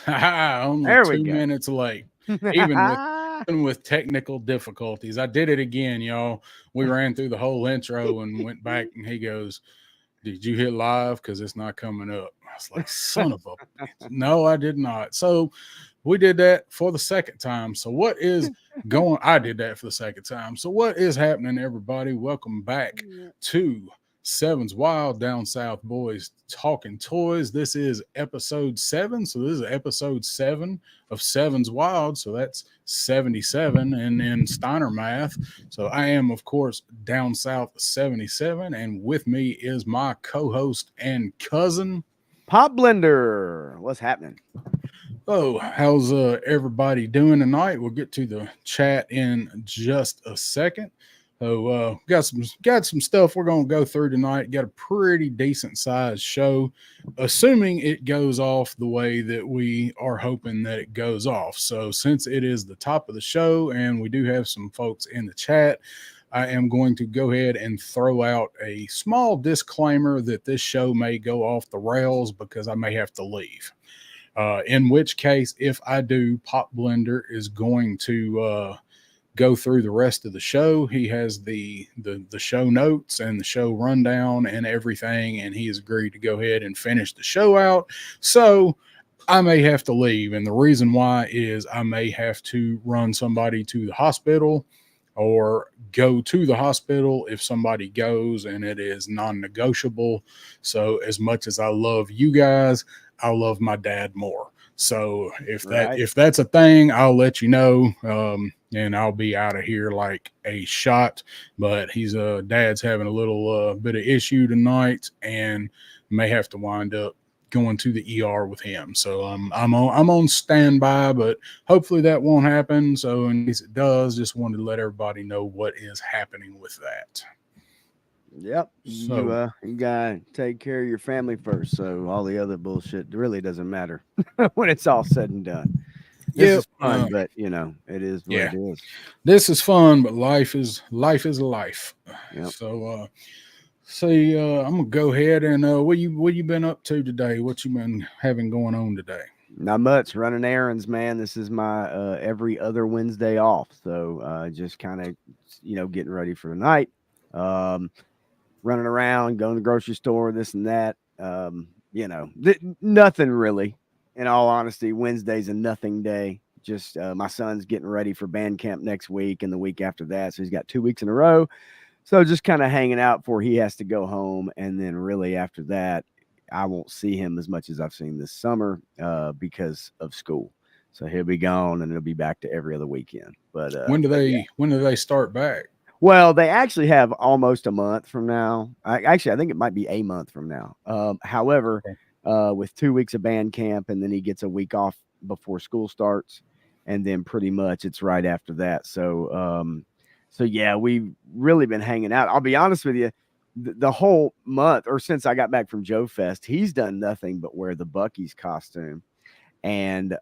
Only There we 2 go. minutes late, even with even with technical difficulties. I did it again, y'all. We ran through the whole intro and went back, and he goes, "Did you hit live? Because it's not coming up." I was like, "Son of a bitch!" No, I did not. So we did that for the second time. So what is going? I did that for the second time. So what is happening, everybody? Welcome back to Seven's Wild Down South Boys Talking Toys. This is episode 7. So this is episode 7 of Seven's Wild. So that's 77 and in Steiner math. So I am, of course, Down South 77, and with me is my co-host and cousin Pop Blender. What's happening? Oh, how's everybody doing tonight? We'll get to the chat in just a second. So got some stuff we're gonna go through tonight. Got a pretty decent sized show, assuming it goes off the way that we are hoping that it goes off. So since it is the top of the show and we do have some folks in the chat, I am going to go ahead and throw out a small disclaimer that this show may go off the rails because I may have to leave. In which case, if I do, Pop Blender is going to go through the rest of the show. He has the show notes and the show rundown and everything, and he has agreed to go ahead and finish the show out. So I may have to leave, and the reason why is I may have to run somebody to the hospital or go to the hospital if somebody goes and it is non-negotiable. So as much as I love you guys, I love my dad more. So if that's a thing, I'll let you know, and I'll be out of here like a shot. But he's dad's having a little bit of issue tonight, and may have to wind up going to the ER with him. So I'm on standby, but hopefully that won't happen. So in case it does, just wanted to let everybody know what is happening with that. Yep. So You gotta take care of your family first. So all the other bullshit really doesn't matter when it's all said and done. This yep, is fun, but it is what yeah, it is. this is fun, but life is life. Yep. So see, I'm gonna go ahead and what you been up to today? What you been having going on today? Not much. Running errands, man. This is my every other Wednesday off. So just kind of getting ready for the night. Um, Running around, going to the grocery store, this and that. Nothing really. In all honesty, Wednesday's a nothing day. Just my son's getting ready for band camp next week and the week after that. So he's got 2 weeks in a row. So just kind of hanging out before he has to go home. And then really after that, I won't see him as much as I've seen this summer because of school. So he'll be gone and it'll be back to every other weekend. But yeah. When do they start back? Well, they actually have almost a month from now. I think it might be a month from now. However, with 2 weeks of band camp, and then he gets a week off before school starts, and then pretty much it's right after that. So yeah, we've really been hanging out. I'll be honest with you, the whole month, or since I got back from Joe Fest, he's done nothing but wear the Bucky's costume and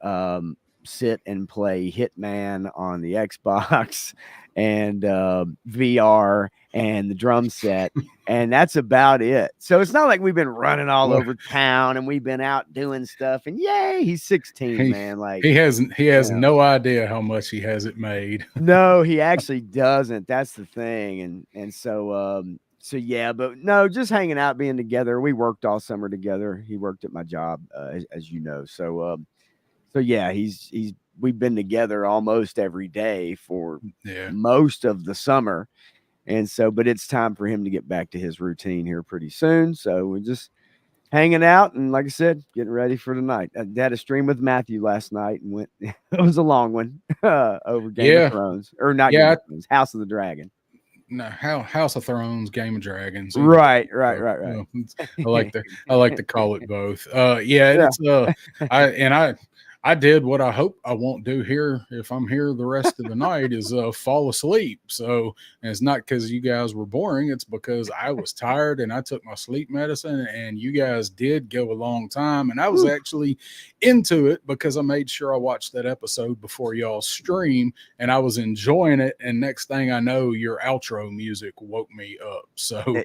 sit and play Hitman on the Xbox and VR and the drum set. And that's about it. So it's not like we've been running all over town and we've been out doing stuff. And yay, he's 16, man. Like he has no idea how much he has it made. No, he actually doesn't. That's the thing. And so yeah, but no, just hanging out, being together. We worked all summer together. He worked at my job, as you know. So yeah, we've been together almost every day for most of the summer. And so, but it's time for him to get back to his routine here pretty soon. So we're just hanging out and, like I said, getting ready for tonight. I had a stream with Matthew last night and went. It was a long one over Game of Thrones, or not Game of Thrones, House of the Dragon. No, House of Thrones, Game of Dragons. Right. I like to call it both. It's I did what I hope I won't do here if I'm here the rest of the night is fall asleep. So it's not because you guys were boring. It's because I was tired and I took my sleep medicine, and you guys did go a long time. And I was actually into it because I made sure I watched that episode before y'all stream, and I was enjoying it. And next thing I know, your outro music woke me up. So,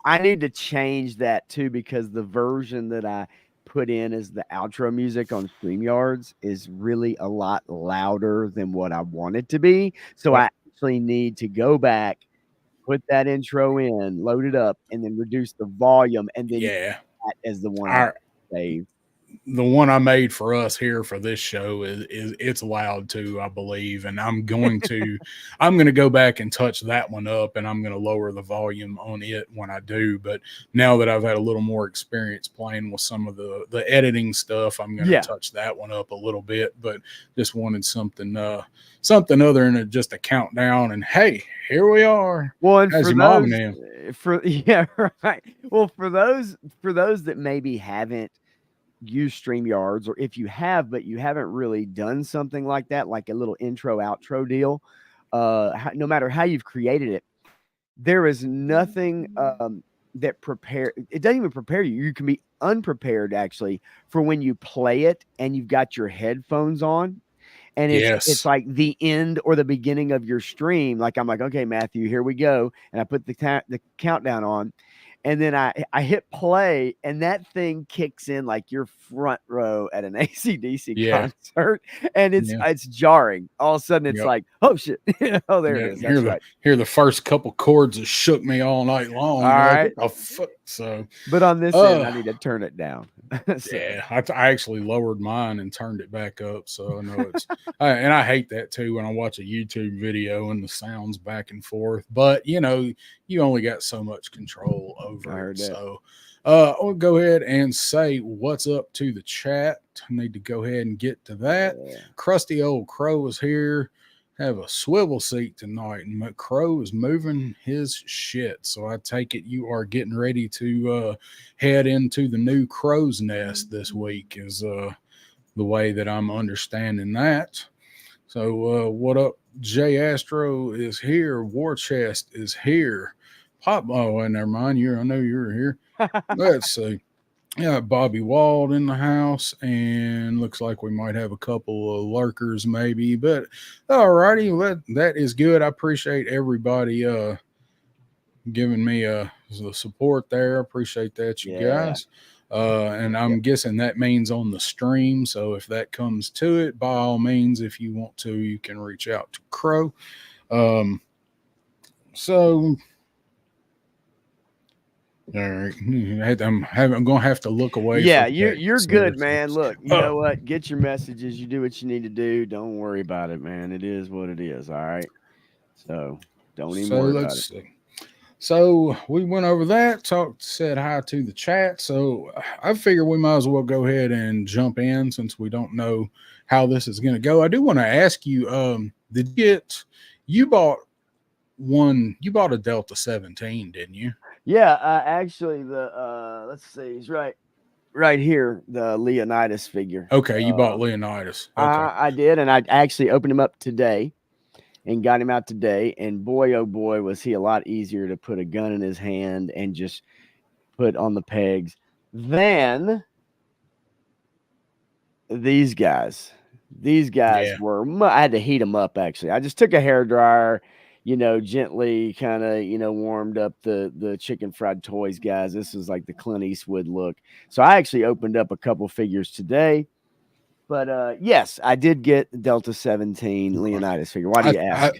I need to change that too, because the version that I put in as the outro music on StreamYards is really a lot louder than what I want it to be. So I actually need to go back, put that intro in, load it up, and then reduce the volume, and then that as the one I save. The one I made for us here for this show is it's loud too, I believe, and I'm going to go back and touch that one up, and I'm going to lower the volume on it when I do. But now that I've had a little more experience playing with some of the editing stuff, I'm going to touch that one up a little bit. But just wanted something other than just a countdown. And hey, here we are. Well, and for right. Well, for those that maybe haven't use StreamYards, or if you have, but you haven't really done something like that, like a little intro outro deal, no matter how you've created it, there is nothing that it doesn't even prepare you. You can be unprepared actually for when you play it and you've got your headphones on and it's like the end or the beginning of your stream. Like I'm like, okay, Matthew, here we go. And I put the countdown on. And then I hit play, and that thing kicks in like your front row at an AC/DC concert, and it's jarring. All of a sudden, it's like, oh shit! Oh, there it is. That's Hear the first couple chords that shook me all night long. All right. Like, oh fuck! So, but on this end, I need to turn it down. Yeah, I actually lowered mine and turned it back up, so I know it's. And I hate that too when I watch a YouTube video and the sounds back and forth. But you know, you only got so much control over it. So, I'll go ahead and say what's up to the chat. I need to go ahead and get to that. Crusty old Crow is here. Have a swivel seat tonight, and Crow is moving his shit. So I take it you are getting ready to head into the new crow's nest this week, is the way that I'm understanding that. So what up? Jay Astro is here. War Chest is here. Never mind. I know you're here. Let's see. Yeah, Bobby Wald in the house, and looks like we might have a couple of lurkers maybe, but all righty, that is good. I appreciate everybody giving me the support there. I appreciate that, you guys. And I'm guessing that means on the stream, so if that comes to it, by all means, if you want to, you can reach out to Crow. So all right, I'm gonna have to look away. Yeah, you're good, man. Look, you know what? Get your messages. You do what you need to do. Don't worry about it, man. It is what it is. All right. So don't even worry about it. So we went over that, said hi to the chat. So I figure we might as well go ahead and jump in since we don't know how this is going to go. I do want to ask you, you bought a Delta 17, didn't you? Yeah, actually, let's see, he's right here, the Leonidas figure. Okay, you bought Leonidas. Okay. I did, and I actually opened him up today and got him out today. And boy, oh boy, was he a lot easier to put a gun in his hand and just put on the pegs than these guys. These guys were, I had to heat them up, actually. I just took a hairdryer, gently kind of, warmed up the chicken fried toys guys. This is like the Clint Eastwood look. So I actually opened up a couple figures today. But yes, I did get the Delta 17 Leonidas figure. Why do you ask?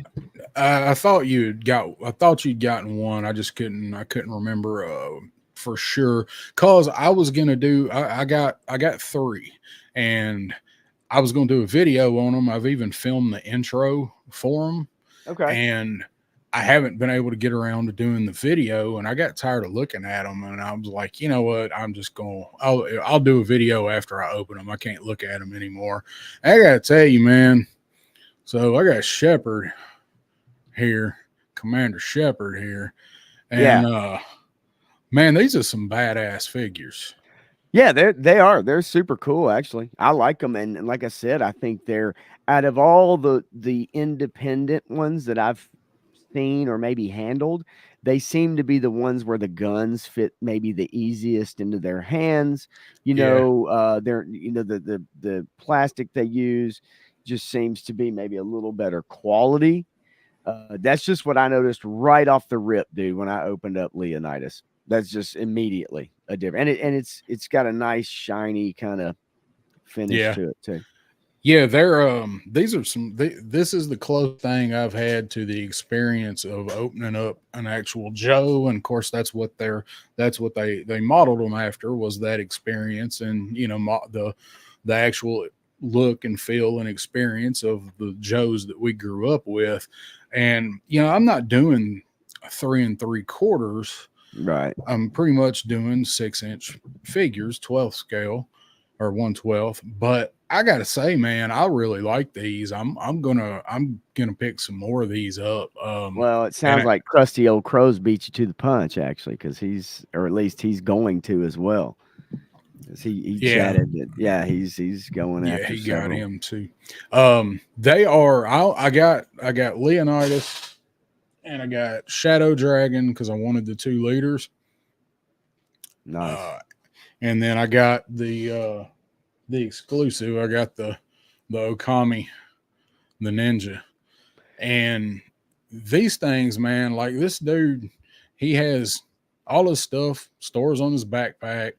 I thought you'd gotten one. I just couldn't remember for sure. Cause I was gonna do I got 3, and I was gonna do a video on them. I've even filmed the intro for them. Okay. And I haven't been able to get around to doing the video, and I got tired of looking at them, and I was like, you know what? I'm just I'll do a video after I open them. I can't look at them anymore. I gotta tell you, man. So I got Shepard here, Commander Shepard here, and man, these are some badass figures. Yeah, they are. They're super cool, actually. I like them, and like I said, I think they're, out of all the independent ones that I've seen or maybe handled, they seem to be the ones where the guns fit maybe the easiest into their hands. They're the plastic they use just seems to be maybe a little better quality. That's just what I noticed right off the rip, dude, when I opened up Leonidas. That's just immediately. a different, and it's got a nice shiny kind of finish to it too. Yeah, they're these are this is the close thing I've had to the experience of opening up an actual Joe, and of course that's what they modeled them after, was that experience, and the actual look and feel and experience of the Joes that we grew up with. And I'm not doing 3 3/4. Right. I'm pretty much doing 6-inch figures, 12th scale or 1/12. But I gotta say, man, I really like these. I'm gonna pick some more of these up. Well, it sounds like Crusty Old Crows beat you to the punch, actually, because or at least he's going to as well. He chatted that, he's going after. He several. got him too. They are. I got Leonidas, and I got Shadow Dragon because I wanted the 2 liters. Nice. And then I got the exclusive. I got the Okami, the Ninja. And these things, man, like this dude, he has all his stuff stores on his backpack.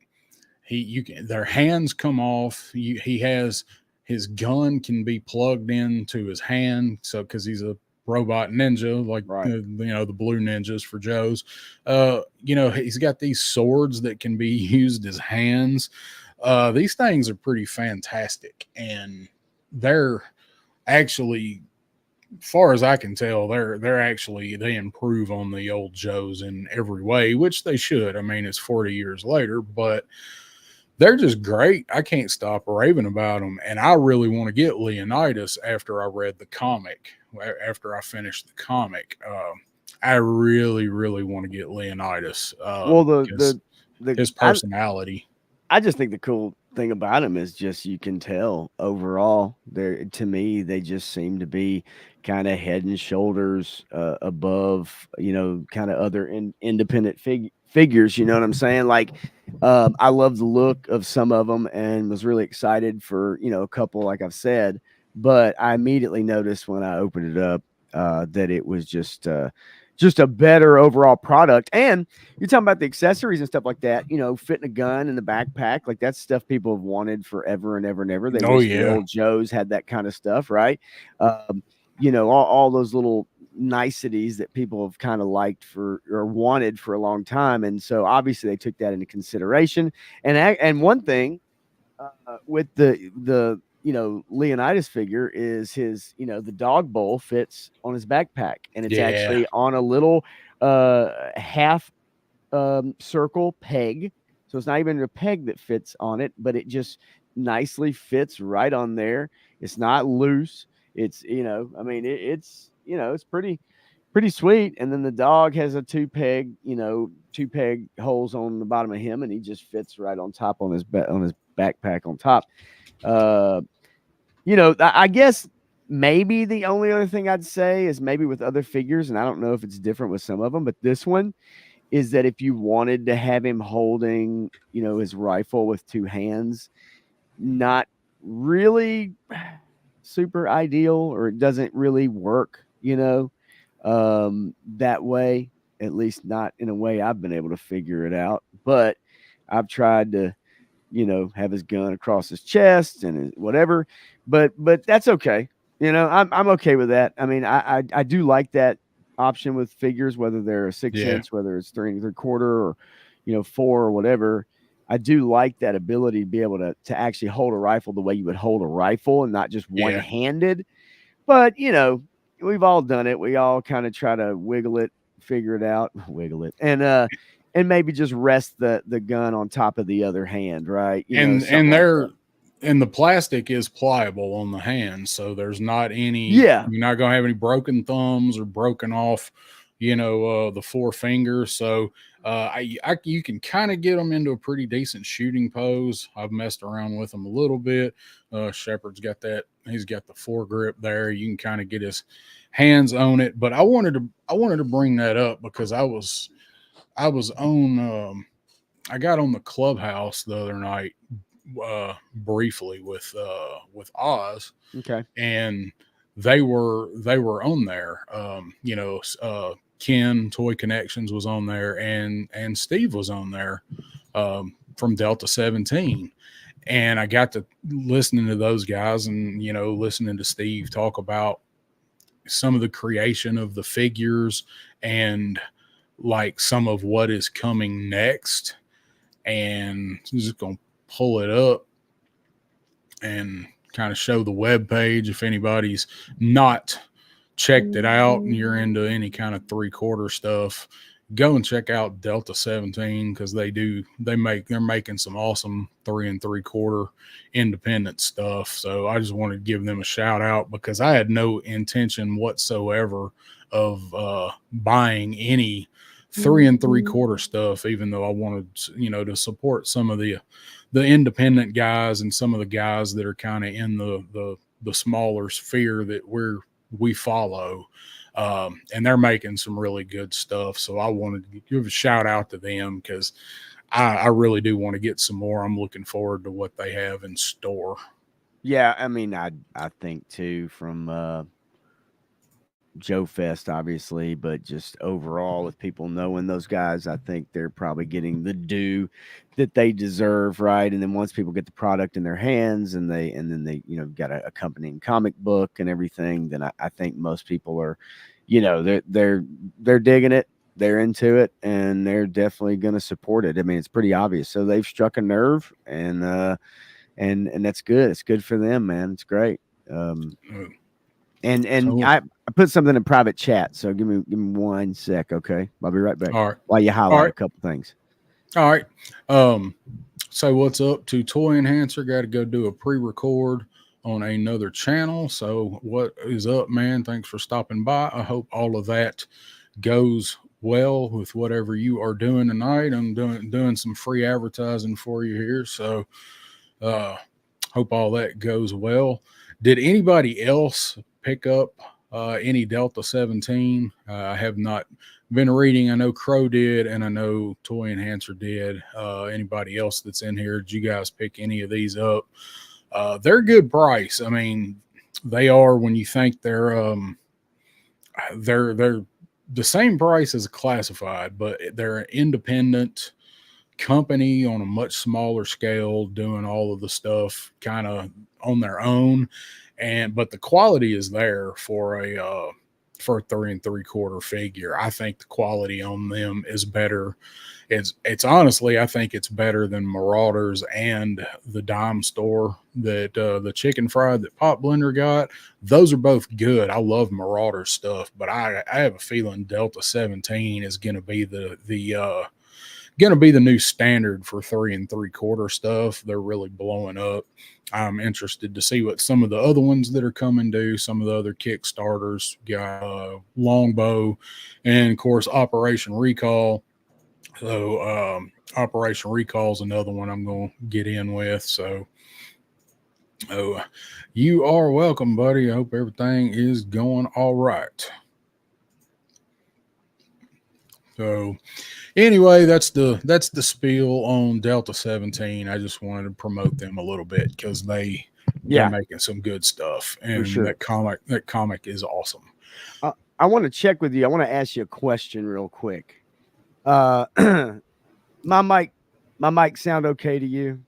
Their hands come off. He has his gun can be plugged into his hand, so because he's a robot ninja, like the blue ninjas for Joe's. He's got these swords that can be used as hands. These things are pretty fantastic, and they're actually, far as I can tell, they improve on the old Joes in every way, which they should. I mean, it's 40 years later, but they're just great. I can't stop raving about them, and I really want to get Leonidas after I read the comic. After I finished the comic, I really, really want to get Leonidas. Well, his personality. I just think the cool thing about him is just you can tell overall. To me, they just seem to be kind of head and shoulders above, kind of other independent figures. You know what I'm saying? Like, I love the look of some of them and was really excited for a couple, like I've said. But I immediately noticed when I opened it up that it was just a better overall product. And you're talking about the accessories and stuff like that, fitting a gun in the backpack, like that's stuff people have wanted forever and ever and ever. They wish the old Joes had that kind of stuff, right? All those little niceties that people have kind of liked for or wanted for a long time. And so obviously they took that into consideration. And one thing with the Leonidas figure is his, the dog bowl fits on his backpack, and it's actually on a little half circle peg. So it's not even a peg that fits on it, but it just nicely fits right on there. It's not loose. It's, it's pretty sweet. And then the dog has a two peg holes on the bottom of him, and he just fits right on top on his backpack on top. I guess maybe the only other thing I'd say is maybe with other figures, and I don't know if it's different with some of them, but this one is that if you wanted to have him holding, his rifle with 2 hands, not really super ideal, or it doesn't really work, that way, at least not in a way I've been able to figure it out. But I've tried to, have his gun across his chest and whatever, but that's okay. I'm okay with that. I mean, I do like that option with figures, whether they're a 6-inch, whether it's 3 3/4 or, 4 or whatever. I do like that ability to be able to actually hold a rifle the way you would hold a rifle and not just one-handed. But, we've all done it. We all kind of try to wiggle it, figure it out, and maybe just rest the gun on top of the other hand, right? And the plastic is pliable on the hand, so there's not any. You're not gonna have any broken thumbs or broken off, the 4 fingers. So you can kind of get them into a pretty decent shooting pose. I've messed around with them a little bit. Shepard's got that. He's got the foregrip there. You can kind of get his hands on it. But I wanted to bring that up because I was on. I got on the Clubhouse the other night briefly with Oz. Okay. And they were on there. Ken Toy Connections was on there, and Steve was on there. from Delta 17. And I got to listening to those guys and, you know, listening to Steve talk about some of the creation of the figures and like some of what is coming next. And I'm just going to pull it up and kind of show the web page if anybody's not checked it out and you're into any kind of 3/4 stuff. Go and check out Delta 17 because they're making some awesome 3 3/4 independent stuff. So I just wanted to give them a shout out because I had no intention whatsoever of buying any 3 3/4 stuff, even though I wanted, you know, to support some of the independent guys and some of the guys that are kind of in the smaller sphere that we follow. And they're making some really good stuff. So I wanted to give a shout out to them because I really do want to get some more. I'm looking forward to what they have in store. Yeah, I mean, I think too from Joe Fest, obviously, but just overall, with people knowing those guys, I think they're probably getting the due that they deserve, right? And then once people get the product in their hands, and then they, you know, got a accompanying comic book and everything, then I think most people are, you know, they're digging it, they're into it, and they're definitely going to support it. I mean, it's pretty obvious. So they've struck a nerve, and that's good. It's good for them, man. It's great. And So, I put something in private chat, so give me 1 sec, okay? I'll be right back. all right. While you highlight All right. a couple things. All right. So what's up to Toy Enhancer? Got to go do a pre-record on another channel. So what is up, man? Thanks for stopping by. I hope all of that goes well with whatever you are doing tonight. I'm doing some free advertising for you here. So hope all that goes well. Did anybody else pick up any Delta 17? I have not been reading. I know Crow did, and I know Toy Enhancer did. Anybody else that's in here, did you guys pick any of these up? They're a good price. I mean, they are when you think they're the same price as a classified, but they're an independent company on a much smaller scale doing all of the stuff kind of on their own, but the quality is there for a 3 3/4 figure. I think the quality on them is better. It's honestly, I think it's better than Marauders and the Dime Store that the chicken fried that Pop Blender got. Those are both good. I love Marauder stuff, but I have a feeling Delta 17 is going to be the new standard for 3 3/4 stuff. They're really blowing up. I'm interested to see what some of the other ones that are coming do. Some of the other Kickstarters got Longbow, and of course Operation Recall. So Operation Recall is another one I'm going to get in with. So you are welcome, buddy. I hope everything is going all right. So anyway, that's the spiel on Delta 17. I just wanted to promote them a little bit because they're making some good stuff, and sure. that comic is awesome. I want to check with you. I want to ask you a question real quick. My mic sound okay to you?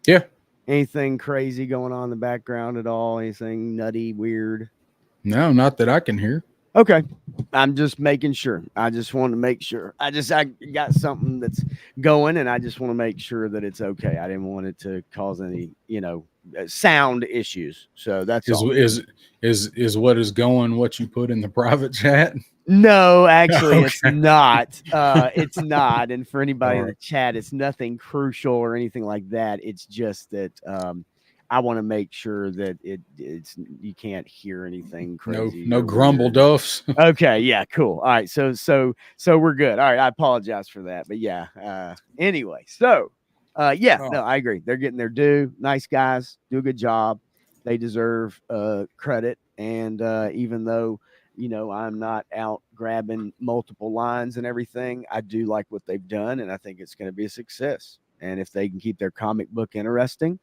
Yeah. Anything crazy going on in the background at all? Anything nutty, weird? No, not that I can hear. Okay. I'm just making sure. I just want to make sure. I got something that's going, and I just want to make sure that it's okay. I didn't want it to cause any, sound issues. So that's all. Is what is going what you put in the private chat? No, actually, okay. It's not. It's not. And for anybody in the chat, it's nothing crucial or anything like that. It's just that I want to make sure that it's you can't hear anything crazy. No grumble duffs. Okay, yeah, cool. All right, so we're good. All right, I apologize for that, but yeah. Anyway, so no, I agree. They're getting their due. Nice guys, do a good job. They deserve credit, and even though I'm not out grabbing multiple lines and everything, I do like what they've done, and I think it's going to be a success. And if they can keep their comic book interesting,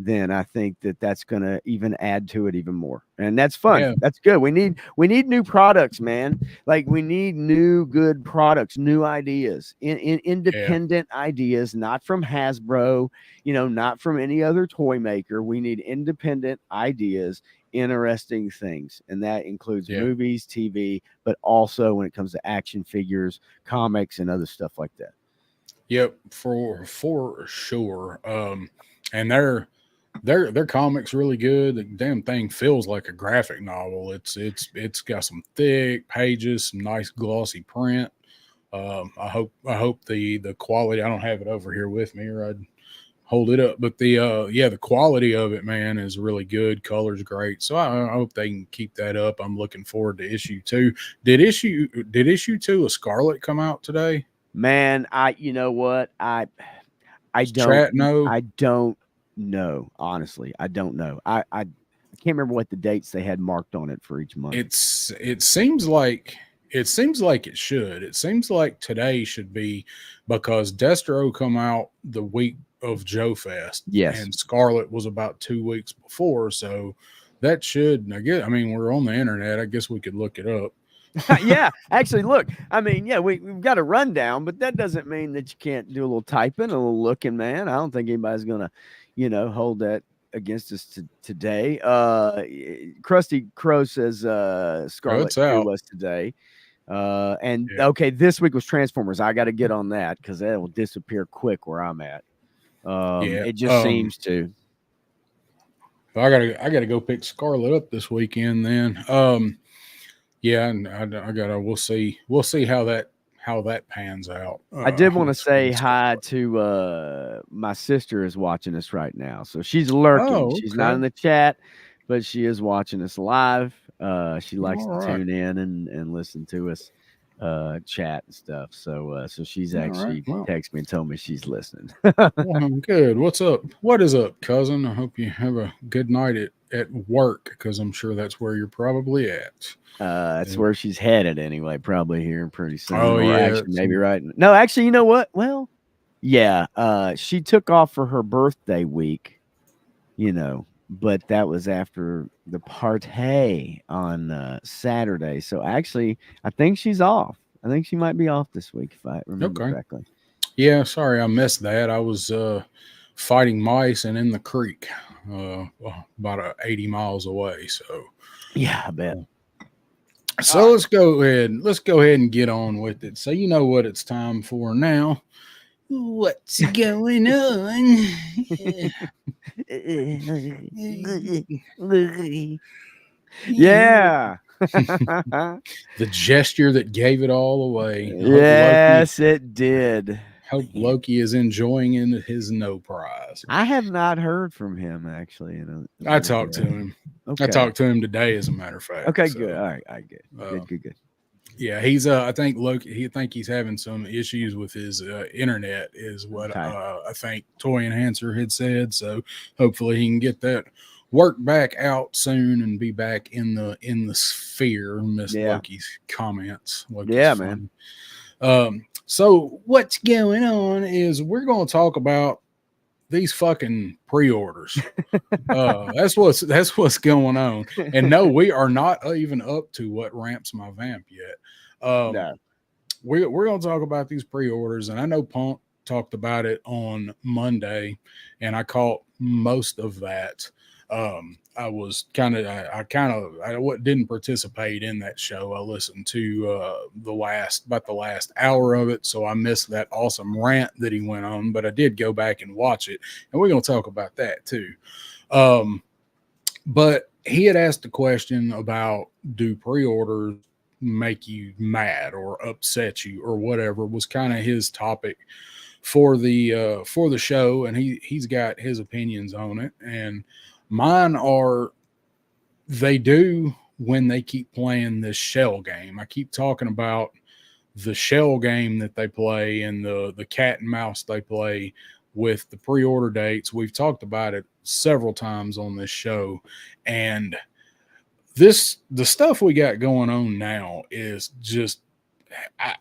then I think that's going to even add to it even more. And that's fun. Yeah. That's good. We need new products, man. Like we need new good products, new ideas, independent ideas, not from Hasbro, not from any other toy maker. We need independent ideas, interesting things. And that includes movies, TV, but also when it comes to action figures, comics, and other stuff like that. Yep, for sure. And their comics really good. The damn thing feels like a graphic novel. It's got some thick pages, some nice glossy print. I hope the quality. I don't have it over here with me, or I'd hold it up. But the quality of it, man, is really good. Color's great. So I hope they can keep that up. I'm looking forward to issue 2. Did issue 2 of Scarlet come out today? Man, you know what? I Chat, no. I don't know. Honestly, I don't know. I can't remember what the dates they had marked on it for each month. It seems like it should. It seems like today should be, because Destro come out the week of Joe Fest. Yes. And Scarlet was about 2 weeks before. So that should, I mean, we're on the internet. I guess we could look it up. Yeah, actually, look, I mean, yeah, we've got a rundown, but that doesn't mean that you can't do a little typing, a little looking, man. I don't think anybody's gonna, hold that against us today. Krusty Crow says Scarlet 2 was today. Okay, this week was Transformers. I got to get on that because that will disappear quick where I'm at. It just seems to. I gotta go pick Scarlet up this weekend then. Yeah, and I gotta. We'll see how that pans out. I did want to say hi to my sister is watching us right now, so she's lurking. Oh, okay. She's not in the chat, but she is watching us live. She likes to tune in and listen to us chat and stuff. So she's actually texted me and told me she's listening. Good. What's up? What is up, cousin? I hope you have a good night at work, because I'm sure that's where you're probably at. That's where she's headed anyway, probably here pretty soon. Oh, yeah. Actually, maybe right. No, actually, you know what? Well, yeah. She took off for her birthday week, but that was after the party on Saturday. So actually, I think she's off. I think she might be off this week, if I remember correctly. Yeah, sorry, I missed that. I was fighting mice and in the creek, about 80 miles away. So yeah, I bet. So let's go ahead and get on with it. So you know what it's time for now. What's going on? Yeah. The gesture that gave it all away. Yes, it did. Hope Loki is enjoying his no prize. I have not heard from him, actually. I talked to him. Okay. I talked to him today, as a matter of fact. Okay, so, good. All right, good. Yeah, he's I think Loki. He's having some issues with his internet, is what I think Toy Enhancer had said. So hopefully he can get that work back out soon and be back in the sphere. Miss Loki's comments. Loki's man. So what's going on is we're going to talk about these fucking pre-orders. That's what's going on. And no, we are not even up to what ramps my vamp yet. No. We're going to talk about these pre-orders, and I know Punk talked about it on Monday, and I caught most of that. I didn't participate in that show. I listened to the last hour of it, so I missed that awesome rant that he went on, but I did go back and watch it, and we're going to talk about that too. But he had asked a question about, do pre-orders make you mad or upset you or whatever, was kind of his topic for the show, and he's got his opinions on it, and mine are, they do when they keep playing this shell game. I keep talking about the shell game that they play and the cat and mouse they play with the pre-order dates. We've talked about it several times on this show, and the stuff we got going on now is just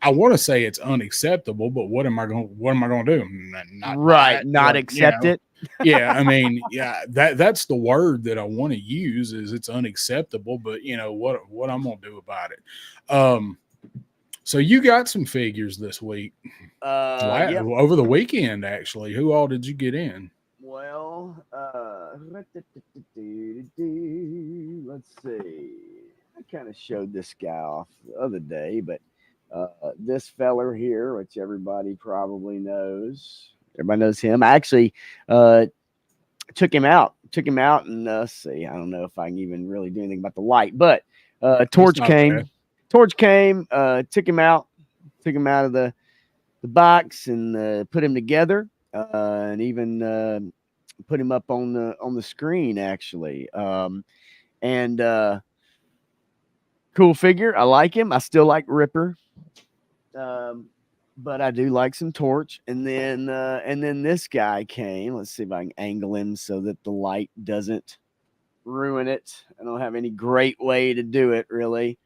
I want to say it's unacceptable, but what am I going to do? Not buy Right. it? Not Like, accept it. yeah, I mean, yeah, that's the word that I want to use is it's unacceptable, but what I'm gonna do about it. So you got some figures this week, Yep. over the weekend actually. Who all did you get in? Well, let's see. I kind of showed this guy off the other day, but this feller here, which everybody probably knows, everybody knows him. I actually took him out, and let's see. I don't know if I can even really do anything about the light, but Torch came. Bad. Took him out of the box and put him together, and even put him up on the screen actually. And cool figure. I like him. I still like Ripper. But I do like some Torch. And then this guy came. Let's see if I can angle him so that the light doesn't ruin it. I don't have any great way to do it really.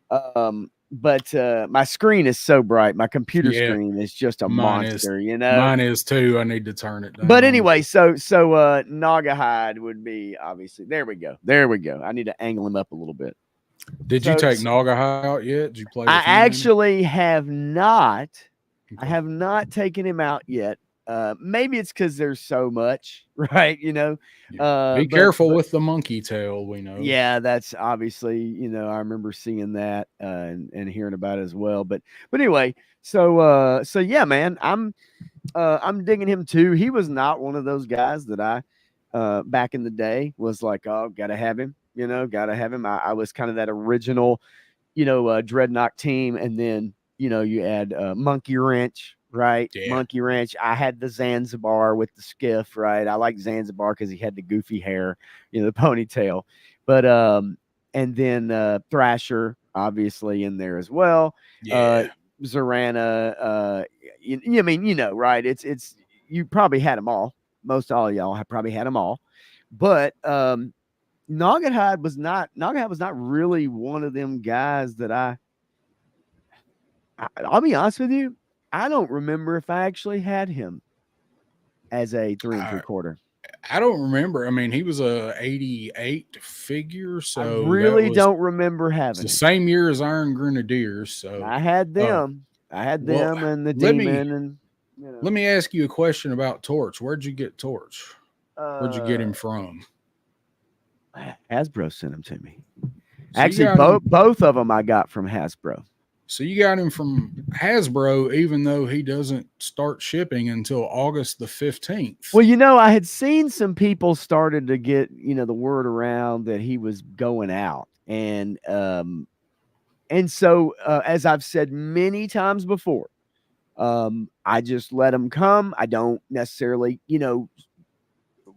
But my screen is so bright. My computer screen is just a monster, Mine is too. I need to turn it down. But anyway, so Naugahyde would be obviously. There we go. I need to angle him up a little bit. Did you take Naugahyde out yet? Did you play with him? I actually have not. Okay. I have not taken him out yet. Maybe it's because there's so much, right? Yeah. Be careful with the monkey tail. We know. Yeah, that's obviously, I remember seeing that and hearing about it as well. But anyway, so yeah, man, I'm digging him too. He was not one of those guys that I back in the day was like, oh, gotta have him. Gotta have him. I was kind of that original, Dreadnought team, and then you add Monkey Wrench. Right. Yeah. Monkey Wrench. I had the Zanzibar with the skiff. Right. I like Zanzibar because he had the goofy hair, the ponytail. But and then Thrasher obviously in there as well. Yeah. Zorana. I mean, right. It's you probably had them all. Most all of y'all have probably had them all. But Naugahyde was not really one of them guys that I'll be honest with you. I don't remember if I actually had him as a 3 3/4. I don't remember. I mean, he was a 88 figure, so I really don't remember having the same year as Iron Grenadiers. So I had them. And the Demon. Let me ask you a question about Torch. Where'd you get Torch? Where'd you get him from? Hasbro sent him to me. So actually, both of them I got from Hasbro. So you got him from Hasbro, even though he doesn't start shipping until August the 15th. Well, I had seen some people started to get, the word around that he was going out. And so, as I've said many times before, I just let him come. I don't necessarily,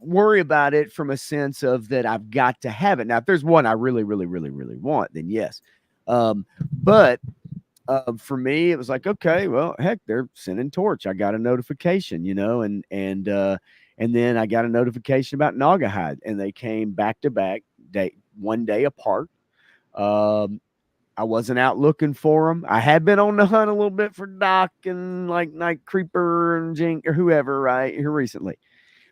worry about it from a sense of that I've got to have it. Now, if there's one I really, really, really, really want, then yes. But for me, it was like, okay, well, heck, they're sending Torch. I got a notification, and then I got a notification about Naugahyde, and they came back to back, one day apart. I wasn't out looking for them. I had been on the hunt a little bit for Doc and like Night Creeper and Jink or whoever, right, here recently.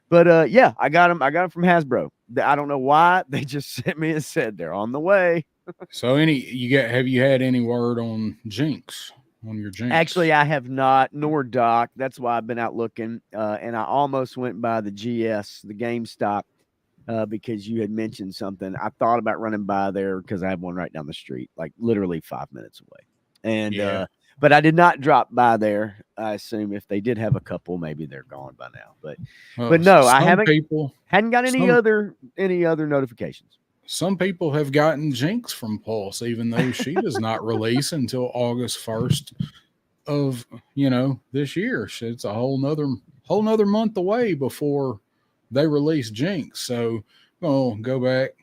But yeah, I got them from Hasbro. I don't know why. They just sent me and said they're on the way. So have you had any word on Jinx, on your Jinx? Actually, I have not, nor Doc. That's why I've been out looking. And I almost went by the GS, the GameStop, because you had mentioned something. I thought about running by there because I have one right down the street, like literally 5 minutes away. And but I did not drop by there. I assume if they did have a couple, maybe they're gone by now. But no, I hadn't got any other notifications. Some people have gotten Jinx from Pulse, even though she does not release until August 1st of this year. It's a whole nother month away before they release Jinx. So go back.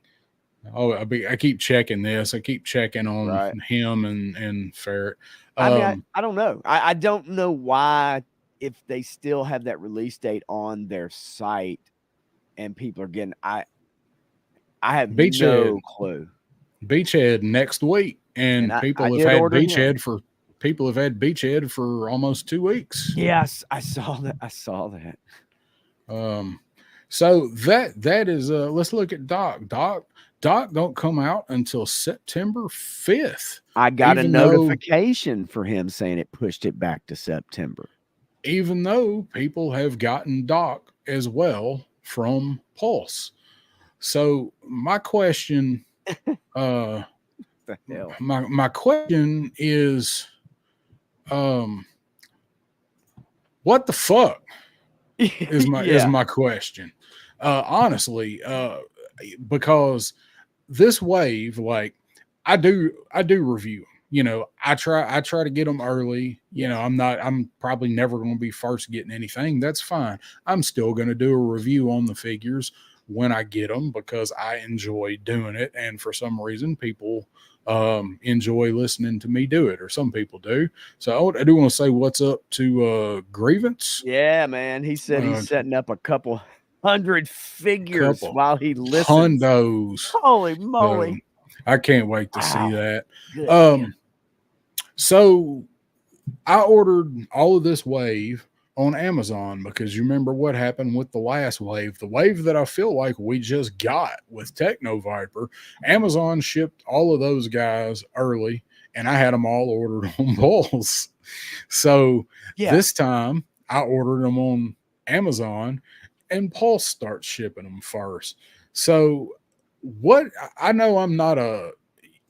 I keep checking this. I keep checking on him and Ferret. I mean, I don't know. I don't know why, if they still have that release date on their site and people are getting, I have no clue. Beachhead next week, and people have had Beachhead people have had Beachhead for almost 2 weeks. Yes, I saw that. I saw that. So that is let's look at Doc. Doc don't come out until September 5th. I got a notification for him saying it pushed it back to September. Even though people have gotten Doc as well from Pulse. So my question, the hell? my question is, what the fuck is my question? Honestly, because this wave, like I do review them. You know, I try to get them early. You know, I'm probably never going to be first getting anything. That's fine. I'm still going to do a review on the figures when I get them because I enjoy doing it. And for some reason, people enjoy listening to me do it, or some people do. So I do want to say what's up to Grievance. Yeah, man. He said he's setting up a couple hundred figures while he listens. Hundos. Holy moly. I can't wait to see that. So I ordered all of this wave on Amazon because you remember what happened with the last wave, the wave that I feel like we just got with Techno Viper. Amazon shipped all of those guys early, and I had them all ordered on Pulse. So this time I ordered them on Amazon, and Pulse starts shipping them first. So what I know, I'm not a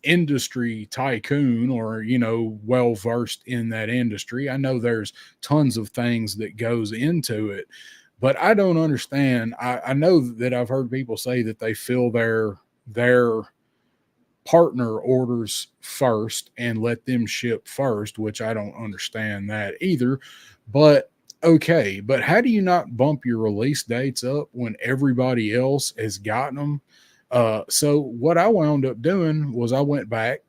industry tycoon or, you know, well versed in that industry. I know there's tons of things that goes into it, but I don't understand. I know that I've heard people say that they fill their partner orders first and let them ship first, which I don't understand that either. But okay, but how do you not bump your release dates up when everybody else has gotten them? So what I wound up doing was I went back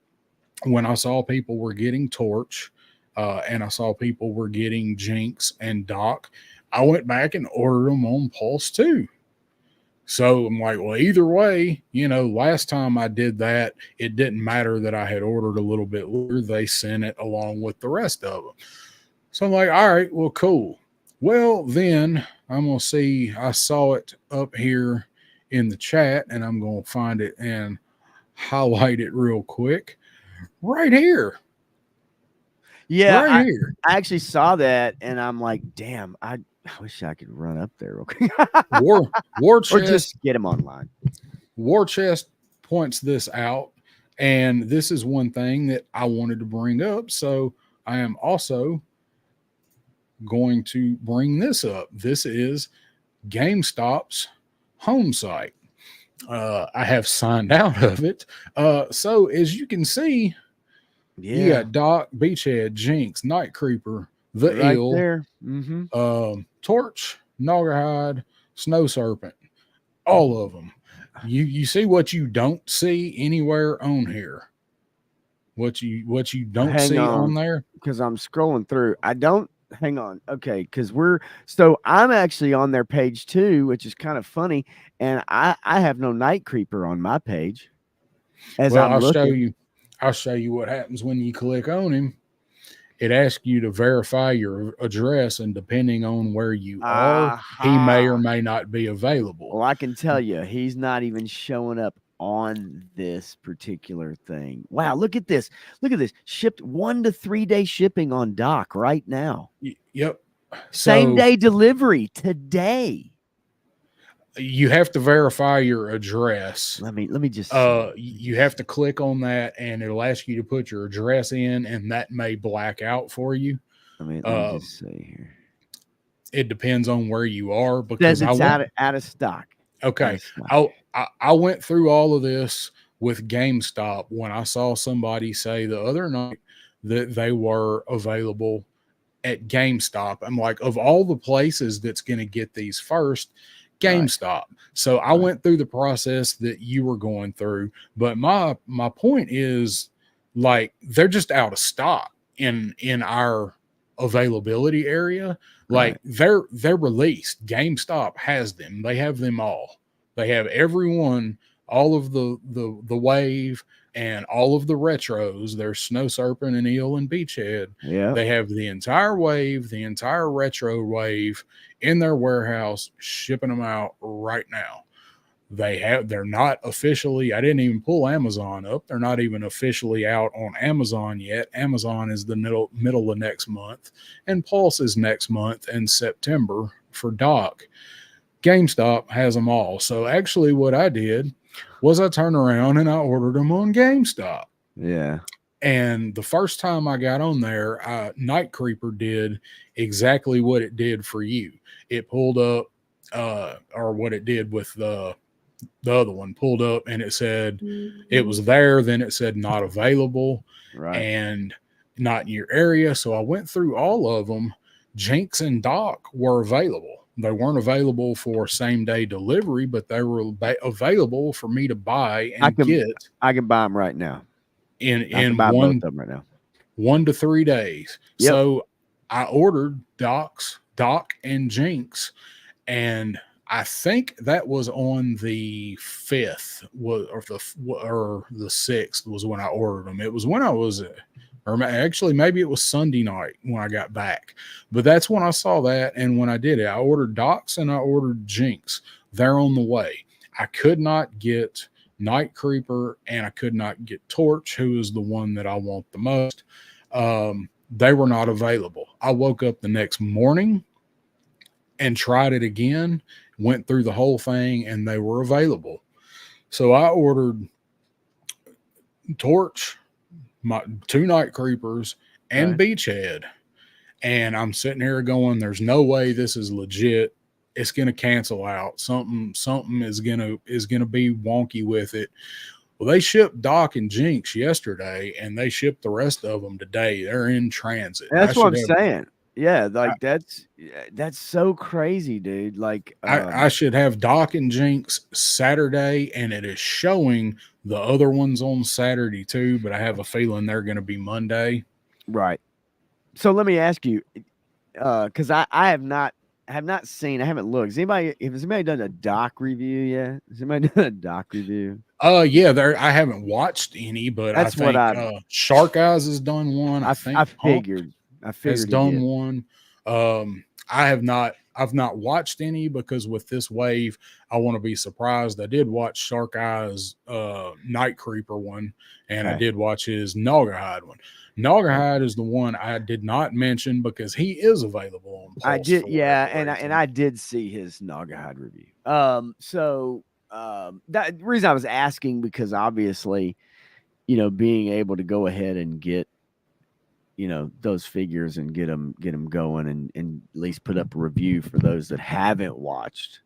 when I saw people were getting Torch, and I saw people were getting Jinx and Doc. I went back and ordered them on Pulse too. So I'm like, well, either way, you know, last time I did that, it didn't matter that I had ordered a little bit later. They sent it along with the rest of them. So I'm like, all right, well, cool. Well, then I'm going to see, I saw it up here in the chat, and I'm going to find it and highlight it real quick right here. Yeah, right here. I actually saw that, and I'm like, damn, I wish I could run up there real quick. War Chest, or just get him online. War Chest points this out, and this is one thing that I wanted to bring up. So I am also going to bring this up. This is GameStop's home site. I have signed out of it. So as you can see, you got Doc, Beachhead, Jinx, Night Creeper, the right Eel, there. Torch, Noggerhide, Snow Serpent, all of them. You see what you don't see anywhere on here. What you don't see on there, because I'm scrolling through. I don't. Hang on. Okay, because I'm actually on their page too, which is kind of funny, and I have no Night Creeper on my page. I'll show you what happens when you click on him. It asks you to verify your address, and depending on where you are, he may or may not be available. Well, I can tell you, he's not even showing up on this particular thing. Wow, look at this. Look at this. Shipped 1 to 3 day shipping on Doc right now. Yep. Same day delivery today. You have to verify your address. Let me just you have to click on that, and it'll ask you to put your address in, and that may black out for you. Let me just see here. It depends on where you are, because it's out of stock. Okay. I went through all of this with GameStop when I saw somebody say the other night that they were available at GameStop. I'm like, of all the places that's going to get these first, GameStop. Right. So I went through the process that you were going through, but my point is, like, they're just out of stock in our availability area. Like, they're released. GameStop has them. They have them all. They have every one all of the wave and all of the retros. There's Snow Serpent and Eel and Beachhead. Yeah. They have the entire wave, the entire retro wave in their warehouse, shipping them out right now. They're not officially, I didn't even pull Amazon up. They're not even officially out on Amazon yet. Amazon is the middle of next month, and Pulse is next month in September for Doc. GameStop has them all. So actually what I did was I turned around and I ordered them on GameStop. Yeah. And the first time I got on there, Night Creeper did exactly what it did for you. It pulled up, or what it did with the other one, pulled up and it said it was there. Then it said not available, Right. and not in your area. So I went through all of them. Jinx and Doc were available. They weren't available for same day delivery, but they were available for me to buy and get. I can buy them right now. In both of them right now. 1 to 3 days. Yep. So I ordered Doc and Jinx, and I think that was on the 5th or the 6th was when I ordered them. It was when I was, or actually maybe it was Sunday night when I got back. But that's when I saw that, and when I did it, I ordered Docs and I ordered Jinx. They're on the way. I could not get Night Creeper, and I could not get Torch, who is the one that I want the most. They were not available. I woke up the next morning and tried it again, went through the whole thing, and they were available. So I ordered Torch, my 2 Night Creepers, and Beachhead. And I'm sitting here going, there's no way this is legit. It's going to cancel out. Something is going to be wonky with it. Well, they shipped Doc and Jinx yesterday, and they shipped the rest of them today. They're in transit. That's what I'm saying. Yeah, like that's so crazy, dude. Like I should have Doc and Jinx Saturday, and it is showing the other ones on Saturday too, but I have a feeling they're going to be Monday. Right. So let me ask you, because I have not seen, I haven't looked. Has anybody done a Doc review yet? Has anybody done a Doc review? Yeah, I haven't watched any, but That's I think Shark Eyes has done one. I figured has done one. I've not watched any because with this wave, I want to be surprised. I did watch Shark Eyes Night Creeper one, and I did watch his Naugahyde one. Naugahyde is the one I did not mention because he is available on Pulse. I did, yeah, and I did see his Naugahyde review. That the reason I was asking, because obviously, being able to go ahead and get, those figures and get them going and at least put up a review for those that haven't watched,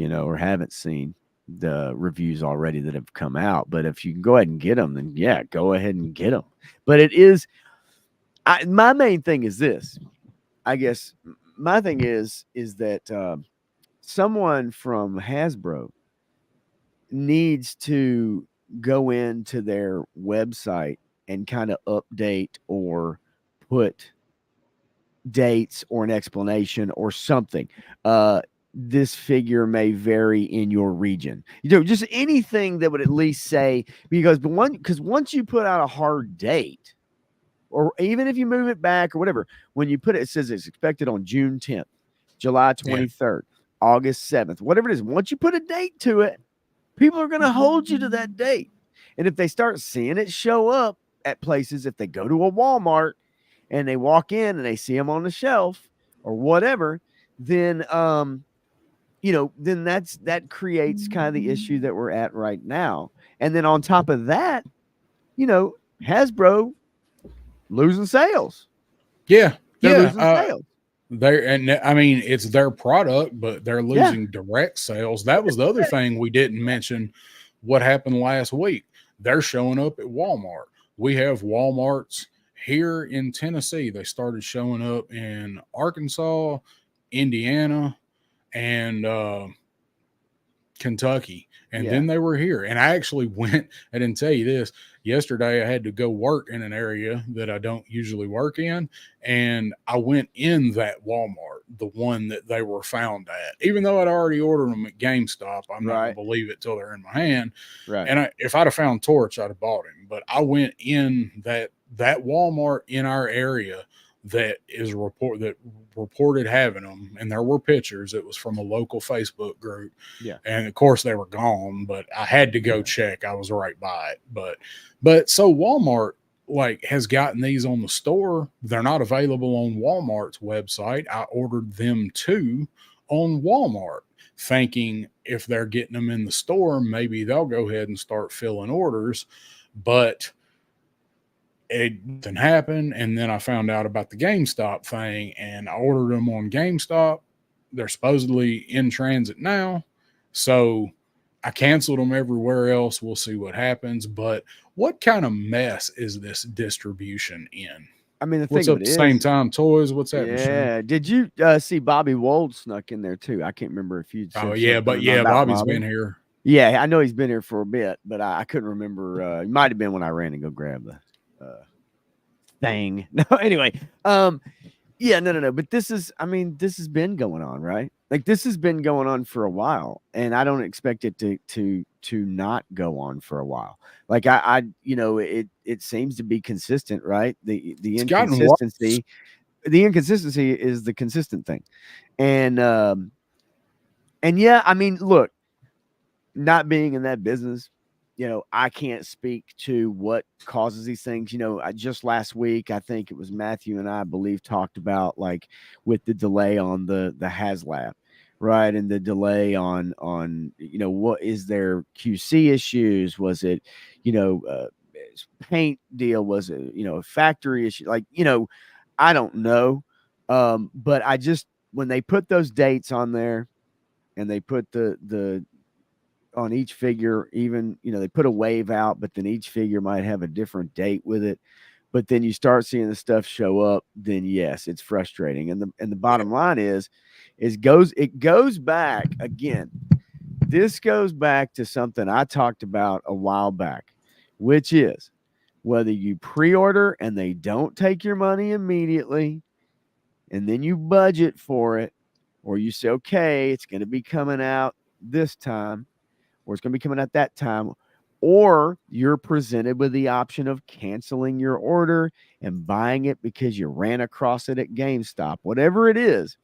or haven't seen the reviews already that have come out. But if you can go ahead and get them, then yeah, go ahead and get them. But it is, my main thing is this, I guess my thing is that someone from Hasbro needs to go into their website and kind of update or put dates or an explanation or something. This figure may vary in your region. Just anything that would at least say, because once you put out a hard date, or even if you move it back or whatever, when you put it, it says it's expected on June 10th, July 23rd, August 7th, whatever it is. Once you put a date to it, people are going to hold you to that date. And if they start seeing it show up at places, if they go to a Walmart and they walk in and they see them on the shelf or whatever, then then that creates kind of the issue that we're at right now. And then on top of that, Hasbro losing sales. Yeah. They're losing sales. It's their product, but they're losing direct sales. That was the other thing we didn't mention. What happened last week? They're showing up at Walmart. We have Walmarts here in Tennessee. They started showing up in Arkansas, Indiana, and Kentucky. And then they were here. And I actually went, I didn't tell you this, yesterday I had to go work in an area that I don't usually work in. And I went in that Walmart the one that they were found at. Even though I'd already ordered them at GameStop, I'm not going to believe it till they're in my hand. Right. And if I'd have found Torch, I'd have bought him. But I went in that Walmart in our area that reported having them, and there were pictures. It was from a local Facebook group. Yeah. And of course they were gone, but I had to go check. I was right by it. But so Walmart like has gotten these on the store. They're not available on Walmart's website. I ordered them too on Walmart, thinking if they're getting them in the store, maybe they'll go ahead and start filling orders. But it didn't happen. And then I found out about the GameStop thing, and I ordered them on GameStop. They're supposedly in transit now. So I canceled them everywhere else. We'll see what happens. But what kind of mess is this distribution in? I mean, the what's thing up? of it is, Same time toys. What's that? Yeah. Machine? Did you see Bobby Wold snuck in there too? I can't remember if you'd said Oh yeah, but something yeah, about Bobby's Bobby. been here. Yeah, I know he's been here for a bit, but I couldn't remember. It might have been when I ran to go grab the thing. No, anyway. Yeah, no. But this has been going on, right? Like this has been going on for a while, and I don't expect it to not go on for a while. Like it seems to be consistent, right? The inconsistency is the consistent thing. And yeah, I mean, look, not being in that business, I can't speak to what causes these things. Just last week, I think it was Matthew and I believe talked about like with the delay on the Hasab, right? And the delay on what is their QC issues? Was it, paint deal? Was it, a factory issue? Like, I don't know. But when they put those dates on there and they put the on each figure, even, they put a wave out, but then each figure might have a different date with it. But then you start seeing the stuff show up, then yes, it's frustrating. And the bottom line it goes back again. This goes back to something I talked about a while back, which is whether you pre-order and they don't take your money immediately, and then you budget for it, or you say, okay, it's going to be coming out this time, or it's going to be coming at that time, or you're presented with the option of canceling your order and buying it because you ran across it at GameStop, whatever it is.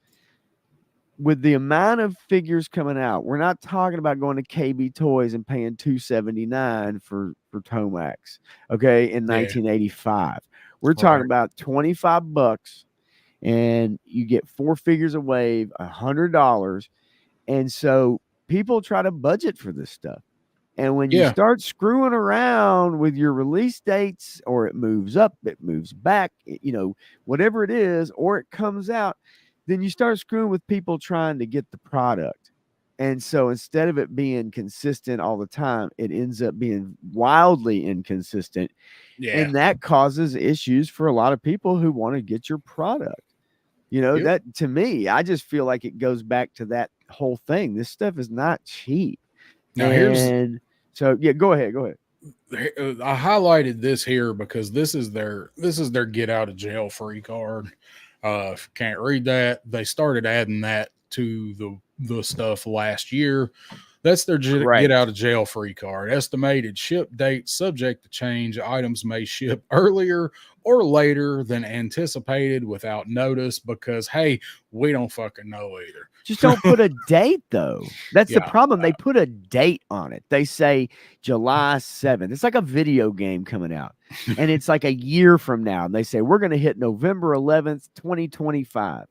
With the amount of figures coming out, we're not talking about going to KB Toys and paying $279 for Tomax, okay, in 1985. We're talking about $25, and you get 4 figures a wave, $100, and so people try to budget for this stuff. And when you start screwing around with your release dates, or it moves up, it moves back, whatever it is, or it comes out, then you start screwing with people trying to get the product. And so instead of it being consistent all the time, it ends up being wildly inconsistent. Yeah. And that causes issues for a lot of people who want to get your product. That to me, I just feel like it goes back to that whole thing. This stuff is not cheap. Now go ahead. I highlighted this here because this is their get out of jail free card. If you can't read that, they started adding that to the stuff last year. That's their get out of jail free card. Estimated ship date subject to change. Items may ship earlier or later than anticipated without notice because, hey, we don't fucking know either. Just don't put a date, though. That's the problem. They put a date on it. They say July 7th. It's like a video game coming out, and it's like a year from now. And they say, we're going to hit November 11th, 2025.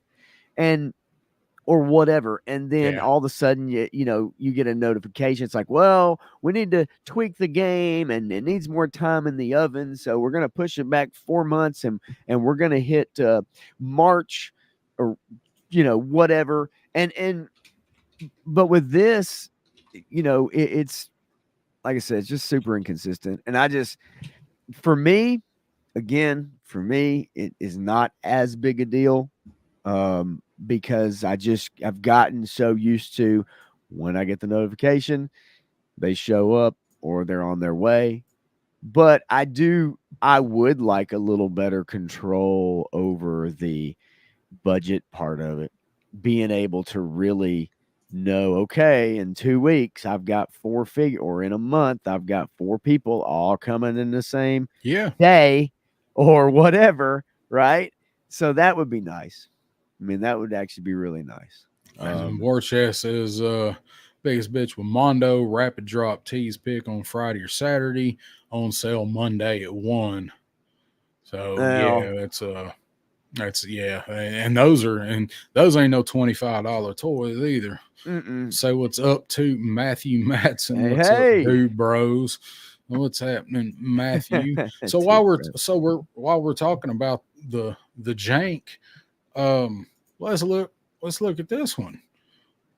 Or whatever. And then all of a sudden, you get a notification. It's like, well, we need to tweak the game and it needs more time in the oven. So we're going to push it back 4 months and we're going to hit March or, whatever. But with this, it's like I said, it's just super inconsistent. And for me, it is not as big a deal. Because I've gotten so used to when I get the notification, they show up or they're on their way. But I would like a little better control over the budget part of it. being able to really know, okay, in 2 weeks I've got 4 figure, or in a month I've got 4 people all coming in the same day or whatever, right? So that would be nice. I mean, that would actually be really nice. War Chest says biggest bitch with Mondo rapid drop tees pick on Friday or Saturday, on sale Monday at 1. So yeah, that's yeah, and those ain't no $25 toys either. So what's up to Matthew Matson? What's up, dude, bros? What's happening, Matthew? So while we're talking about the jank, let's look at this one.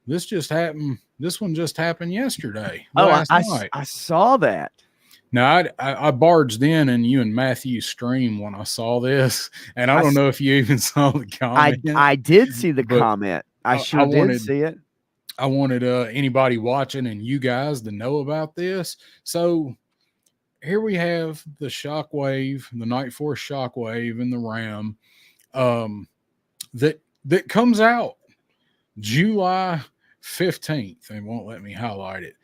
This just happened. This one just happened yesterday. Last night. I saw that. Now, I barged in and you and Matthew stream when I saw this, and I don't know if you even saw the comment. I did see the comment. I did see it. I wanted anybody watching and you guys to know about this. So here we have the Shockwave, the Night Force Shockwave and the Ram that comes out July 15th. They won't let me highlight it.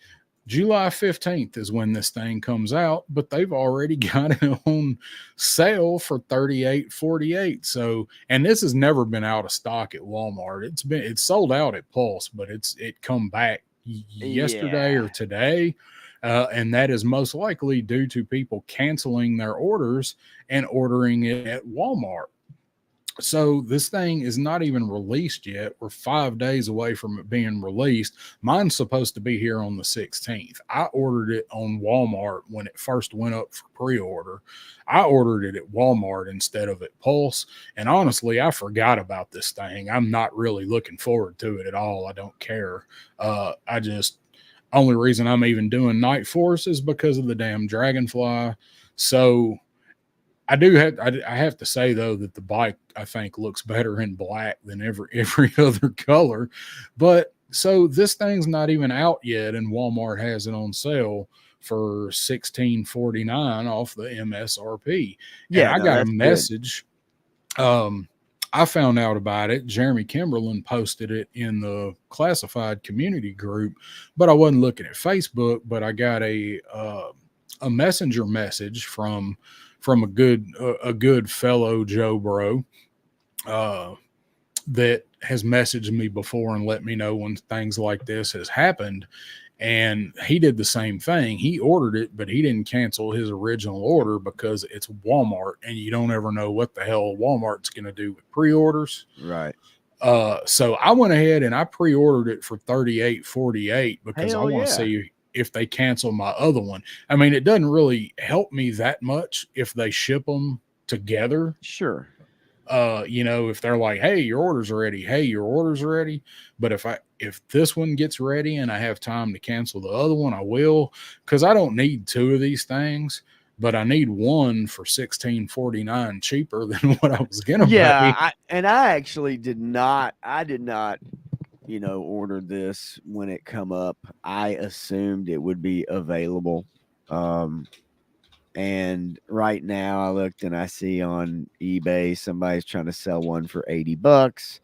July 15th is when this thing comes out, but they've already got it on sale for $38.48. So, and this has never been out of stock at Walmart. It's sold out at Pulse, but it come back yesterday or today. And that is most likely due to people canceling their orders and ordering it at Walmart. So this thing is not even released yet. We're 5 days away from it being released. Mine's supposed to be here on the 16th. I ordered it on Walmart when it first went up for pre-order. I ordered it at Walmart instead of at Pulse. And honestly, I forgot about this thing. I'm not really looking forward to it at all. I don't care. Only reason I'm even doing Night Force is because of the damn Dragonfly. So I have to say though that the bike I think looks better in black than every other color. But so this thing's not even out yet, and Walmart has it on sale for $16.49 off the MSRP. Yeah, and I got a message. I found out about it. Jeremy Kimberlin posted it in the classified community group, but I wasn't looking at Facebook. But I got a messenger message from a good fellow Joe bro that has messaged me before and let me know when things like this has happened. And he did the same thing. He ordered it, but he didn't cancel his original order because it's Walmart, and you don't ever know what the hell Walmart's going to do with pre-orders. Right. So I went ahead and I pre-ordered it for $38.48 because I want to see if they cancel my other one. I mean, it doesn't really help me that much if they ship them together. Sure. If they're like, hey, your order's ready. Hey, your order's ready. But if this one gets ready and I have time to cancel the other one, I will, because I don't need 2 of these things, but I need one for $16.49 cheaper than what I was going to pay. I actually did not order this when it come up. I assumed it would be available. And right now I looked and I see on eBay, somebody's trying to sell one for $80.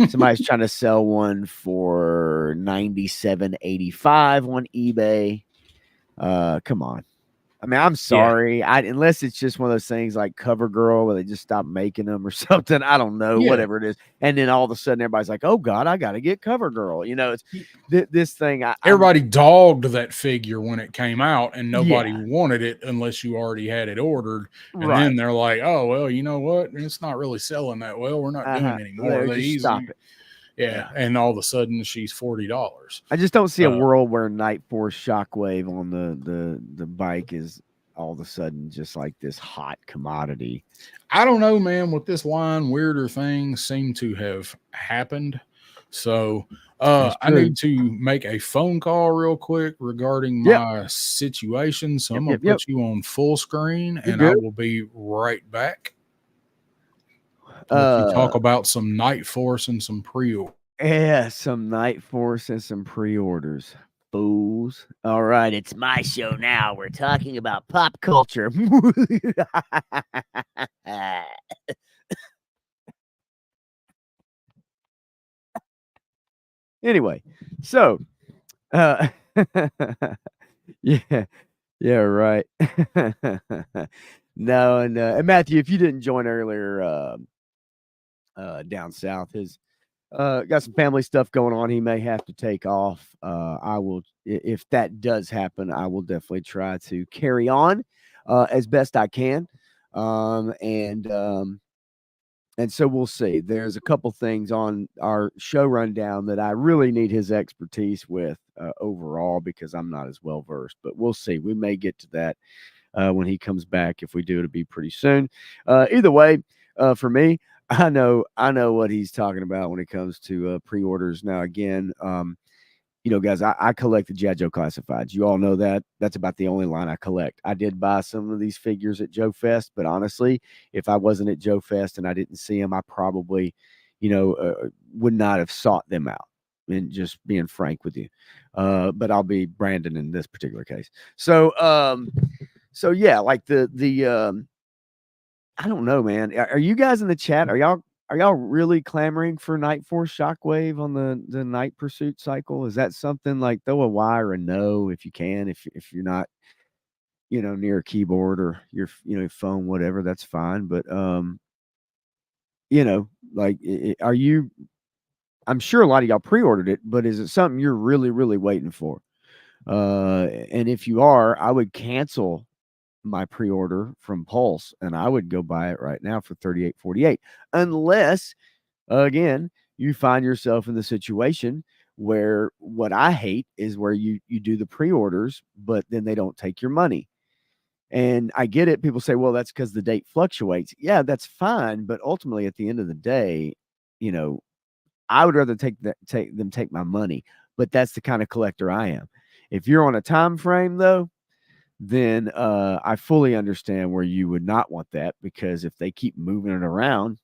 Somebody's trying to sell one for $97.85 on eBay. Come on. I mean, I'm sorry. Unless it's just one of those things like CoverGirl where they just stopped making them or something. I don't know, whatever it is. And then all of a sudden everybody's like, oh God, I got to get CoverGirl. It's this thing. Everybody dogged that figure when it came out and nobody wanted it unless you already had it ordered. And then they're like, oh, well, you know what? It's not really selling that well. We're not doing any more of these. Stop it. Yeah, and all of a sudden she's $40. I just don't see a world where Night Force Shockwave on the bike is all of a sudden just like this hot commodity. I don't know, man. With this line, weirder things seem to have happened. So I need to make a phone call real quick regarding my situation. So I'm going to put you on full screen, and I will be right back. You talk about some Night Force and some pre-orders. Yeah, some Night Force and some pre-orders. Fools. All right, it's my show now. We're talking about pop culture. Anyway, so uh, yeah, yeah, right. No, and Matthew, if you didn't join earlier, down south, his got some family stuff going on. He may have to take off. I will, if that does happen, I will definitely try to carry on as best I can. Um, and um, and so we'll see. There's a couple things on our show rundown that I really need his expertise with overall because I'm not as well versed. But we'll see. We may get to that when he comes back. If we do, it'll be pretty soon. Either way, for me, I know what he's talking about when it comes to pre-orders. Now, again, guys, I collect the G.I. Joe classifieds. You all know that. That's about the only line I collect. I did buy some of these figures at Joe Fest, but honestly, if I wasn't at Joe Fest and I didn't see them, I probably, would not have sought them out. And just being frank with you, but I'll be Brandon in this particular case. So yeah, like I don't know, man. Are you guys in the chat? Are y'all really clamoring for Night Force Shockwave on the Night Pursuit cycle? Is that something like throw a Y or a no if you can, if you're not, near a keyboard or your phone, whatever, that's fine. But like are you I'm sure a lot of y'all pre-ordered it, but is it something you're really, really waiting for? And if you are, I would cancel my pre-order from Pulse and I would go buy it right now for $38.48, unless again you find yourself in the situation where what I hate is where you do the pre-orders but then they don't take your money. And I get it. People say, well, that's because the date fluctuates. Yeah, that's fine, but ultimately at the end of the day, you know, I would rather take my money, but that's the kind of collector I am. If you're on a time frame though, then I fully understand where you would not want that, because if they keep moving it around,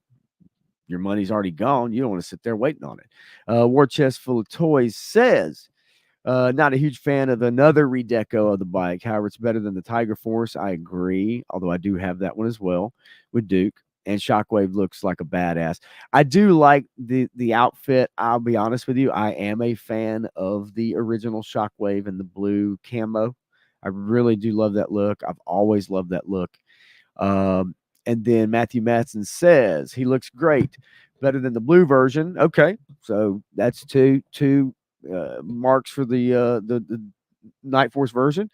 your money's already gone. You don't want to sit there waiting on it. War Chest Full of Toys says, not a huge fan of another redeco of the bike. However, it's better than the Tiger Force. I agree, although I do have that one as well with Duke. And Shockwave looks like a badass. I do like the outfit. I'll be honest with you. I am a fan of the original Shockwave and the blue camo. I really do love that look. I've always loved that look. And then Matthew Matson says he looks great, better than the blue version. Okay, so that's two marks for the Night Force version.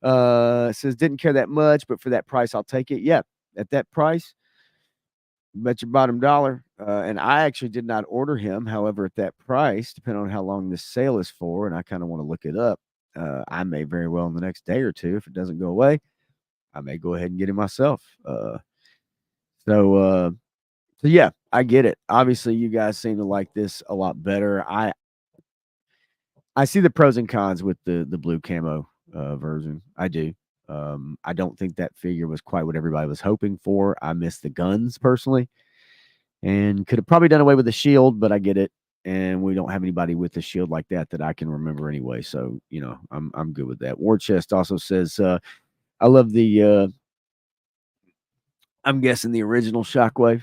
Says didn't care that much, but for that price, I'll take it. Yeah, at that price, bet your bottom dollar. And I actually did not order him. However, at that price, depending on how long this sale is for, and I kind of want to look it up, I may very well in the next day or two, if it doesn't go away, I may go ahead and get him myself. So yeah, I get it. Obviously, you guys seem to like this a lot better. I see the pros and cons with the blue camo version. I do. I don't think that figure was quite what everybody was hoping for. I miss the guns personally, and could have probably done away with the shield, but I get it. And we don't have anybody with a shield like that I can remember anyway. So I'm good with that. War Chest also says I love the. I'm guessing the original Shockwave.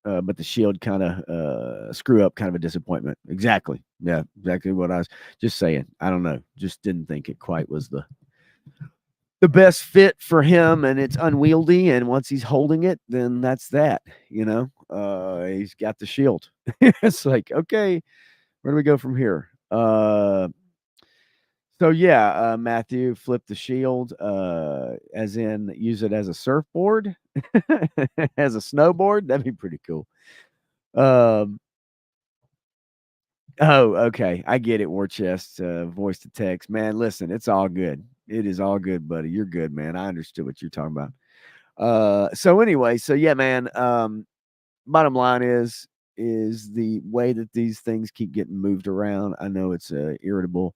But the shield kind of screw up, kind of a disappointment. Exactly. Yeah, exactly what I was just saying. I don't know. Just didn't think it quite was the best fit for him, and it's unwieldy. And once he's holding it, then that's that. He's got the shield. It's like, okay, where do we go from here? So yeah, Matthew, flip the shield, as in use it as a surfboard, as a snowboard. That'd be pretty cool. Um, oh, okay, I get it. War Chest, voice to text, man. Listen, it's all good. It is all good, buddy. You're good, man. I understood what you're talking about. So anyway, so yeah, man. Bottom line is the way that these things keep getting moved around. I know it's an irritable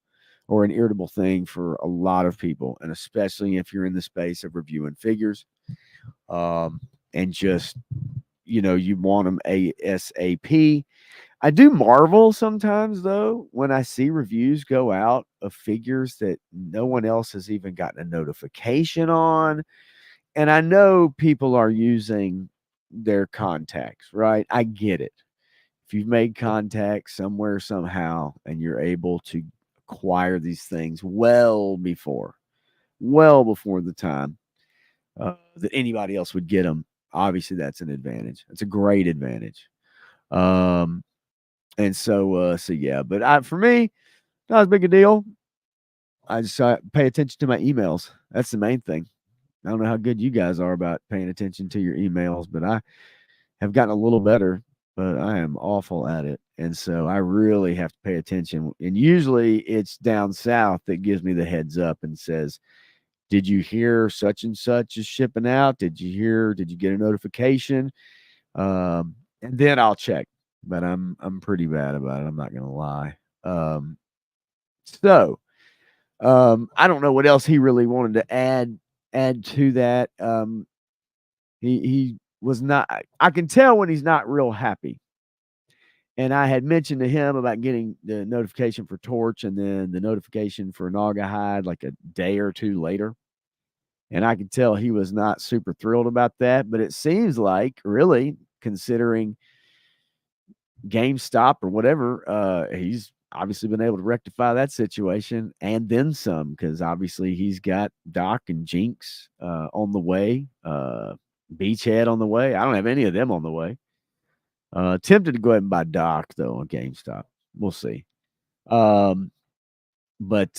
thing for a lot of people, and especially if you're in the space of reviewing figures, and just you want them ASAP. I do marvel sometimes though when I see reviews go out of figures that no one else has even gotten a notification on, and I know people are using their contacts, right? I get it. if you've made contact somewhere, somehow, and you're able to acquire these things well before the time that anybody else would get them, obviously that's an advantage. It's a great advantage. And so yeah, but for me, not as big a deal. I just pay attention to my emails. That's the main thing. I don't know how good you guys are about paying attention to your emails, but I have gotten a little better, but I am awful at it. And so I really have to pay attention. And usually it's down south that gives me the heads up and says, did you hear such and such is shipping out? Did you get a notification? And then I'll check, but I'm pretty bad about it. I'm not going to lie. So I don't know what else he really wanted to add to that. He was not, I can tell when he's not real happy. And I had mentioned to him about getting the notification for Torch and then the notification for Naugahyde like a day or two later. And I could tell he was not super thrilled about that. But it seems like, really, considering GameStop or whatever, he's obviously been able to rectify that situation and then some, because obviously he's got Doc and Jinx on the way, Beachhead on the way. I don't have any of them on the way. Tempted to go ahead and buy Doc, though, on GameStop. We'll see. But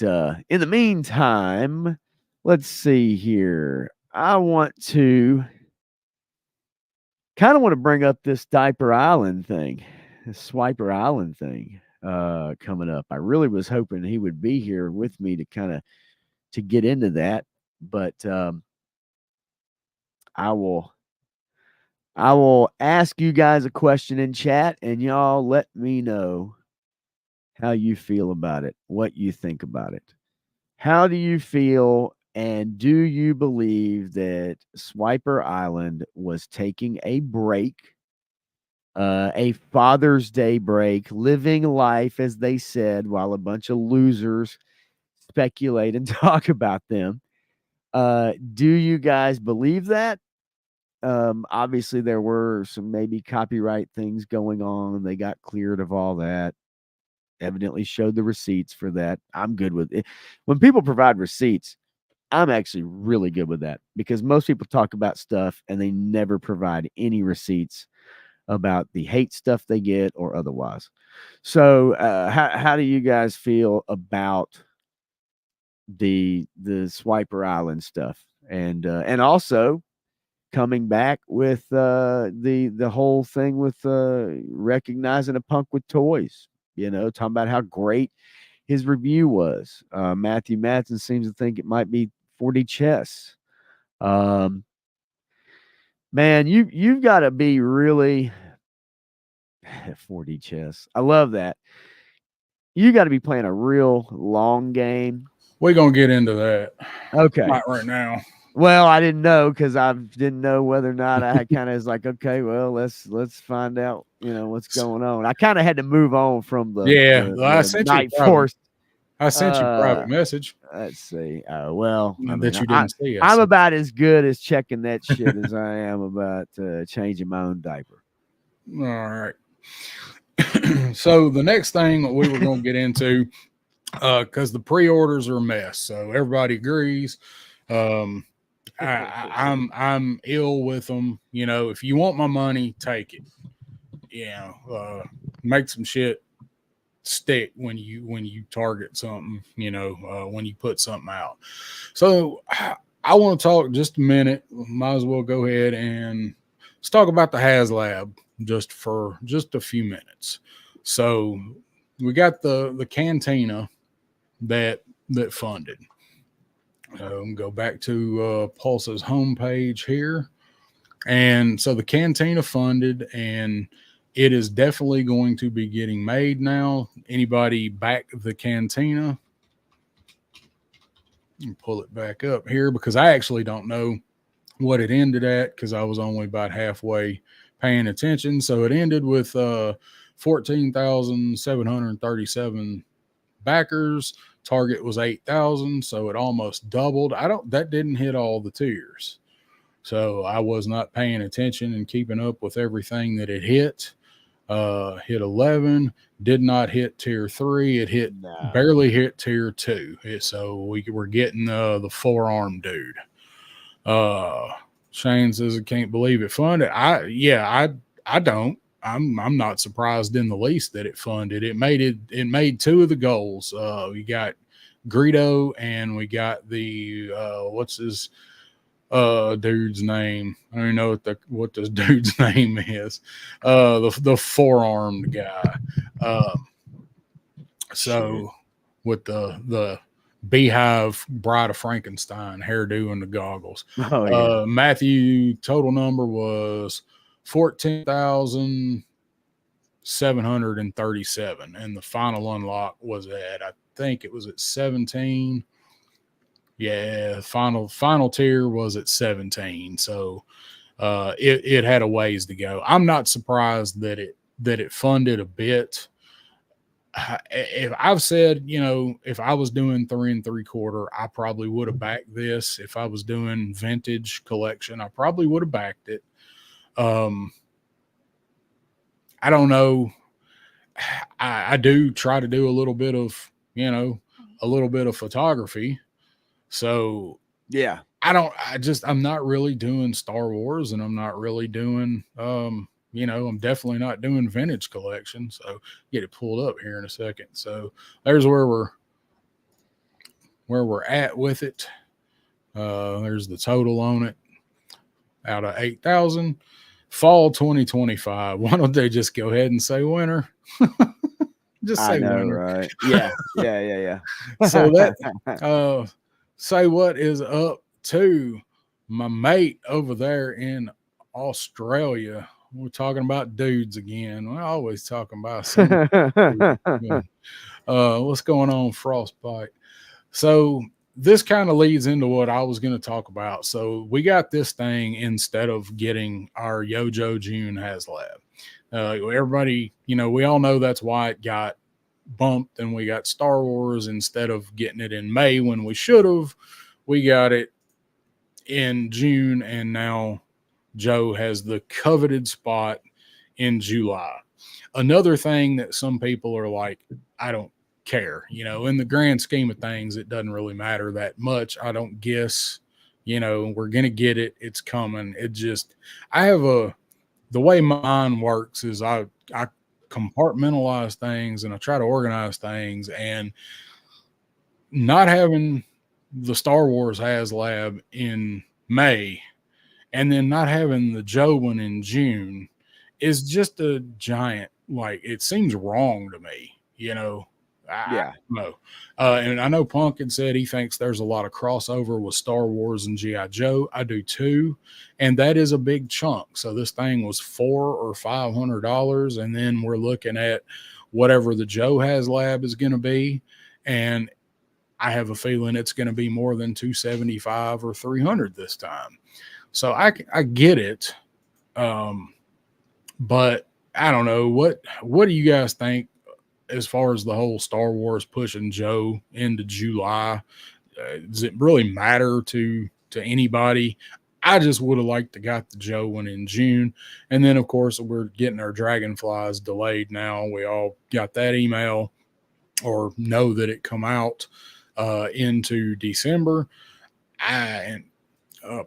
in the meantime, let's see here. I want to bring up this Diaper Island thing, this Swiper Island thing coming up. I really was hoping he would be here with me to get into that, but I will ask you guys a question in chat, and y'all let me know how you feel about it, what you think about it. How do you feel, and do you believe that Swiper Island was taking a break, a Father's Day break, living life, as they said, while a bunch of losers speculate and talk about them? Do you guys believe that? Obviously, there were some maybe copyright things going on. They got cleared of all that. Evidently showed the receipts for that. I'm good with it. When people provide receipts, I'm actually really good with that, because most people talk about stuff and they never provide any receipts about the hate stuff they get or otherwise. So how do you guys feel about the Swiper Island stuff, and also coming back with the whole thing with recognizing a punk with toys, talking about how great his review was. Matthew Madsen seems to think it might be 4D chess. Man, you've got to be really 4D chess. I love that. You got to be playing a real long game. We're gonna get into that. Okay. Not right now. Well, I didn't know, because I didn't know whether or not I had kind of was like, okay, well, let's find out, what's going on. I kind of had to move on from the I sent Night you Force. I sent you a private message. Let's see. Well, I mean, that you didn't see. I'm about as good as checking that shit as I am about changing my own diaper. All right. So the next thing we were going to get into, because the pre-orders are a mess, so everybody agrees. I'm ill with them. If you want my money, take it. Make some shit stick when you target something. When you put something out. So I want to talk just a minute. Might as well go ahead and let's talk about the Hasab for just a few minutes. So we got the Cantina that funded. Go back to Pulse's homepage here. And so the Cantina funded, and it is definitely going to be getting made now. Anybody back the Cantina? Pull it back up here, because I actually don't know what it ended at, because I was only about halfway paying attention. So it ended with 14,737 backers. Target was 8,000, so it almost doubled. That didn't hit all the tiers, so I was not paying attention and keeping up with everything that it hit. hit 11, did not hit tier 3. It barely hit tier 2. So we were getting the forearm dude. Shane says, I can't believe it funded. I don't. I'm not surprised in the least that it funded. It made 2 of the goals. We got Greedo and we got the what's his dude's name? I don't even know what this dude's name is. The four-armed guy. So with the beehive Bride of Frankenstein hairdo and the goggles. Oh, yeah. Matthew total number was 14,737, and the final unlock was I think it was at 17. Yeah, final tier was at 17. So it had a ways to go. I'm not surprised that it funded a bit. If I've said, if I was doing 3 3/4, I probably would have backed this. If I was doing vintage collection, I probably would have backed it. I don't know. I do try to do a little bit of photography. So yeah, I'm not really doing Star Wars, and I'm not really doing, I'm definitely not doing vintage collection. So get it pulled up here in a second. So there's where we're at with it. There's the total on it out of 8,000. Fall 2025. Why don't they just go ahead and say winner? Just say winner. Right? Yeah. So that say what is up to my mate over there in Australia. We're talking about dudes again. We're always talking about some what's going on, Frostbite. So this kind of leads into what I was going to talk about. So we got this thing instead of getting our YoJoe June HasLab. Everybody, we all know that's why it got bumped, and we got Star Wars instead of getting it in May when we should have. We got it in June, and now Joe has the coveted spot in July. Another thing that some people are like, I don't care. In the grand scheme of things, it doesn't really matter that much. I don't guess, we're going to get it. It's coming. The way mine works is I compartmentalize things and I try to organize things, and not having the Star Wars HasLab in May and then not having the Joe one in June is just a giant, it seems wrong to me, Yeah. No. And I know Punk had said he thinks there's a lot of crossover with Star Wars and G.I. Joe. I do too. And that is a big chunk. So this thing was $400 or $500. And then we're looking at whatever the Joe HasLab is going to be. And I have a feeling it's going to be more than $275 or $300 this time. So I get it. But I don't know. What do you guys think as far as the whole Star Wars pushing Joe into July? Does it really matter to anybody? I just would have liked to got the Joe one in June. And then, of course, we're getting our Dragonflies delayed now. We all got that email or know that it come out into December.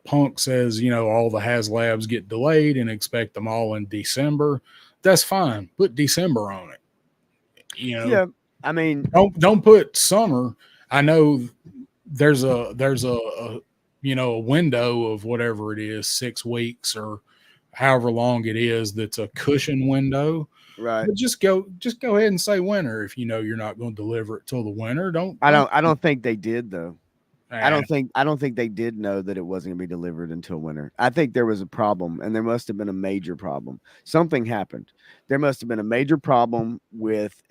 Punk says, all the HasLabs get delayed and expect them all in December. That's fine. Put December on it. Yeah, I mean, don't put summer. I know there's a window of whatever it is, 6 weeks or however long it is. That's a cushion window, right? But just go ahead and say winter if you're not going to deliver it till the winter. I don't think they did though. I don't think they did know that it wasn't going to be delivered until winter. I think there was a problem, and there must have been a major problem. Something happened. There must have been a major problem with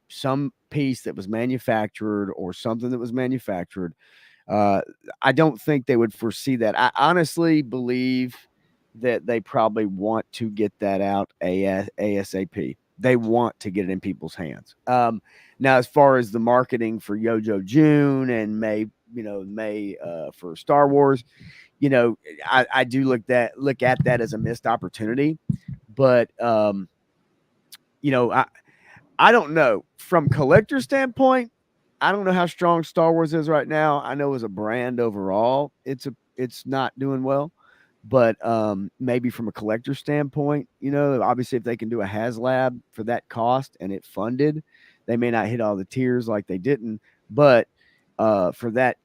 some piece that was manufactured or something that was manufactured. I don't think they would foresee that. I honestly believe that they probably want to get that out ASAP. They want to get it in people's hands. Now, as far as the marketing for YoJoe June and May for Star Wars, I do look at that as a missed opportunity. But I don't know from collector standpoint. I don't know how strong Star Wars is right now. I know as a brand overall, it's not doing well. But maybe from a collector standpoint, obviously if they can do a HasLab for that cost and it funded, they may not hit all the tiers like they didn't. But for that,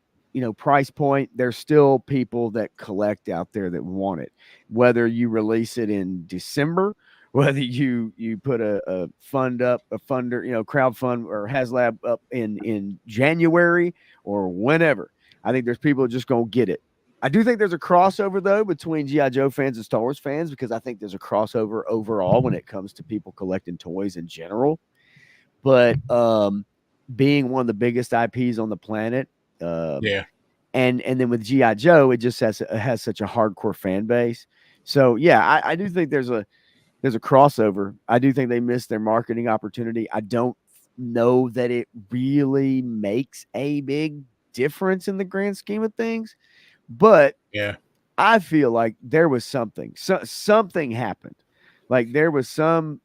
price point, there's still people that collect out there that want it. Whether you release it in December, whether you put a fund up, a funder, crowdfund or HasLab up in January or whenever, I think there's people just gonna get it. I do think there's a crossover though between GI Joe fans and Star Wars fans, because I think there's a crossover overall when it comes to people collecting toys in general. But being one of the biggest IPs on the planet, Yeah. and then with GI Joe, it just has such a hardcore fan base. So yeah, I do think there's a crossover. I do think they missed their marketing opportunity. I don't know that it really makes a big difference in the grand scheme of things, but Yeah. I feel like there was something. Something happened. Like there was some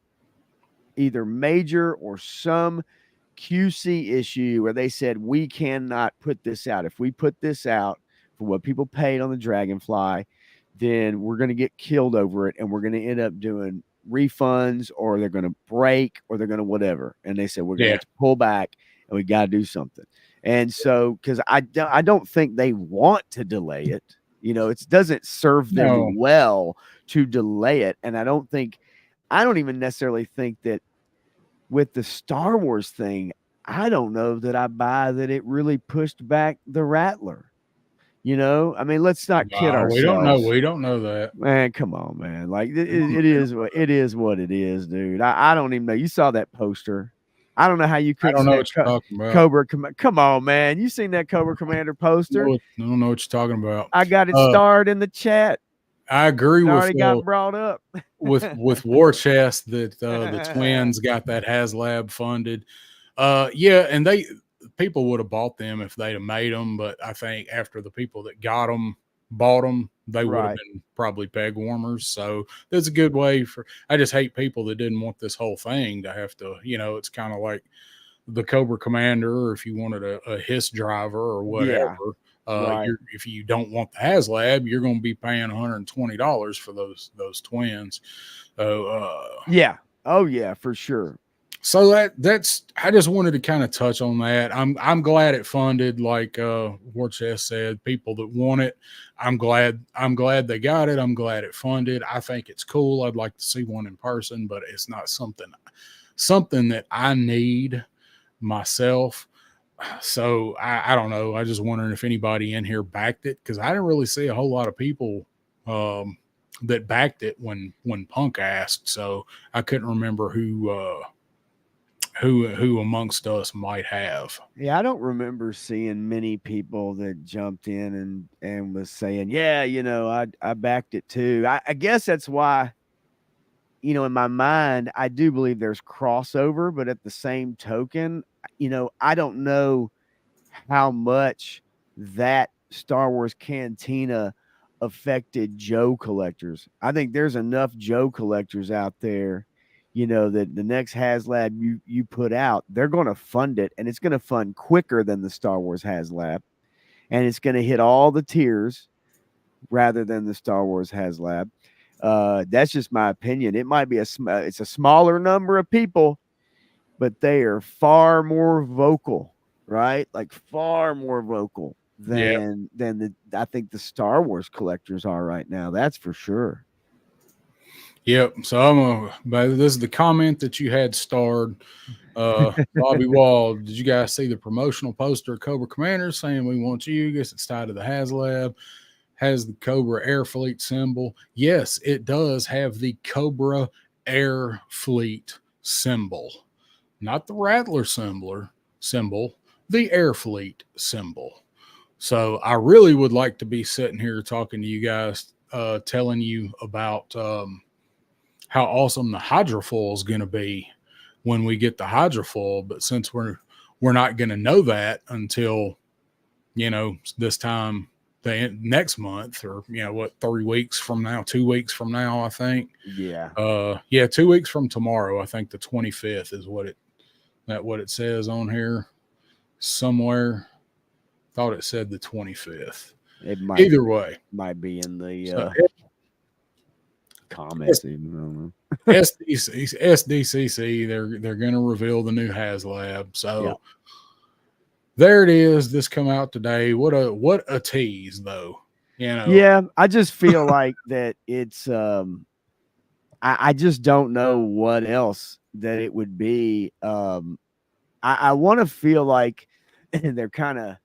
either major or some QC issue where they said we cannot put this out. If we put this out for what people paid on the Dragonfly, then we're going to get killed over it, and we're going to end up doing refunds, or they're going to break, or they're going to whatever. And they said we're going to have to pull back, and we got to do something. And so, because I don't think they want to delay it. It doesn't serve them well to delay it, and I don't even necessarily think that with the Star Wars thing, I don't know that I buy that it really pushed back the Rattler. I mean, let's not kid ourselves. We don't know that. Man, come on, man. Like it is what it is, dude. I don't even know. You saw that poster. I don't know how you couldn't. I don't know what you're talking about. Cobra come on, man. You seen that Cobra Commander poster? I don't know what you're talking about. I got it starred in the chat. I agree with already got brought up with War Chest that the twins got that HasLab funded. Yeah, and people would have bought them if they'd have made them, but I think after the people that bought them, they would have been probably peg warmers. So that's a good way I just hate people that didn't want this whole thing to have to, it's kind of like the Cobra Commander, or if you wanted a HISS driver or whatever. Yeah. If you don't want the HasLab, you're going to be paying $120 for those twins. Yeah. Oh yeah, for sure. So that's I just wanted to kind of touch on that. I'm glad it funded, like War Chest said, people that want it. I'm glad they got it. I'm glad it funded. I think it's cool. I'd like to see one in person, but it's not something that I need myself. So I don't know. I just wondering if anybody in here backed it, because I didn't really see a whole lot of people that backed it when Punk asked. So I couldn't remember who amongst us might have. Yeah, I don't remember seeing many people that jumped in and was saying, yeah, I backed it too. I guess that's why, in my mind, I do believe there's crossover, but at the same token, I don't know how much that Star Wars Cantina affected Joe collectors. I think there's enough Joe collectors out there, that the next HasLab you put out, they're going to fund it, and it's going to fund quicker than the Star Wars HasLab, and it's going to hit all the tiers rather than the Star Wars HasLab. That's just my opinion. It might be it's a smaller number of people, but they are far more vocal, right? Like far more vocal than I think the Star Wars collectors are right now. That's for sure. Yep. So this is the comment that you had starred. Bobby Wall, did you guys see the promotional poster of Cobra Commander saying we want you? I guess it's tied to the HasLab. Has the Cobra Air Fleet symbol. Yes, it does have the Cobra Air Fleet symbol. Not the Rattler symbol, the Air Fleet symbol. So I really would like to be sitting here talking to you guys, telling you about how awesome the hydrofoil is going to be when we get the hydrofoil. But since we're not going to know that until, this time the next month, or 3 weeks from now, 2 weeks from now, I think. Yeah. 2 weeks from tomorrow, I think the 25th is what it says on here somewhere. Thought it said the 25th. It might Either way, might be in the so comments. Even. SDCC, they're going to reveal the new Haslab. So Yeah. there it is. This come out today. What a tease, though. Yeah, I just feel like that it's I just don't know what else that it would be. I want to feel like they're kind of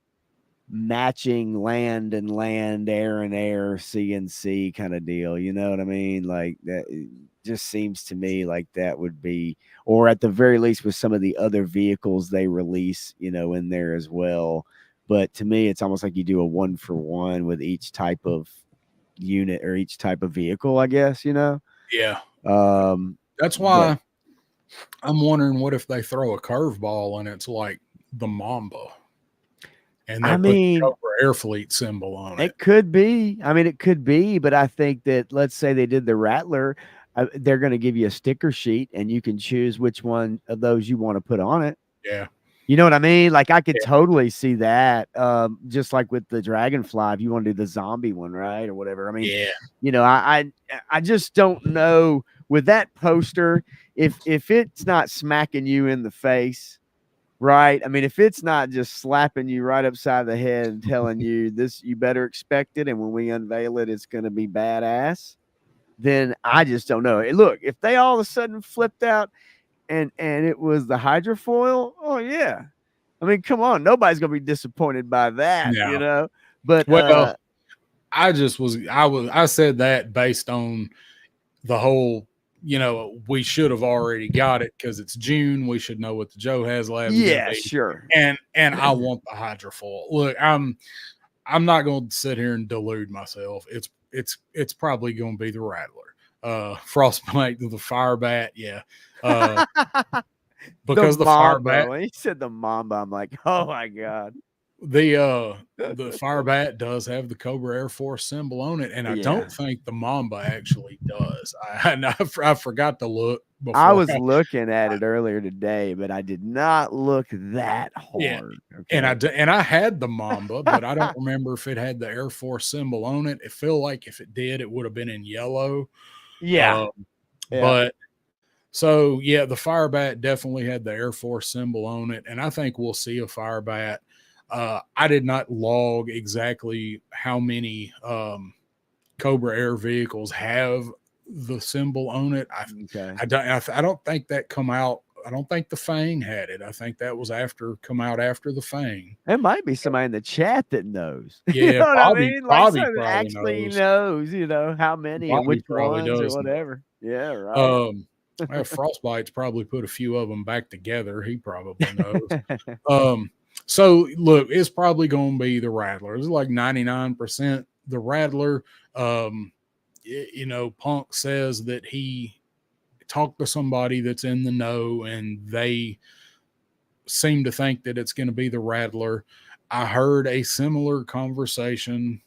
matching land and land, air and air, sea and sea kind of deal. You know what I mean? Like that just seems to me like that would be, or at the very least with some of the other vehicles they release, in there as well. But to me, it's almost like you do a 1-for-1 with each type of unit or each type of vehicle, I guess, Yeah. That's why I'm wondering what if they throw a curveball and it's like the Mamba. And they put the Cobra Air Fleet symbol on it. It could be. I mean, it could be, but I think that, let's say they did the Rattler, they're going to give you a sticker sheet and you can choose which one of those you want to put on it. Yeah. You know what I mean? Like I could totally see that. Just like with the Dragonfly, if you want to do the zombie one, right? Or whatever. I mean, I just don't know with that poster, if it's not smacking you in the face, right? I mean, if it's not just slapping you right upside the head and telling you this, you better expect it, and when we unveil it, it's going to be badass, then I just don't know. Look, if they all of a sudden flipped out and it was the hydrofoil, oh yeah. I mean, come on, nobody's going to be disappointed by that, But I said that based on the whole, we should have already got it because it's June. We should know what the Joe Haslab is. Yeah, sure. And I want the hydrofoil. Look, I'm not going to sit here and delude myself. It's probably going to be the Rattler. Frostbite to the Firebat, yeah. Because the Firebat. When he said the Mamba, I'm like, oh my god. The Firebat does have the Cobra Air Force symbol on it, and I don't think the Mamba actually does. I forgot to look before. I was looking at it earlier today, but I did not look that hard. Yeah. Okay. And I had the Mamba, but I don't remember if it had the Air Force symbol on it. It feel like if it did, it would have been in yellow. Yeah. But so yeah, the Firebat definitely had the Air Force symbol on it, and I think we'll see a Firebat. I did not log exactly how many Cobra Air vehicles have the symbol on it. I don't think that come out. I don't think the Fang had it. I think that was come out after the Fang. There might be somebody in the chat that knows. Yeah, you know Bobby probably actually knows. How many Bobby and which probably ones does or whatever. Yeah, right. Frostbite's probably put a few of them back together. He probably knows. So look, it's probably going to be the Rattler. It's like 99% the Rattler. Punk says that he talked to somebody that's in the know and they seem to think that it's going to be the Rattler. I heard a similar conversation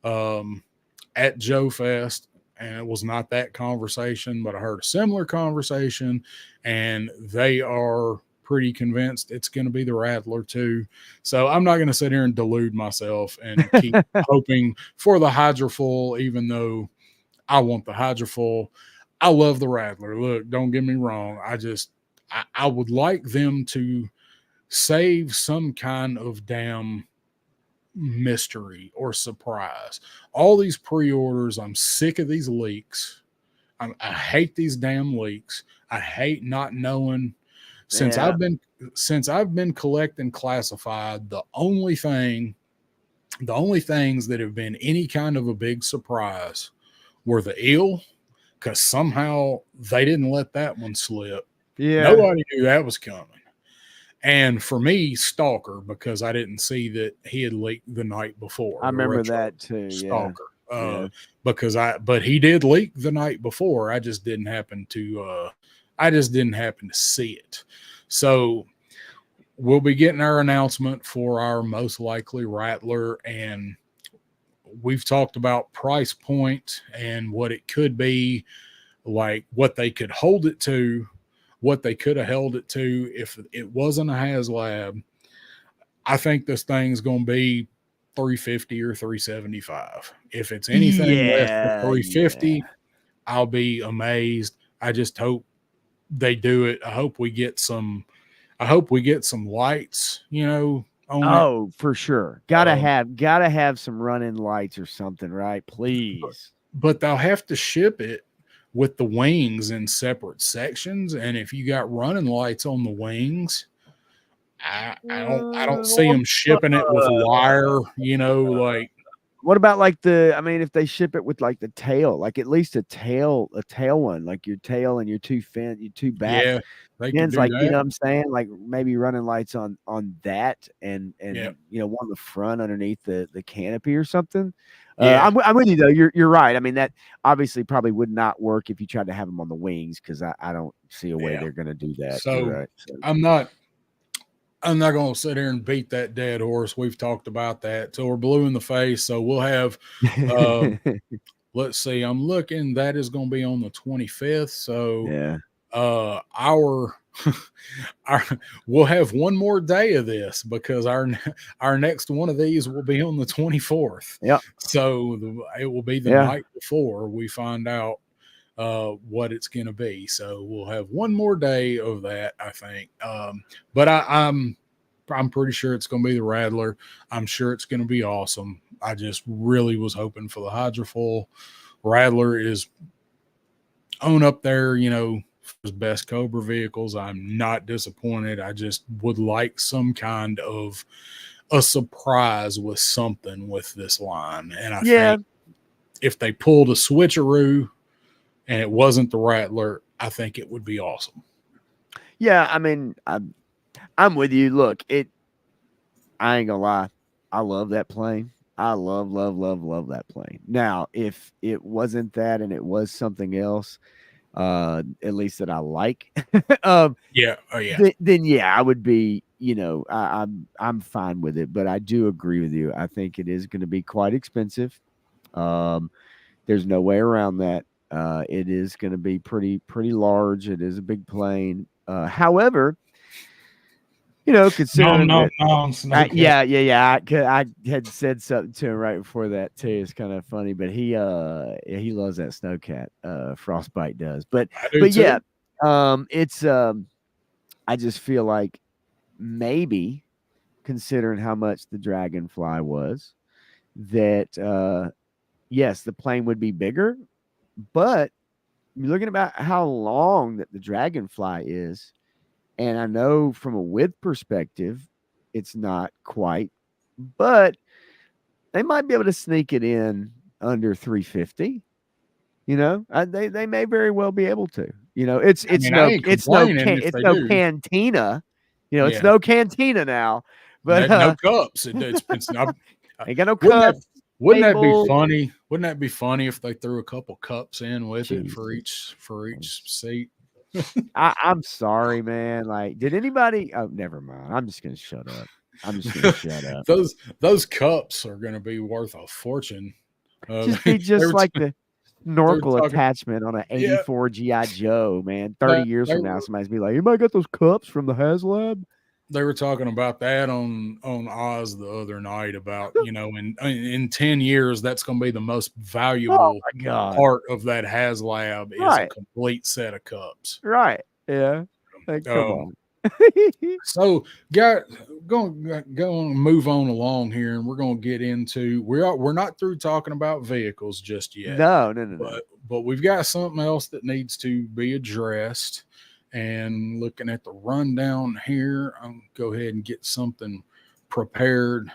at Joe Fest, and it was not that conversation, but I heard a similar conversation, and they are pretty convinced it's going to be the Rattler too. So I'm not going to sit here and delude myself and keep hoping for the hydrofoil, even though I want the hydrofoil. I love the Rattler. Look, don't get me wrong. I would like them to save some kind of damn mystery or surprise. All these pre-orders, I'm sick of these leaks. I hate these damn leaks. I hate not knowing. Since I've been collecting classified, the only things that have been any kind of a big surprise were the eel, because somehow they didn't let that one slip. Yeah, nobody knew that was coming. And for me, Stalker, because I didn't see that he had leaked the night before. I remember that too. Stalker. But he did leak the night before. I just didn't happen to see it. So we'll be getting our announcement for our most likely Rattler, and we've talked about price point and what it could be, like what they could hold it to, what they could have held it to if it wasn't a HasLab. I think this thing's going to be 350 or 375. If it's anything less than 350, I'll be amazed. I just hope they do it. I hope we get some lights, on it. For sure. Gotta have some running lights or something, right? Please. But they'll have to ship it with the wings in separate sections. And if you got running lights on the wings, I don't see them shipping it with wire, like. What about if they ship it with like the tail, like at least a tail one, like your tail and your two back. Yeah, they can ends, do like, that. you know what I'm saying? Like maybe running lights on that and Yeah. one in the front underneath the canopy or something. Yeah. I'm with you though. You're right. I mean, that obviously probably would not work if you tried to have them on the wings, because I don't see a way they're going to do that. So, right. So I'm not going to sit here and beat that dead horse. We've talked about that till we're blue in the face. So we'll have, let's see, I'm looking, that is going to be on the 25th. So yeah, we'll have one more day of this, because our next one of these will be on the 24th. Yeah. So it will be the night before we find out what it's going to be. So we'll have one more day of that, I think. But I'm pretty sure it's going to be the Rattler. I'm sure it's going to be awesome. I just really was hoping for the Hydrofoil. Rattler is on up there, for his best Cobra vehicles. I'm not disappointed. I just would like some kind of a surprise with something with this line. And I think if they pulled a switcheroo and it wasn't the Rattler, I think it would be awesome. Yeah, I mean, I'm with you. Look, I ain't gonna lie, I love that plane. I love that plane. Now, if it wasn't that and it was something else, at least that I like, then I would be, I'm fine with it. But I do agree with you. I think it is going to be quite expensive. There's no way around that. It is going to be pretty large. It is a big plane. However, considering I had said something to him right before that too. It's kind of funny, but he loves that Snowcat. Frostbite does, but yeah, it's I just feel like maybe, considering how much the Dragonfly was, that yes, the plane would be bigger. But you're looking about how long that the Dragonfly is, and I know from a width perspective, it's not quite, but they might be able to sneak it in under 350. They may very well be able to. It's no cantina. It's no cantina now, but no cups. It's not. Ain't got no cups. Wouldn't that be funny? Wouldn't that be funny if they threw a couple cups in with it for each seat? I'm sorry, man. Like, did anybody? Oh, never mind. I'm just gonna shut up. Those cups are gonna be worth a fortune. Just like the snorkel attachment on an 84 GI Joe, man. 30 years from now, somebody's be like, "Anybody got those cups from the HasLab?" They were talking about that on Oz the other night about, in 10 years, that's going to be the most valuable part of that HasLab is a complete set of cups. Right. Yeah. Like, come on. So going to move on along here, and we're going to get into, we're not through talking about vehicles just yet. No. But we've got something else that needs to be addressed. And looking at the rundown here, I'm going to go ahead and get something prepared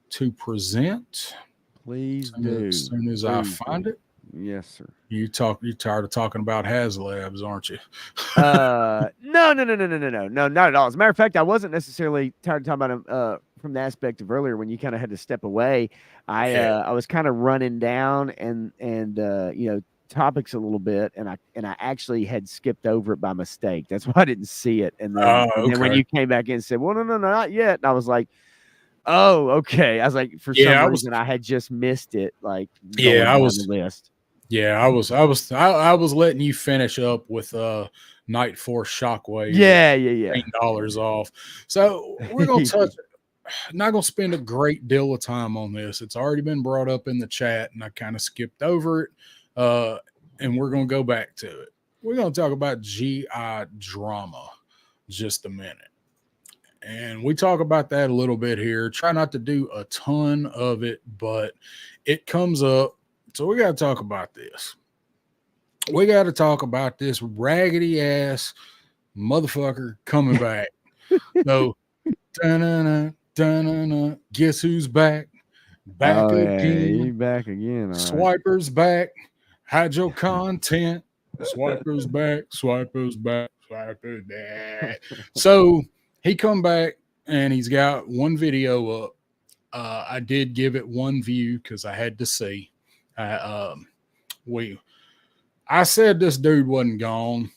to present. Please do. As soon as I find it. Yes, sir. You're tired of talking about HasLabs, aren't you? No, not at all. As a matter of fact, I wasn't necessarily tired of talking about them from the aspect of earlier when you kind of had to step away. I was kind of running down and topics a little bit, and I actually had skipped over it by mistake. That's why I didn't see it. And then, and then when you came back in and said, "Well, no, not yet," and I was like, Oh, okay. I was like, for Yeah, some reason, I had just missed it. Like going Yeah, I down was. the list. Yeah, I was letting you finish up with Night Force Shockwave. Yeah, yeah, $18 off. So we're gonna touch. Not gonna spend a great deal of time on this. It's already been brought up in the chat, and I kind of skipped over it. And we're gonna go back to it. We're gonna talk about GI drama just a minute. And we talk about that a little bit here. Try not to do a ton of it, but it comes up. So we got to talk about this. We got to talk about this raggedy ass motherfucker coming back. So, dun-dun-dun, dun-dun-dun, guess who's back? Back again. You back again. Swiper's back. Hide your content. Swiper's back. Swiper's back. Swiper's back. So he come back and he's got one video up. I did give it one view because I had to see. I said this dude wasn't gone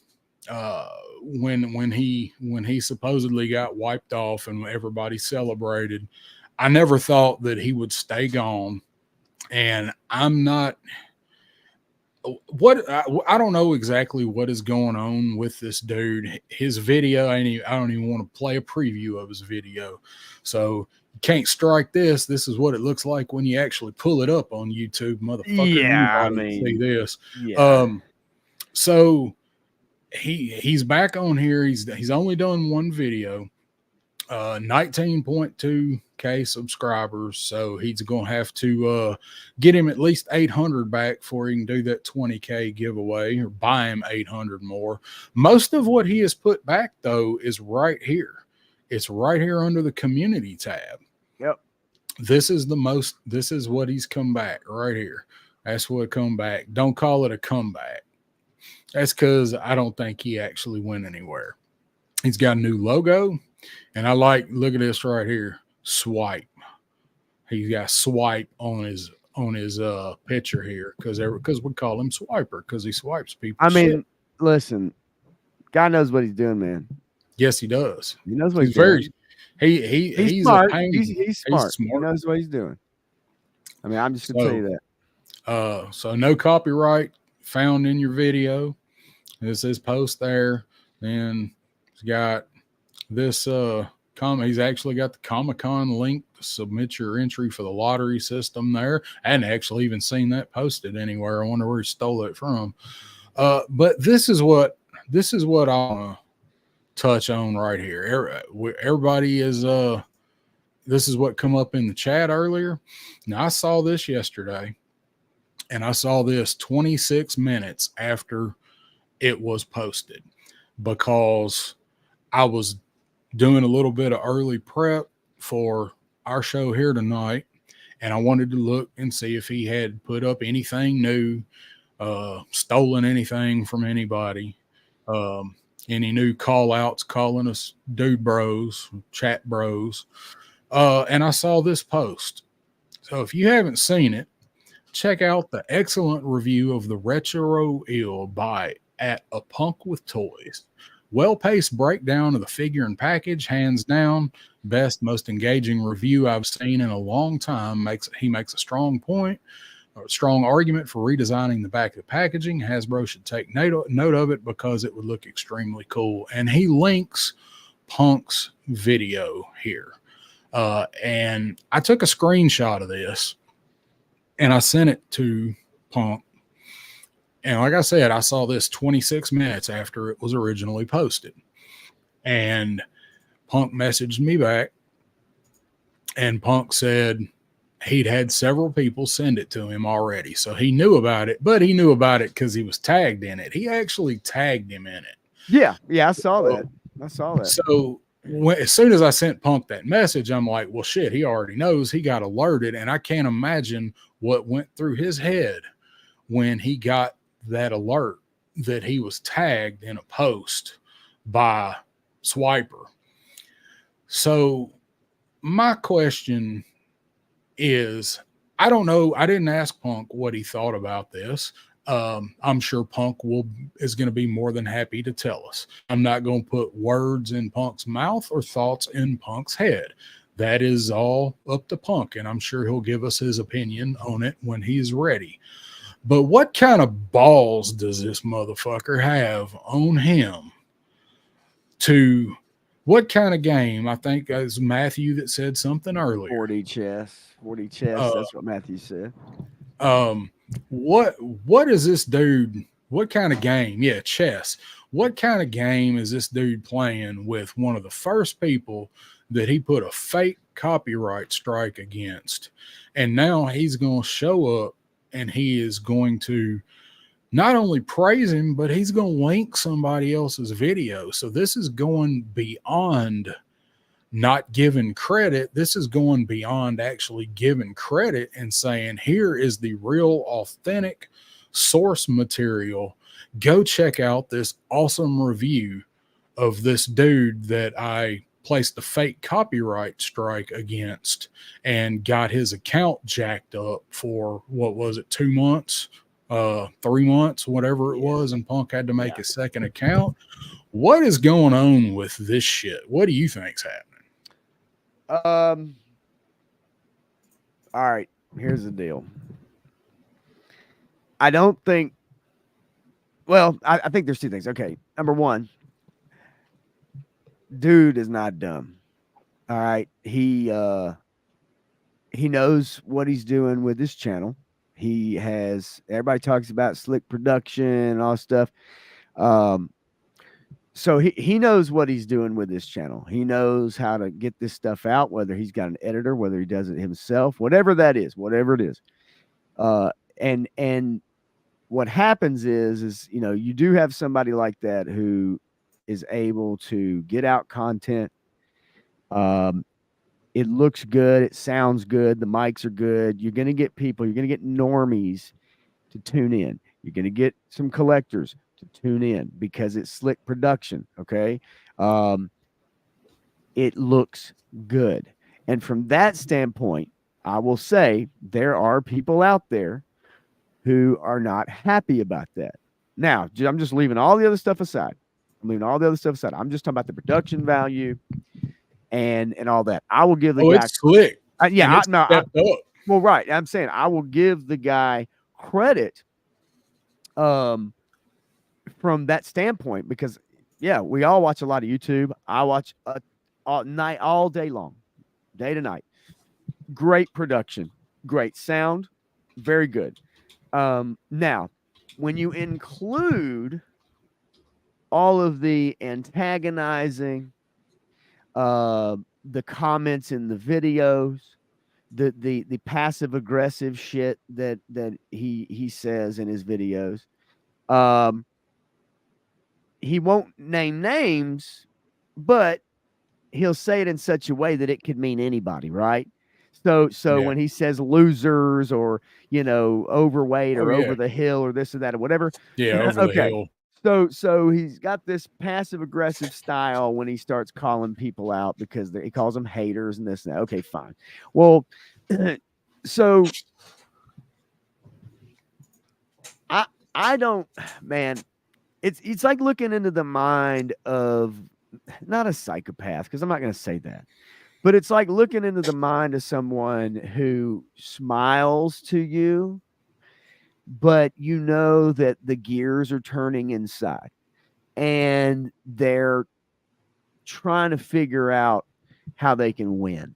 when he supposedly got wiped off and everybody celebrated. I never thought that he would stay gone, and I'm not. I don't know exactly what is going on with this dude. His video, I don't even want to play a preview of his video. So you can't strike this. This is what it looks like when you actually pull it up on YouTube, motherfucker. Yeah, I mean, see this. Yeah. So he's back on here. He's only done one video. 19.2K subscribers, so he's gonna have to get him at least 800 back before he can do that 20K giveaway or buy him 800 more. Most of what he has put back though is right here. It's right here under the community tab. Yep. This is what he's come back right here. That's what come back. Don't call it a comeback. That's because I don't think he actually went anywhere. He's got a new logo. And look at this right here, swipe. He got swipe on his picture here because we call him Swiper because he swipes people. I mean, listen, God knows what he's doing, man. Yes, he does. He knows what he's doing. He's smart. A pain. He's smart. He knows what he's doing. I mean, I'm just gonna tell you that. So no copyright found in your video. This is post there. Then he's got this he's actually got the Comic-Con link to submit your entry for the lottery system there. I hadn't actually even seen that posted anywhere. I wonder where he stole it from. But this is what I want to touch on right here. Everybody is this is what come up in the chat earlier. Now I saw this yesterday, and I saw this 26 minutes after it was posted because I was doing a little bit of early prep for our show here tonight, and I wanted to look and see if he had put up anything new, stolen anything from anybody, any new call outs calling us dude bros, chat bros. And I saw this post. So if you haven't seen it, check out the excellent review of the Retro Ill by at A Punk with Toys. Well-paced breakdown of the figure and package, hands down, best, most engaging review I've seen in a long time. He makes a strong point, a strong argument for redesigning the back of the packaging. Hasbro should take note of it because it would look extremely cool. And he links Punk's video here. And I took a screenshot of this and I sent it to Punk. And like I said, I saw this 26 minutes after it was originally posted. And Punk messaged me back. And Punk said he'd had several people send it to him already. So he knew about it, but he knew about it because he was tagged in it. He actually tagged him in it. Yeah, I saw that. So as soon as I sent Punk that message, I'm like, well, shit, he already knows. He got alerted. And I can't imagine what went through his head when he got that alert that he was tagged in a post by Swiper. So my question is, I don't know. I didn't ask Punk what he thought about this. I'm sure Punk is going to be more than happy to tell us. I'm not going to put words in Punk's mouth or thoughts in Punk's head. that is all up to Punk, and I'm sure he'll give us his opinion on it when he's ready. But what kind of balls does this motherfucker have on him to what kind of game? I think it was Matthew that said something earlier. 40 chess. That's what Matthew said. What is this dude? What kind of game? Yeah, chess. What kind of game is this dude playing with one of the first people that he put a fake copyright strike against? And now he's going to show up and he is going to not only praise him, but he's going to link somebody else's video. So this is going beyond not giving credit. This is going beyond actually giving credit and saying, here is the real authentic source material. Go check out this awesome review of this dude that I placed a fake copyright strike against and got his account jacked up for, what was it, 2 months, 3 months, whatever it was, and Punk had to make a second account. What is going on with this shit? What do you think's happening? All right, here's the deal. I don't think, well, I think there's two things. Okay, number one, dude is not dumb. All right, he knows what he's doing with this channel. He has, everybody talks about slick production and all stuff. So he knows what he's doing with this channel. He knows how to get this stuff out, whether he's got an editor, whether he does it himself, whatever that is, whatever it is. And what happens is, you know, you do have somebody like that who is able to get out content. It looks good. It sounds good. The mics are good. You're going to get people, you're going to get normies to tune in. You're going to get some collectors to tune in because it's slick production. Okay. It looks good. And from that standpoint, I will say there are people out there who are not happy about that. Now, I'm just leaving all the other stuff aside. I'm just talking about the production value and all that. I will give the guy. It's slick. Well, right. I'm saying I will give the guy credit from that standpoint because, yeah, we all watch a lot of YouTube. I watch all day long, day to night. Great production, great sound, very good. Now, when you include all of the antagonizing, the comments in the videos, the passive aggressive shit that he says in his videos, he won't name names, but he'll say it in such a way that it could mean anybody, right? So when he says losers or, you know, overweight or over the hill or this or that or whatever. Yeah, over the hill. So he's got this passive aggressive style when he starts calling people out because he calls them haters and this and that. Okay, fine. Well, so I don't, man, it's like looking into the mind of not a psychopath, because I'm not going to say that, but it's like looking into the mind of someone who smiles to you, but you know that the gears are turning inside and they're trying to figure out how they can win.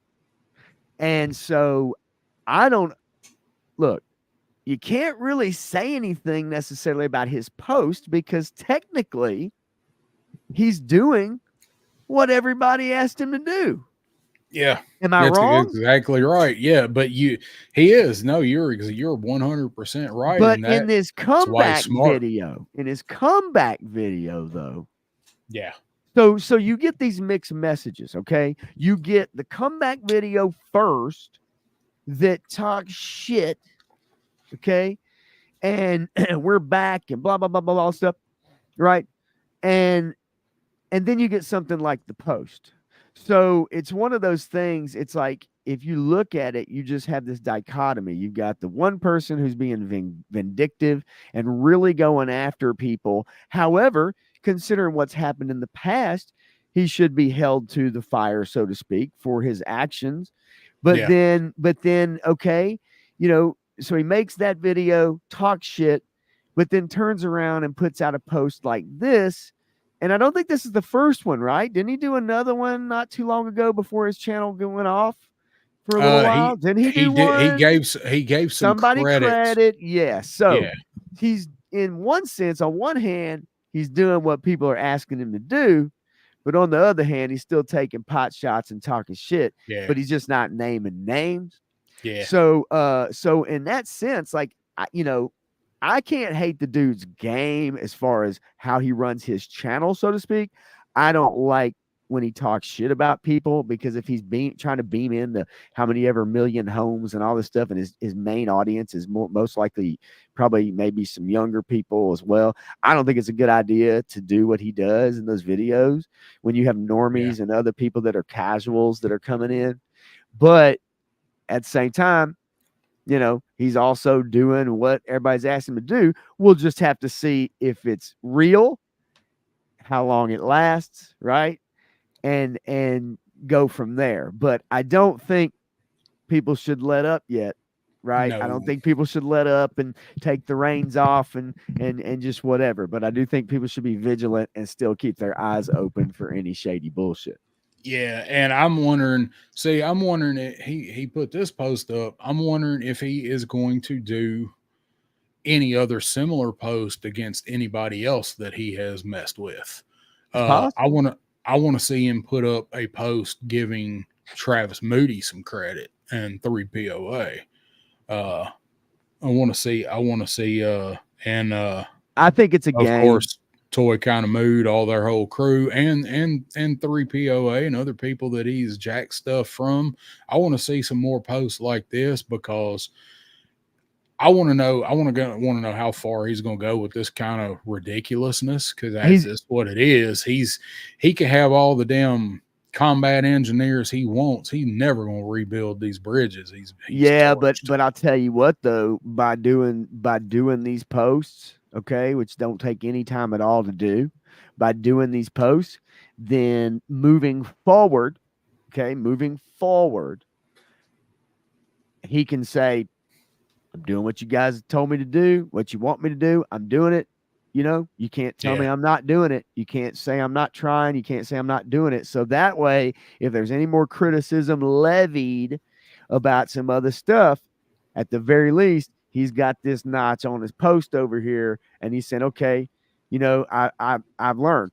And so you can't really say anything necessarily about his post because technically he's doing what everybody asked him to do. Yeah. Am I wrong? Exactly right. Yeah. But you're 100% right. But in his comeback video, though. Yeah. So you get these mixed messages. Okay. You get the comeback video first that talks shit. Okay. And we're back and blah, blah, blah, blah, blah stuff. Right. And then you get something like the post. So it's one of those things. It's like, if you look at it, you just have this dichotomy. You've got the one person who's being vindictive and really going after people. However, considering what's happened in the past, he should be held to the fire, so to speak, for his actions. But Yeah. then, okay, so he makes that video, talks shit, but then turns around and puts out a post like this. And I don't think this is the first one, right? Didn't he do another one not too long ago before his channel went off for a little while? Didn't he do one? He gave some Somebody credit. Yeah. So Yeah. he's, in one sense, on one hand, he's doing what people are asking him to do. But on the other hand, he's still taking pot shots and talking shit. Yeah. But he's just not naming names. Yeah. So in that sense, like, I can't hate the dude's game as far as how he runs his channel, so to speak. I don't like when he talks shit about people, because if he's trying to beam into how many ever million homes and all this stuff, and his main audience is most likely probably maybe some younger people as well, I don't think it's a good idea to do what he does in those videos when you have normies and other people that are casuals that are coming in. But at the same time, he's also doing what everybody's asking him to do. We'll just have to see if it's real, how long it lasts, right? And go from there. But I don't think people should let up yet, right? No. I don't think people should let up and take the reins off and just whatever. But I do think people should be vigilant and still keep their eyes open for any shady bullshit. Yeah, and I'm wondering if he put this post up. I'm wondering if he is going to do any other similar post against anybody else that he has messed with. I want to see him put up a post giving Travis Moody some credit and 3POA. I want to see and I think it's a of game. Course, Toy Kind of Mood, all their whole crew, and 3POA and other people that he's jacked stuff from. I want to see some more posts like this, because I want to know how far he's going to go with this kind of ridiculousness, because that's just what it is. He can have all the damn combat engineers he wants. He's never going to rebuild these bridges. He's but I'll tell you what, though, by doing these posts, okay, which don't take any time at all to do, by doing these posts, then moving forward, he can say, I'm doing what you guys told me to do, what you want me to do. I'm doing it. You can't tell me I'm not doing it. You can't say I'm not trying. You can't say I'm not doing it. So that way, if there's any more criticism levied about some other stuff, at the very least, he's got this notch on his post over here, and he's saying, okay, I've learned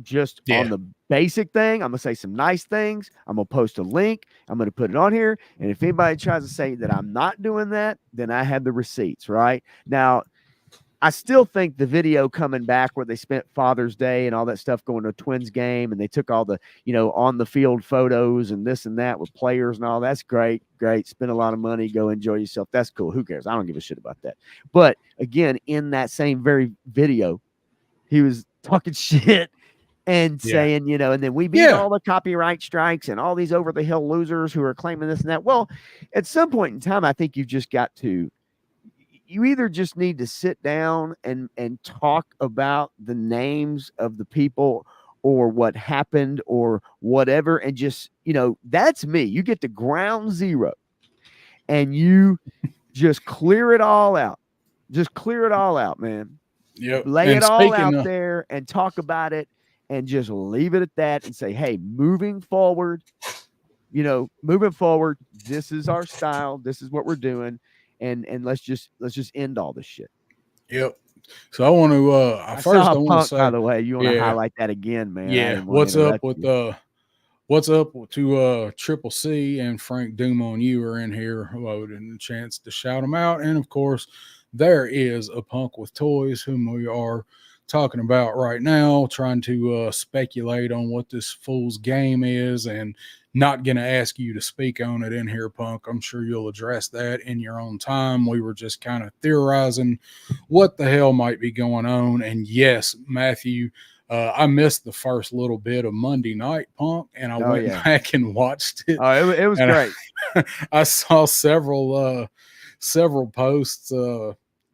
just on the basic thing. I'm going to say some nice things. I'm going to post a link. I'm going to put it on here. And if anybody tries to say that I'm not doing that, then I have the receipts, right? Now, I still think the video coming back where they spent Father's Day and all that stuff going to a Twins game, and they took all the, on the field photos and this and that with players and all, that's great. Spend a lot of money, go enjoy yourself. That's cool. Who cares? I don't give a shit about that. But again, in that same very video, he was talking shit and saying, and then we beat all the copyright strikes and all these over the hill losers who are claiming this and that. Well, at some point in time, I think you've just got to, you either just need to sit down and talk about the names of the people or what happened or whatever, and just, that's me. You get to ground zero and you just clear it all out. Just clear it all out, man. Yep. Lay it all out there and talk about it, and just leave it at that and say, hey, moving forward, this is our style. This is what we're doing. And let's just end all this shit. Yep. So I want to I want to say, by the way, you want to highlight that again, man. Yeah. What's up to Triple C and Frank Doom on You are in here, and a chance to shout them out. And of course, there is a Punk with Toys, whom we are talking about right now, trying to speculate on what this fool's game is, and not going to ask you to speak on it in here, Punk. I'm sure you'll address that in your own time. We were just kind of theorizing what the hell might be going on. And yes, Matthew, I missed the first little bit of Monday Night, Punk, and I went back and watched it. Oh, it was great. I saw several posts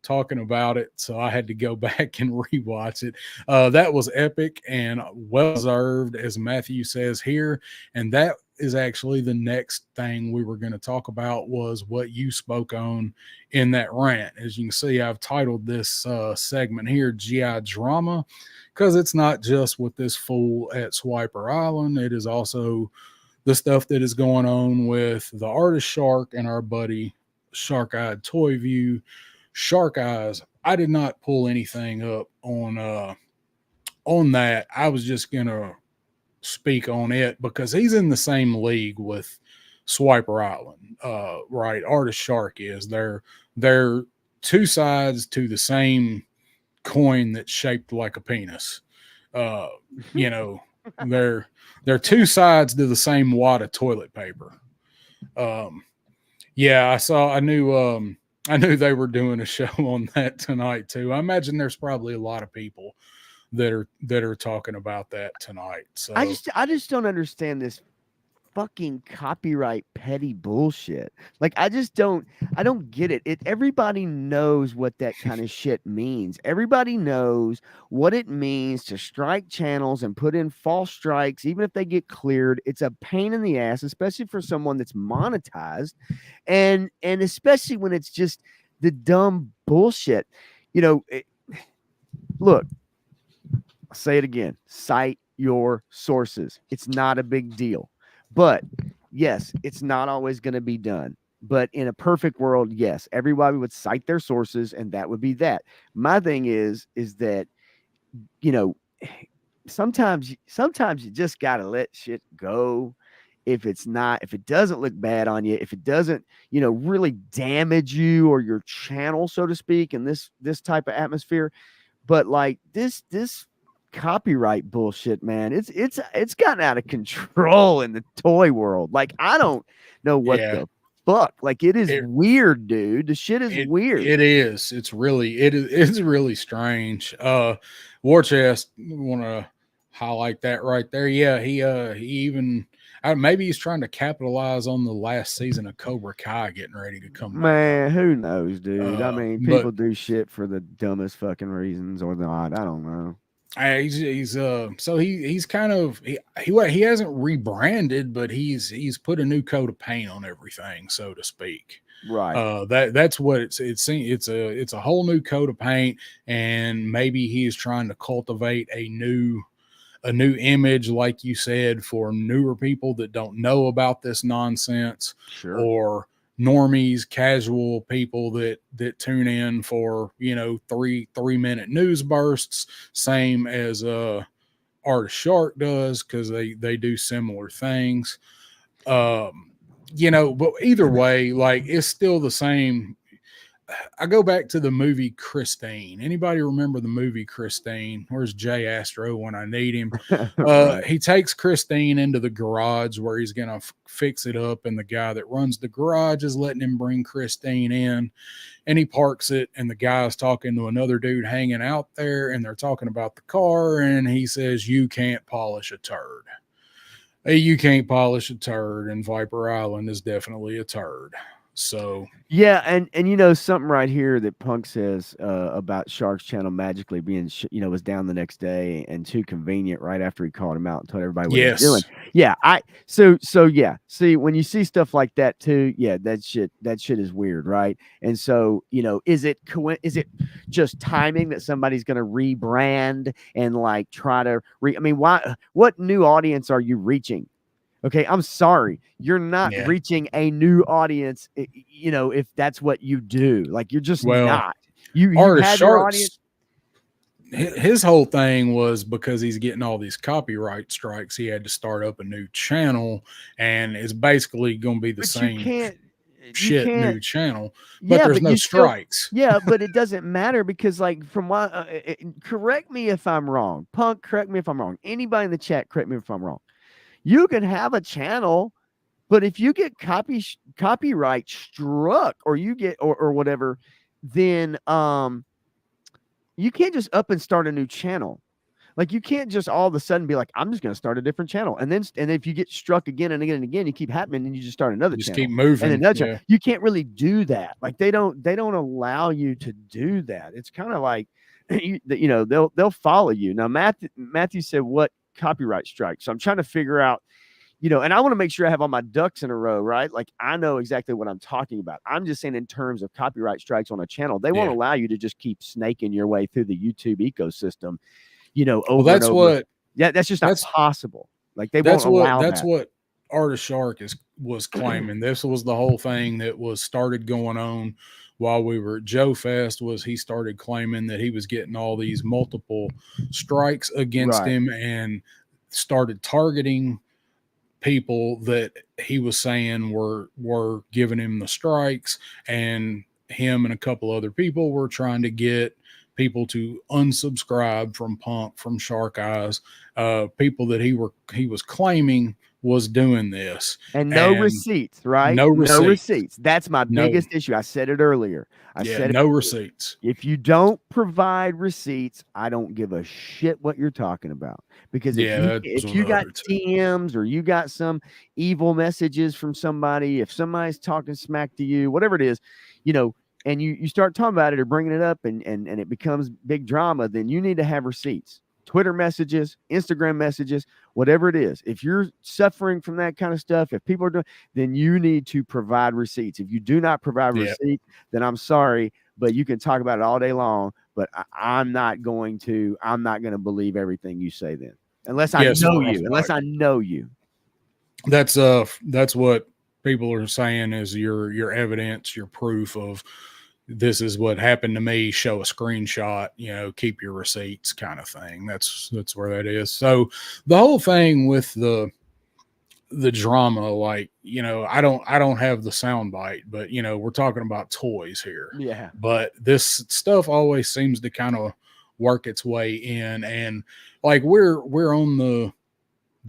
talking about it, so I had to go back and rewatch it. That was epic and well deserved, as Matthew says here. And that is actually the next thing we were going to talk about, was what you spoke on in that rant. As you can see, I've titled this segment here GI Drama, because it's not just with this fool at Swiper Island. It is also the stuff that is going on with the artist Shark and our buddy Shark Eyed Toy View. Shark Eyes, I did not pull anything up on that. I was just gonna speak on it because he's in the same league with Swiper Island. Right, artist Shark is. They're two sides to the same coin that's shaped like a penis. You know, they're two sides to the same wad of toilet paper. Yeah, I knew they were doing a show on that tonight too. I imagine there's probably a lot of people that are talking about that tonight. So I just don't understand this fucking copyright petty bullshit. Like I don't get it. Everybody knows what that kind of shit means. Everybody knows what it means to strike channels and put in false strikes, even if they get cleared. It's a pain in the ass, especially for someone that's monetized, and especially when it's just the dumb bullshit. Look, I'll say it again. Cite your sources. It's not a big deal. But yes, it's not always going to be done. But in a perfect world, yes, everybody would cite their sources, and that would be that. My thing is that, sometimes you just got to let shit go. If it doesn't look bad on you, if it doesn't, really damage you or your channel, so to speak, in this type of atmosphere. But like this copyright bullshit, man, it's gotten out of control in the toy world. Like I don't know what the fuck. Like it is weird, dude. The shit is weird. It is. It's really strange. War Chest, want to highlight that right there. Yeah, he even maybe he's trying to capitalize on the last season of Cobra Kai getting ready to come. Man, who knows, dude? I mean, people do shit for the dumbest fucking reasons or not. I don't know. So he's kind of he hasn't rebranded, but he's put a new coat of paint on everything, so to speak. Right. That's what it's a whole new coat of paint, and maybe he is trying to cultivate a new image, like you said, for newer people that don't know about this nonsense, sure, or normies, casual people that tune in for 3-minute news bursts, same as Artist Shark does, because they do similar things. But either way, like it's still the same. I go back to the movie Christine. Anybody remember the movie Christine? Where's Jay Astro when I need him? Right. He takes Christine into the garage where he's going to fix it up, and the guy that runs the garage is letting him bring Christine in, and he parks it, and the guy's talking to another dude hanging out there, and they're talking about the car, and he says, "You can't polish a turd. You can't polish a turd," and Viper Island is definitely a turd. So yeah, and something right here that Punk says about Shark's channel magically being was down the next day and too convenient right after he called him out and told everybody what he's doing. Yeah, so yeah. See, when you see stuff like that too, yeah, that shit is weird, right? And so is it just timing that somebody's going to rebrand and like try to what new audience are you reaching? Okay, I'm sorry. You're not reaching a new audience, if that's what you do. Like, you're just not. You had your audience. His whole thing was because he's getting all these copyright strikes, he had to start up a new channel, and it's basically going to be the same new channel, but there's no strikes. But it doesn't matter because, like, from what, correct me if I'm wrong. Punk, correct me if I'm wrong. Anybody in the chat, correct me if I'm wrong. You can have a channel, but if you get copyright struck or you get or whatever, then you can't just up and start a new channel. Like you can't just all of a sudden be like, I'm just going to start a different channel. And if you get struck again and again and again, you keep happening and you just start another Just channel. keep moving. And another channel. You can't really do that. Like they don't allow you to do that. It's kind of like, they'll follow you. Now, Matthew said, what copyright strike? So I'm trying to figure out, and I want to make sure I have all my ducks in a row, right? Like I know exactly what I'm talking about. I'm just saying in terms of copyright strikes on a channel, they won't allow you to just keep snaking your way through the YouTube ecosystem, over and over. That's just not possible. Like they won't allow that. That's what Artist Shark was claiming. This was the whole thing that was started going on while we were at Joe Fest. Was he started claiming that he was getting all these multiple strikes against him and started targeting people that he was saying were giving him the strikes, and him and a couple other people were trying to get people to unsubscribe from Punk, from Shark Eyes, people that he was claiming was doing this. And no receipts, right? No receipts. That's my biggest issue. I said it earlier. Receipts. If you don't provide receipts, I don't give a shit what you're talking about. Because if you got DMs or you got some evil messages from somebody, if somebody's talking smack to you, whatever it is, and you start talking about it or bringing it up and it becomes big drama, then you need to have receipts. Twitter messages, Instagram messages, whatever it is. If you're suffering from that kind of stuff, if people are doing, then you need to provide receipts. If you do not provide receipts, then I'm sorry, but you can talk about it all day long, but I'm not going to believe everything you say then. Unless I know you. That's what people are saying is your evidence, your proof of this is what happened to me. Show a screenshot, keep your receipts, kind of thing. That's where that is. So the whole thing with the drama, like, I don't have the sound bite, but we're talking about toys here. Yeah. But this stuff always seems to kind of work its way in, and like we're on the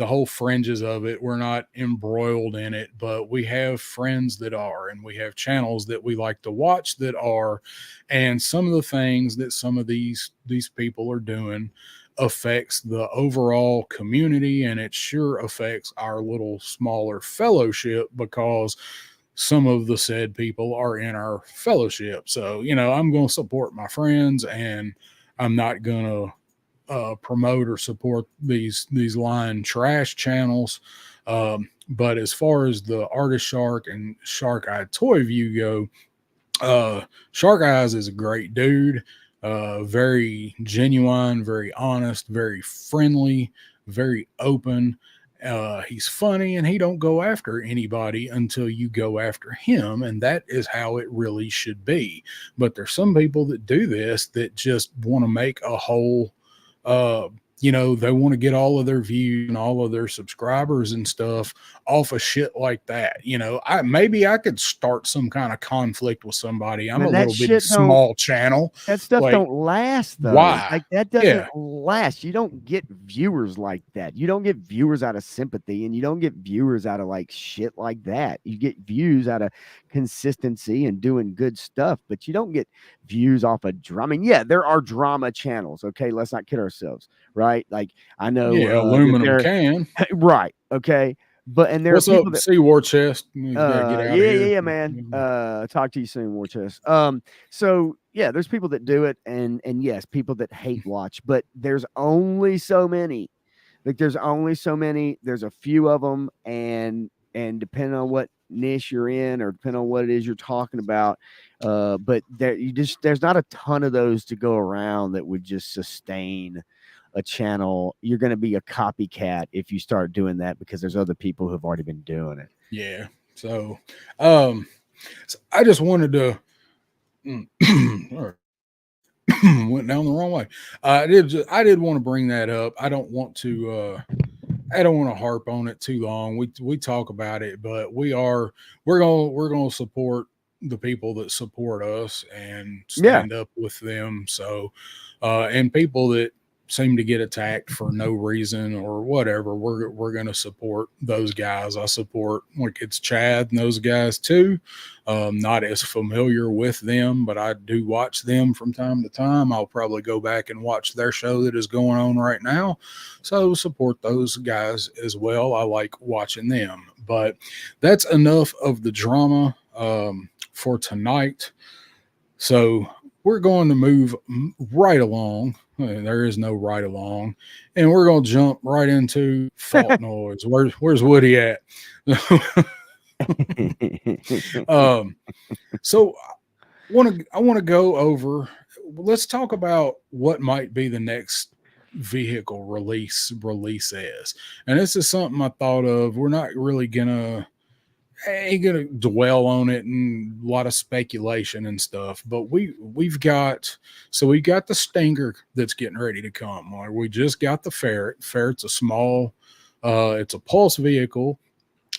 whole fringes of it. We're not embroiled in it, but we have friends that are, and we have channels that we like to watch that are, and some of the things that some of these people are doing affects the overall community, and it sure affects our little smaller fellowship because some of the said people are in our fellowship. So, I'm going to support my friends, and I'm not going to promote or support these lying trash channels. But as far as the Artist Shark and Shark Eye Toy View go, Shark Eyes is a great dude, very genuine, very honest, very friendly, very open. He's funny, and he don't go after anybody until you go after him, and that is how it really should be. But there's some people that do this that just want to make a whole they want to get all of their views and all of their subscribers and stuff off of shit like that. Maybe I could start some kind of conflict with somebody. I'm a little bit small channel. That stuff don't last though. Why? Like that doesn't last. You don't get viewers like that. You don't get viewers out of sympathy, and you don't get viewers out of like shit like that. You get views out of consistency and doing good stuff, but you don't get views off of drama. I mean, there are drama channels. Okay, let's not kid ourselves, right? Like I know aluminum can. Right. Okay. But and there What's are people up, Sea War Chest? Yeah, man. Talk to you soon, War Chest. So yeah, there's people that do it, and yes, people that hate watch, but there's only so many. Like there's only so many. There's a few of them, and depending on what niche you're in, or depending on what it is you're talking about, but there's not a ton of those to go around that would just sustain a channel. You're going to be a copycat if you start doing that, because there's other people who have already been doing it. Yeah. So I just wanted to went down the wrong way. I did want to bring that up. I don't want to harp on it too long. We talk about it, but we're going to support the people that support us and stand up with them. So and people that seem to get attacked for no reason or whatever, we're going to support those guys. I support, like, it's Chad and those guys too. Not as familiar with them, but I do watch them from time to time. I'll probably go back and watch their show that is going on right now. So support those guys as well. I like watching them. But that's enough of the drama for tonight. So we're going to move right along. There is no right along, and we're going to jump right into fault noise. Where's Woody at? So I want to go over. Let's talk about what might be the next vehicle release is, and this is something I thought of. We're not really ain't gonna dwell on it and a lot of speculation and stuff, but we've got the Stinger that's getting ready to come. Like, we just got the Ferret's a small, it's a pulse vehicle,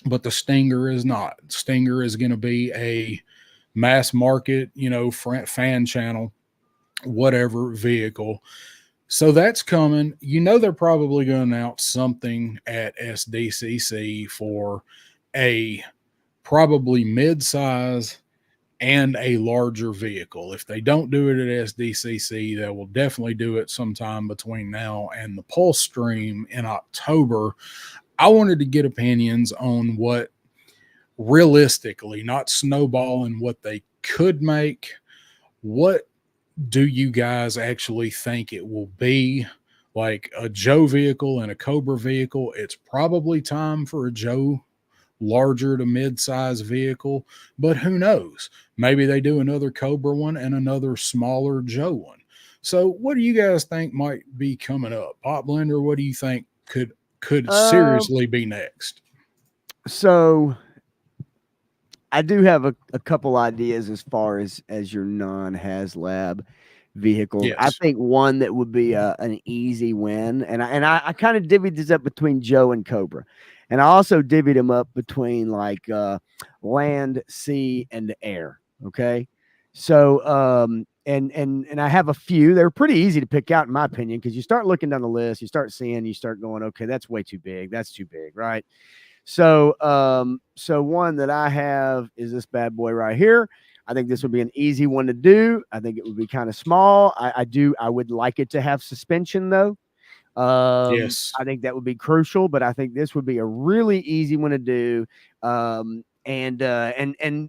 but the Stinger is not. Stinger is going to be a mass market, fan channel, whatever vehicle. So that's coming. They're probably going to announce something at SDCC for a probably mid-size and a larger vehicle. If they don't do it at SDCC, they will definitely do it sometime between now and the Pulse Stream in October. I wanted to get opinions on what realistically, not snowballing what they could make, what do you guys actually think it will be? Like a Joe vehicle and a Cobra vehicle, it's probably time for a Joe larger to mid-size vehicle, but who knows? Maybe they do another Cobra one and another smaller Joe one. So what do you guys think might be coming up? Pop Blender, what do you think could seriously be next? So I do have a couple ideas as far as your non-HasLab vehicles. Yes. I think one that would be an easy win, and I kind of divvied this up between Joe and Cobra, and I also divvied them up between like land, sea, and air. Okay, so and I have a few. They're pretty easy to pick out in my opinion, because you start looking down the list, you start going, okay, that's way too big. That's too big, right? So one that I have is this bad boy right here. I think this would be an easy one to do. I think it would be kind of small. I would like it to have suspension though. Yes. I think that would be crucial, but I think this would be a really easy one to do. And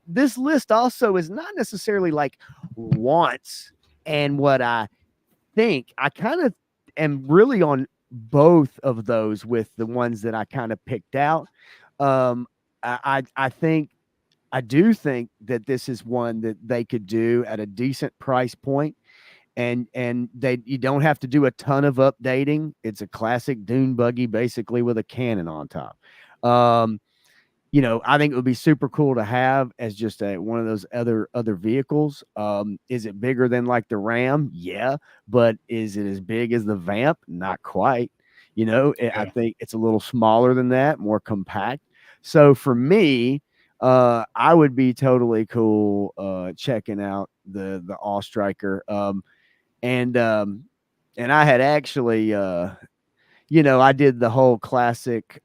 this list also is not necessarily like wants and what I think. I kind of am really on both of those with the ones that I kind of picked out. I do think that this is one that they could do at a decent price point, and you don't have to do a ton of updating. It's a classic dune buggy basically with a cannon on top. I think it would be super cool to have as just one of those other vehicles. Is it bigger than like the Ram? Yeah, but is it as big as the Vamp? Not quite. I think it's a little smaller than that, more compact. So for me, I would be totally cool checking out the All Striker. And I had actually, I did the whole classic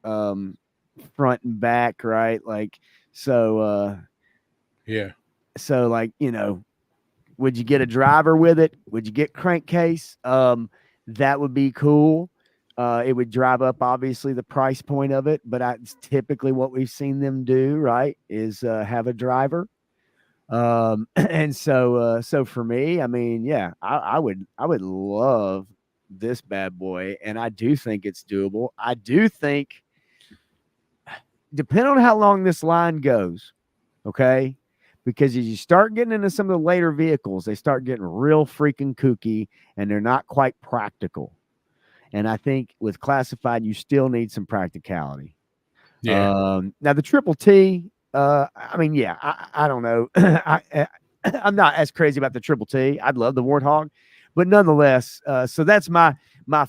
front and back, right? Like, so yeah. So like, would you get a driver with it? Would you get crankcase? That would be cool. It would drive up obviously the price point of it, but it's typically what we've seen them do, right? Is have a driver. And so for me, I mean, yeah, I would love this bad boy, and I do think it's doable. I do think, depending on how long this line goes, okay, because as you start getting into some of the later vehicles, they start getting real freaking kooky, and they're not quite practical. And I think with classified, you still need some practicality. Yeah. Now the Triple T, I mean, yeah, I don't know. I'm not as crazy about the Triple T. I'd love the Warthog, but nonetheless, so that's my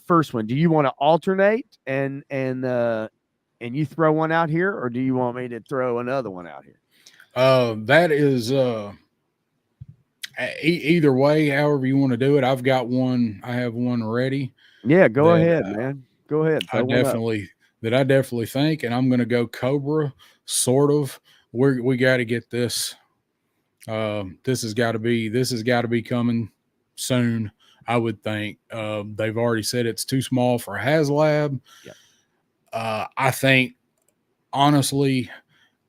first one. Do you want to alternate and you throw one out here, or do you want me to throw another one out here? That is Either way, however you want to do it, I've got one. I have one ready. Yeah, go that ahead, man. Go ahead. I Throw one up. definitely think, and I'm going to go Cobra. Sort of. We got to get this. This has got to be coming soon. I would think. They've already said it's too small for Haslab. Yep. I think, honestly,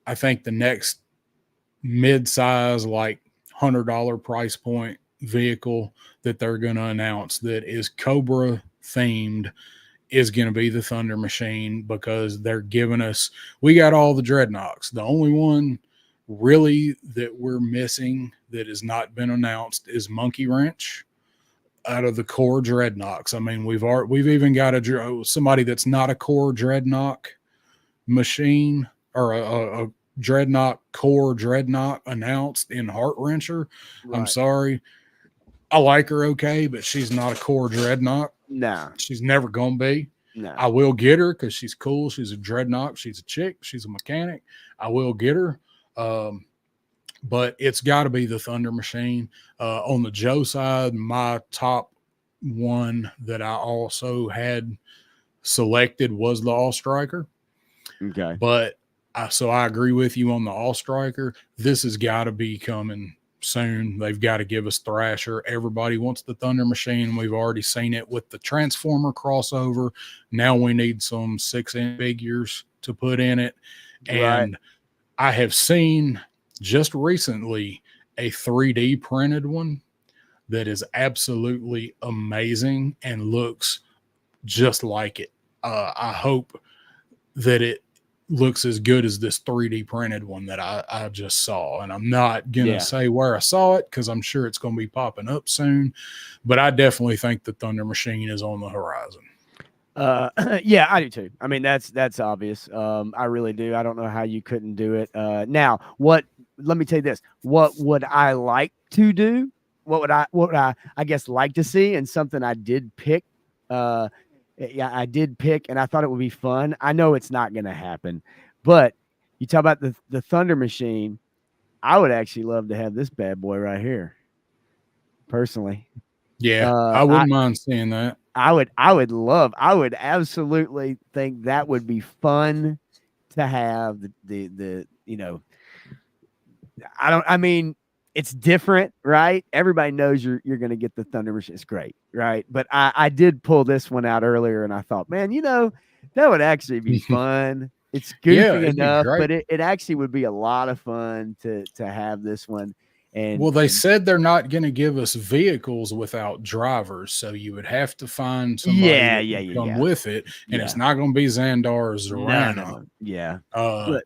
I think the next mid-size, like $100 price point vehicle that they're going to announce that is Cobra themed is going to be the Thunder Machine, because they're giving us, we got all the dreadnoughts. The only one really that we're missing that has not been announced is Monkey Wrench out of the core dreadnoughts. I mean, we've even got somebody that's not a core dreadnought machine, or a dreadnought core dreadnought announced in Heart Wrencher. Right. I'm sorry, I like her okay, but she's not a core dreadnought. Nah. She's never gonna be. No. I will get her because she's cool. She's a dreadnought. She's a chick. She's a mechanic. I will get her. But it's got to be the Thunder Machine. On the Joe side, my top one that I also had selected was the All Striker. Okay. But so I agree with you on the All Striker. This has got to be coming soon. They've got to give us Thrasher. Everybody wants the Thunder Machine. We've already seen it with the Transformer crossover. Now we need some 6-inch figures to put in it. And I have seen just recently a 3D printed one that is absolutely amazing and looks just like it. I hope that it looks as good as this 3D printed one that I just saw. And I'm not going to say where I saw it, because I'm sure it's going to be popping up soon. But I definitely think the Thunder Machine is on the horizon. Yeah, I do too. I mean, that's obvious. I really do. I don't know how you couldn't do it. Now, let me tell you this. What would I like to do? What would I guess like to see? And something I did pick. I did pick, and I thought it would be fun. I know it's not going to happen, but you talk about the Thunder Machine. I would actually love to have this bad boy right here, personally. Yeah, I wouldn't mind seeing that. I would absolutely think that would be fun to have the I mean, it's different, right? Everybody knows you're going to get the Thunder Machine. It's great, right? But I did pull this one out earlier, and I thought, man, that would actually be fun. It's goofy enough, but it actually would be a lot of fun to have this one. And well, they said they're not going to give us vehicles without drivers, so you would have to find somebody to come with it, and it's not going to be Xandar or Zorana. No. Yeah, but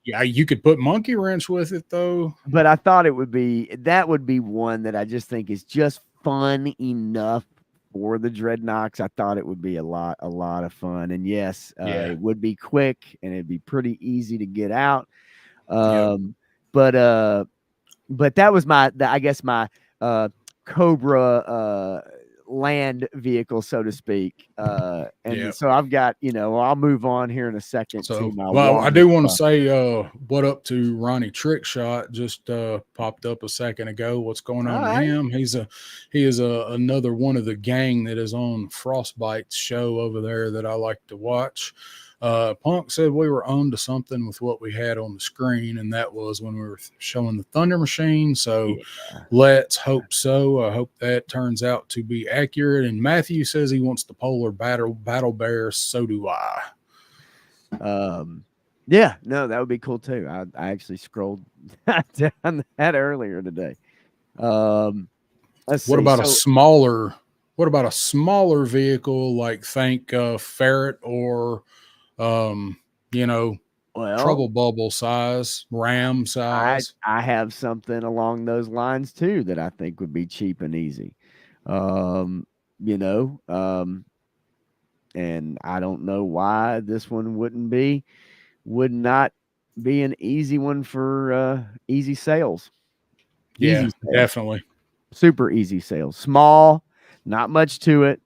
yeah, you could put Monkey Wrench with it though. But I thought that would be one that I just think is just fun enough for the Dreadnoks. I thought it would be a lot of fun, and yes, it would be quick and it'd be pretty easy to get out. But that was my Cobra land vehicle, so to speak. So I've got, I'll move on here in a second. So, I do want to say what up to Ronnie Trickshot. Just popped up a second ago. What's going on with him? He is another one of the gang that is on Frostbite's show over there that I like to watch. Punk said we were on to something with what we had on the screen, and that was when we were showing the Thunder Machine. So let's hope so. I hope that turns out to be accurate. And Matthew says he wants the Polar Battle Bear. So do I. Yeah, no, that would be cool too. I actually scrolled down that earlier today. Let's see. What about a smaller vehicle, like Ferret or Trouble Bubble size, Ram size? I have something along those lines too that I think would be cheap and easy. And I don't know why this one would not be an easy one for easy sales. Yeah, definitely. Super easy sales. Small, not much to it.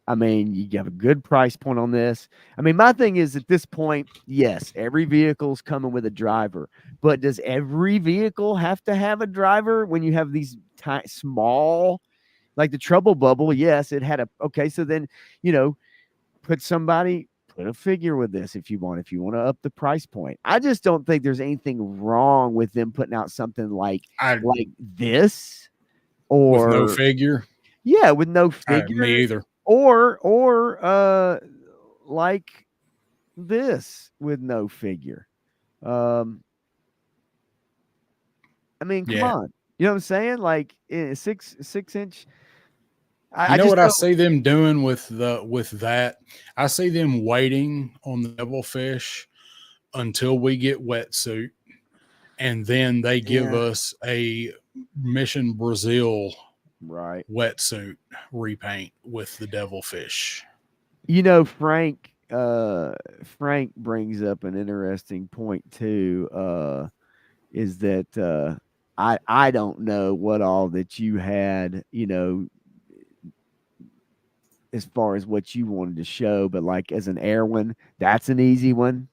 I mean, you have a good price point on this. I mean, my thing is at this point, yes, every vehicle's coming with a driver, but does every vehicle have to have a driver when you have these small, like the Trouble Bubble? Yes, it had a, okay, so then, you know, put a figure with this if you want to up the price point. I just don't think there's anything wrong with them putting out something like this, with no or figure. yeah, with no figure. Me either. Or like this with no figure. I mean, come on. You know what I'm saying? Like 6-inch. You know what I see them doing with that? I see them waiting on the devilfish until we get wetsuit, and then they give us a Mission Brazil wetsuit repaint with the devilfish. You know, Frank brings up an interesting point too. Is that I don't know what all that you had, you know, as far as what you wanted to show, but like as an air one, that's an easy one.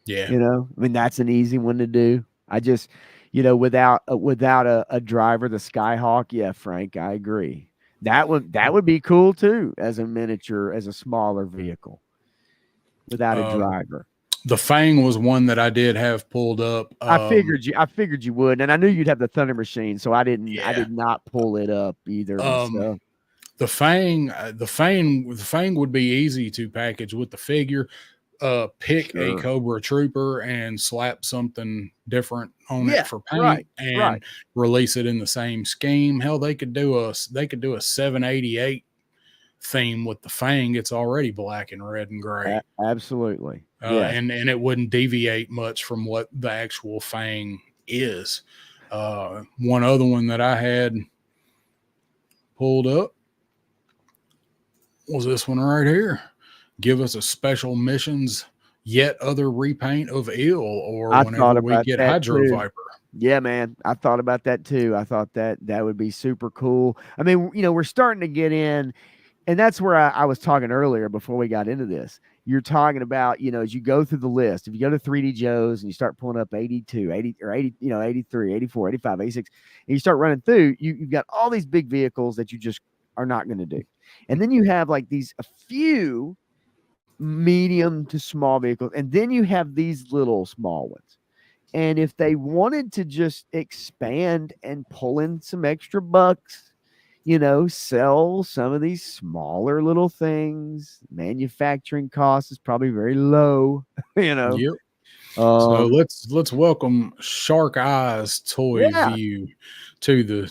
Yeah. You know, I mean, that's an easy one to do. I just, you know, without a driver, the Skyhawk. Yeah, Frank, I agree. That would be cool too, as a miniature, as a smaller vehicle without a driver. The Fang was one that I did have pulled up. I figured you would, and I knew you'd have the Thunder Machine, so I did not pull it up either. The Fang would be easy to package with the figure. Pick a Cobra Trooper and slap something different on it for paint and release it in the same scheme. Hell, they could do a 788 theme with the Fang. It's already black and red and gray. Absolutely. And it wouldn't deviate much from what the actual Fang is. One other one that I had pulled up was this one right here. Give us a special missions, yet other repaint of Ill, or whenever we get Hydro Viper. Yeah, man. I thought about that too. I thought that would be super cool. I mean, you know, we're starting to get in, and that's where I was talking earlier before we got into this. You're talking about, you know, as you go through the list, if you go to 3D Joe's and you start pulling up 82, 80, or 80, you know, 83, 84, 85, 86, and you start running through, you've got all these big vehicles that you just are not going to do. And then you have like a few medium to small vehicles, and then you have these little small ones. And if they wanted to just expand and pull in some extra bucks, you know, sell some of these smaller little things, manufacturing cost is probably very low, you know. Yep. So let's welcome Shark Eyes Toy View to the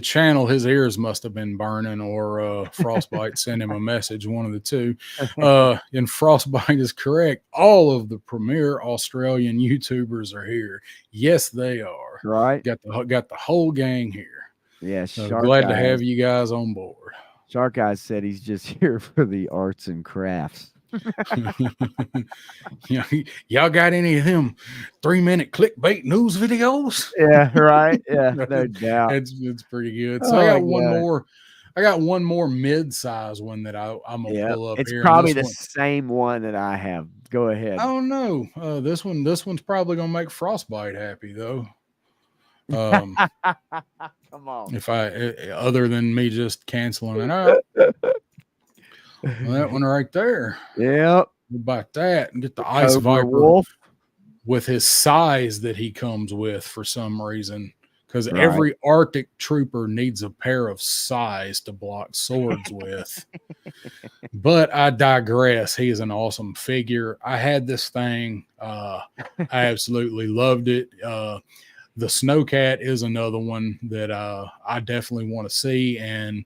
channel. His ears must have been burning, or Frostbite sent him a message, one of the two. And Frostbite is correct. All of the premier Australian YouTubers are here. Yes, they are. Right. Got the whole gang here. Yeah. So glad to have you guys on board. Shark Eyes said he's just here for the arts and crafts. Y'all got any of them 3-minute clickbait news videos? Yeah, right. Yeah, no doubt. It's pretty good. So I got one more mid-size one that I'm gonna pull up. It's here. Probably the same one that I have. Go ahead. I don't know. This one's probably gonna make Frostbite happy though. Come on. If other than me just canceling it out. Well, that one right there. Yep. We'll buy that and get the Ice Viper Wolf with his size that he comes with for some reason. Because every Arctic trooper needs a pair of size to block swords with. But I digress. He is an awesome figure. I had this thing. I absolutely loved it. The Snowcat is another one that I definitely want to see. And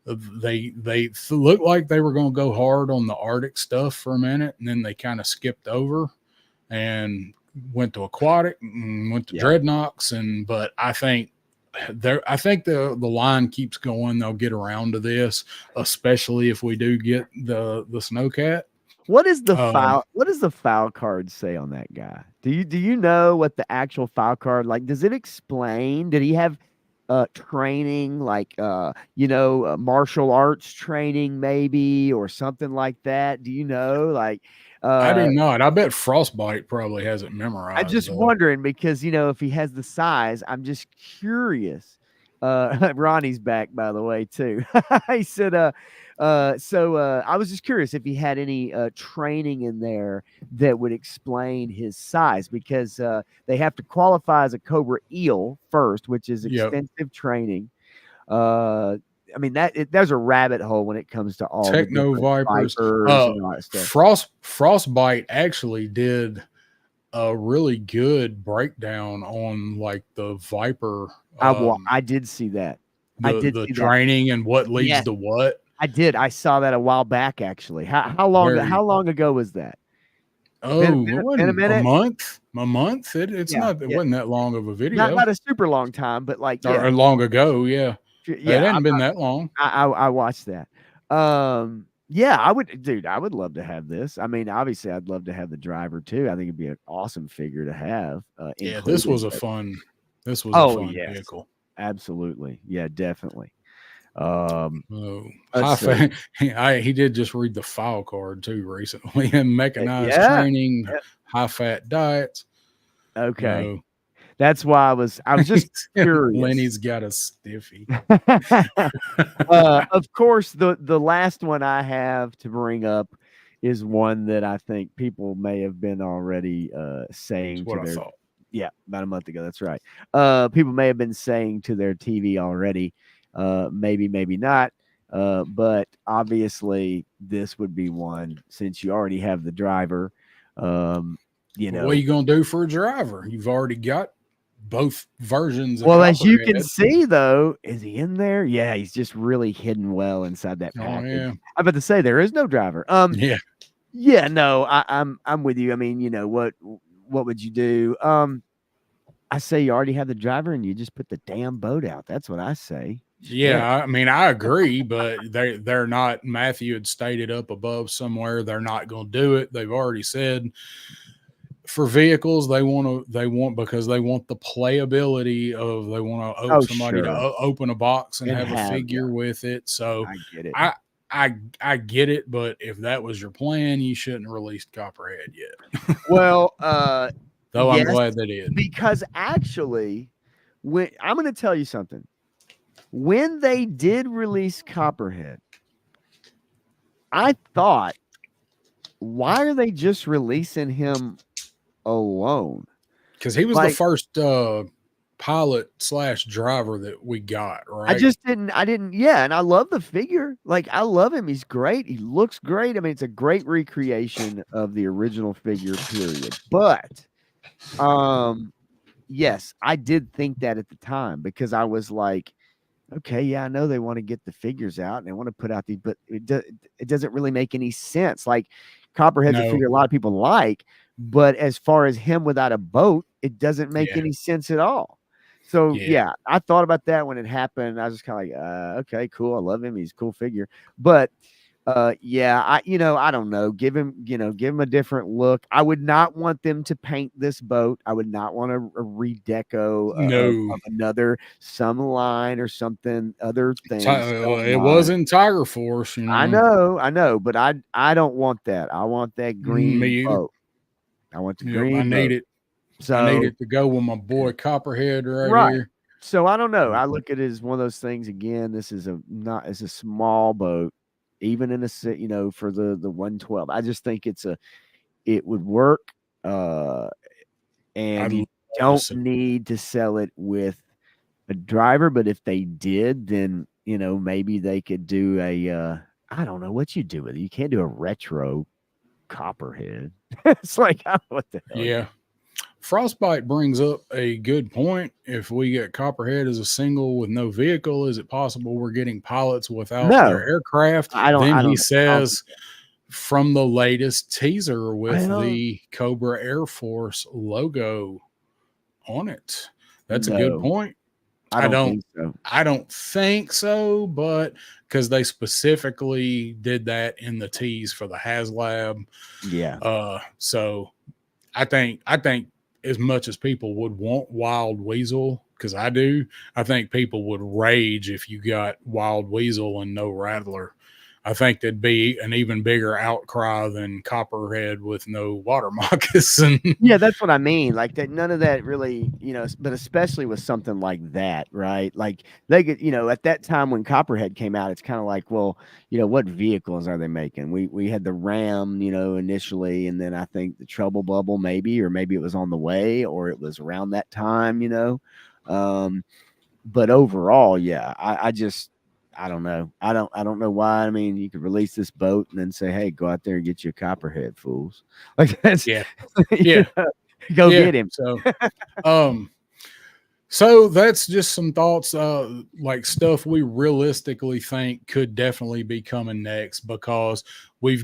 they looked like they were going to go hard on the Arctic stuff for a minute, and then they kind of skipped over and went to aquatic and went to dreadnoughts. But I think the line keeps going. They'll get around to this, especially if we do get the Snowcat. What is the file? What does the file card say on that guy? Do you know what the actual file card, like? Does it explain? Did he have training, like martial arts training, maybe, or something like that? Do you know? Like, I do not. I bet Frostbite probably has it I'm memorized just though. wondering because if he has the size, I'm just curious. Ronnie's back, by the way, too. He said, I was just curious if he had any training in there that would explain his size, because they have to qualify as a Cobra eel first, which is Yep. extensive training. I mean, there's a rabbit hole when it comes to all the Techno different Vipers. vipers and all that stuff. Frostbite actually did a really good breakdown on like the Viper, I did see that. I did the see that. training and what leads Yes, to what. I did. I saw that a while back, actually. How Very. long ago was that? Oh, it Been a wasn't a minute? month. A month. It's Yeah, not. It yeah. wasn't that long of a Not video. not a super long time, but like, Or yeah. long ago. Yeah, it Yeah, hadn't been that long. I watched that. Yeah, I would love to have this. I mean, obviously, I'd love to have the driver too. I think it'd be an awesome figure to have. Yeah, this was Included, a but fun. This was a oh fun yes, vehicle. absolutely, yeah, definitely. Oh, high Let's see. fat. He did just read the file card too recently. And mechanized Yeah, training, yeah, high fat diets. okay. Oh, That's why I was just curious. Lenny's got a stiffy. Of course, the last one I have to bring up is one that I think people may have been already saying That's to what I their, thought. yeah, about a month ago. That's right. People may have been saying to their TV already. Maybe, maybe not. But obviously, this would be one, since you already have the driver. What are you gonna do for a driver? You've already got both versions of Well, as you can Copperhead. see, though, is he in there? Yeah, he's just really hidden well inside that Oh package. yeah, I'm about to say there is no driver. yeah. Yeah, no, I'm with you. I mean, what would you do? I say you already have the driver and you just put the damn boat out. That's what I say. Yeah, I mean, I agree, but they're not. Matthew had stated up above somewhere they're not going to do it. They've already said for vehicles they want because they want the playability of they want to Oh, somebody to sure. open a box and And have a have, figure yeah, with it. So I get it. I get it, but if that was your plan, you shouldn't have released Copperhead yet. Well, Though I'm yes, glad they did. because actually, when I'm going to tell you something, when they did release Copperhead, I thought, why are they just releasing him alone? Because he was the Like, first pilot / driver that we got, right? I didn't, yeah. And I love the figure. Like, I love him. He's great. He looks great. I mean, it's a great recreation of the original figure, period. But, yes, I did think that at the time, because I was like, okay, yeah, I know they want to get the figures out and they want to put out these, but it doesn't really make any sense. Like, Copperhead's a No. figure a lot of people like, but as far as him without a boat, it doesn't make Yeah. any sense at all. So Yeah. yeah, I thought about that when it happened. I was just kind of like, okay, cool. I love him. He's a cool figure. But yeah, I don't know. Give him a different look. I would not want them to paint this boat. I would not want a redeco No. of another, some line or something, other things. It wasn't Tiger Force, you know. I know, but I don't want that. I want that green Me either. boat. I want the green I need boat. it. So I need it to go with my boy Copperhead right. here. So I don't know. I look at it as one of those things. Again, this is it's a small boat, even in a for the 112. I just think it would work. And you don't need to sell it with a driver, but if they did, then maybe they could do a I don't know what you do with it. You can't do a retro Copperhead. It's like, what the hell? Yeah. Frostbite brings up a good point. If we get Copperhead as a single with no vehicle, is it possible we're getting pilots without their aircraft? He says from the latest teaser with the Cobra Air Force logo on it. That's a good point. I don't think so, but because they specifically did that in the tease for the Hasab. Yeah. So I think as much as people would want Wild Weasel because I do. I think people would rage if you got Wild Weasel and no Rattler. I think there'd be an even bigger outcry than Copperhead with no water moccasin. Yeah, that's what I mean. Like that, none of that really, but especially with something like that, right? Like they get, at that time when Copperhead came out, it's kind of like, well, what vehicles are they making? We had the Ram, initially, and then I think the Trouble Bubble, maybe, or maybe it was on the way, or it was around that time. But overall, yeah, I don't know. I don't know why. I mean, you could release this boat and then say, "Hey, go out there and get you a copperhead, fools!" Like that's Yeah, yeah, go yeah. get him. So that's just some thoughts, like stuff we realistically think could definitely be coming next, because we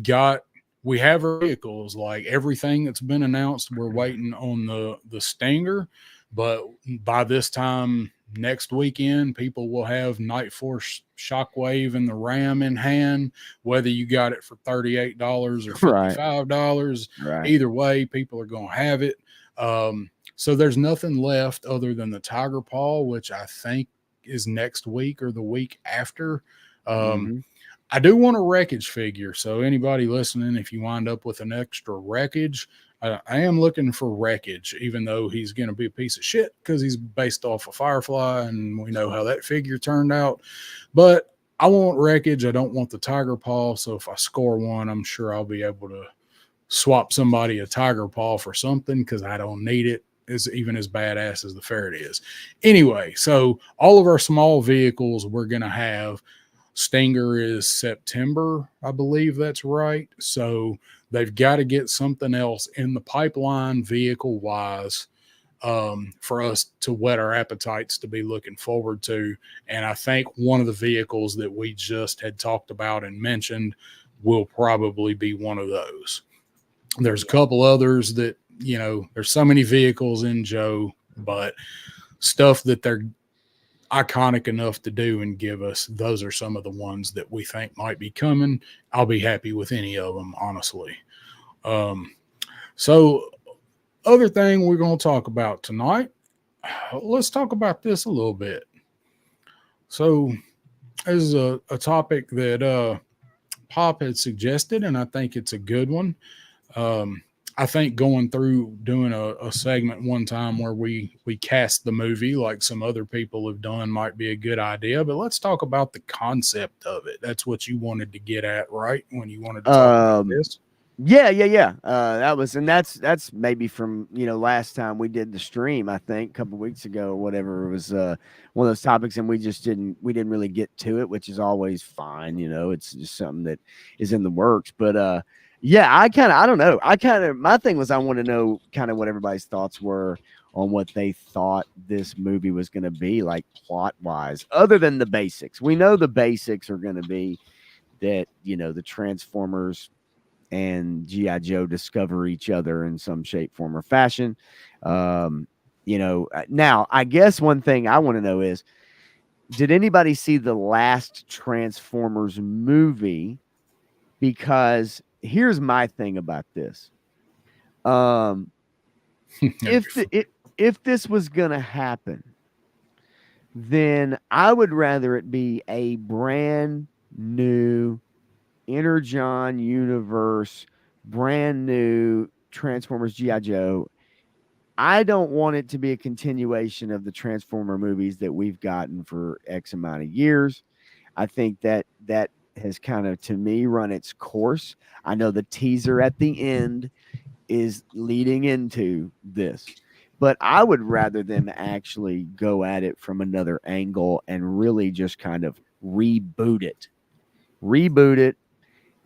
have our vehicles, like everything that's been announced. We're waiting on the Stinger, but by this time next weekend, people will have Night Force Shockwave and the Ram in hand, whether you got it for $38 or $55. Right. Either way, people are going to have it. So there's nothing left other than the Tiger Paw, which I think is next week or the week after. I do want a wreckage figure. So anybody listening, if you wind up with an extra wreckage, I am looking for wreckage, even though he's going to be a piece of shit because he's based off of Firefly, and we know how that figure turned out. But I want wreckage. I don't want the Tiger Paw. So if I score one, I'm sure I'll be able to swap somebody a Tiger Paw for something, because I don't need it. Is even as badass as the ferret is. Anyway, so all of our small vehicles we're going to have. Stinger is September, I believe that's right. So they've got to get something else in the pipeline vehicle wise, for us to whet our appetites to be looking forward to. And I think one of the vehicles that we just had talked about and mentioned will probably be one of those. There's a couple others that, there's so many vehicles in Joe, but stuff that they're iconic enough to do and give us, those are some of the ones that we think might be coming. I'll be happy with any of them, honestly. So other thing we're going to talk about tonight, let's talk about this a little bit. So this is a topic that Pop had suggested, and I think it's a good one. I think going through doing a segment one time where we cast the movie like some other people have done might be a good idea. But let's talk about the concept of it. That's what you wanted to get at, right? When you wanted to talk about this. Yeah. That's maybe from last time we did the stream, I think a couple weeks ago or whatever. It was one of those topics, and we didn't really get to it, which is always fine. It's just something that is in the works. But yeah, I don't know. My thing was, I want to know kind of what everybody's thoughts were on what they thought this movie was going to be like plot wise, other than the basics. We know the basics are going to be that, the Transformers and G.I. Joe discover each other in some shape, form, or fashion. Now I guess one thing I want to know is, did anybody see the last Transformers movie? Because here's my thing about this. If this was going to happen, then I would rather it be a brand new Energon universe, brand new Transformers G.I. Joe. I don't want it to be a continuation of the Transformer movies that we've gotten for X amount of years. I think that has kind of, to me, run its course. I know the teaser at the end is leading into this, but I would rather them actually go at it from another angle and really just kind of reboot it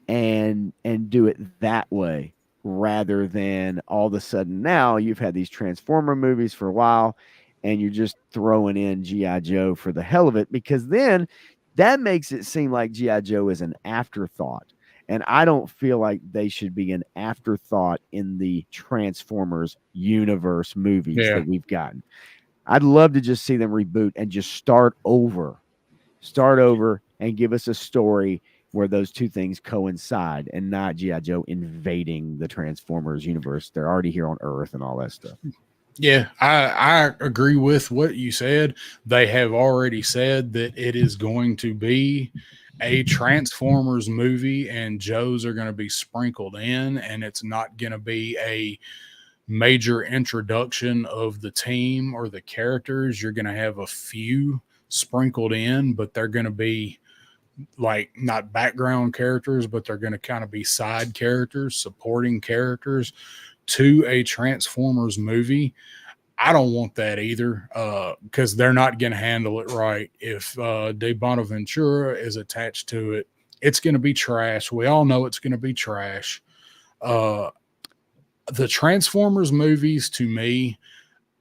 and do it that way, rather than all of a sudden now you've had these Transformer movies for a while and you're just throwing in G.I. Joe for the hell of it, because then that makes it seem like G.I. Joe is an afterthought. And I don't feel like they should be an afterthought in the Transformers universe movies that we've gotten. I'd love to just see them reboot and just start over and give us a story where those two things coincide, and not G.I. Joe invading the Transformers universe. They're already here on Earth and all that stuff. Yeah, I agree with what you said. They have already said that it is going to be a Transformers movie, and Joes are going to be sprinkled in, and it's not going to be a major introduction of the team or the characters. You're going to have a few sprinkled in, but they're going to be like not background characters, but they're going to kind of be side characters, supporting characters to a Transformers movie. I don't want that either because they're not going to handle it right. If De Bonaventura is attached to it, it's going to be trash. We all know it's going to be trash. Uh, the Transformers movies, to me,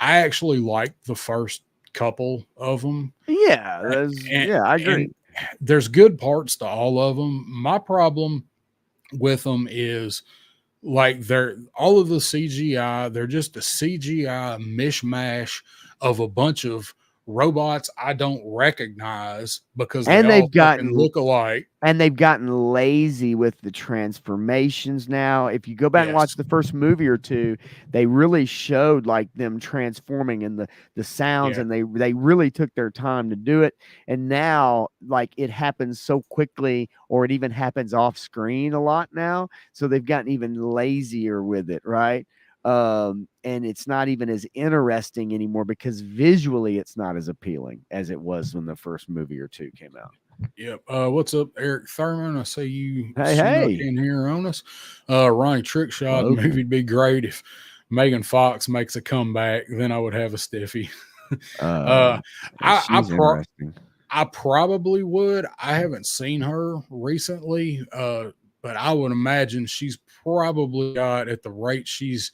I actually like the first couple of them. Yeah, yeah, I agree. And there's good parts to all of them. My problem with them is like they're all of the CGI, they're just a CGI mishmash of a bunch of robots I don't recognize because they And all they've fucking gotten look alike. and they've gotten lazy with the transformations now. If you go back and watch Yes. the first movie or two, they really showed like them transforming and the sounds, Yeah. and they really took their time to do it. And now like it happens so quickly, or it even happens off screen a lot now. So they've gotten even lazier with it, right? And it's not even as interesting anymore because visually it's not as appealing as it was when the first movie or two came out. Yep. What's up, Eric Thurman? I see you Hey, snuck hey. in here on us. Ronnie Trickshot Hello. movie'd be great if Megan Fox makes a comeback. Then I would have a stiffy. uh, I, I, She's pro- interesting. I probably would. I haven't seen her recently, but I would imagine she's probably got at the rate she's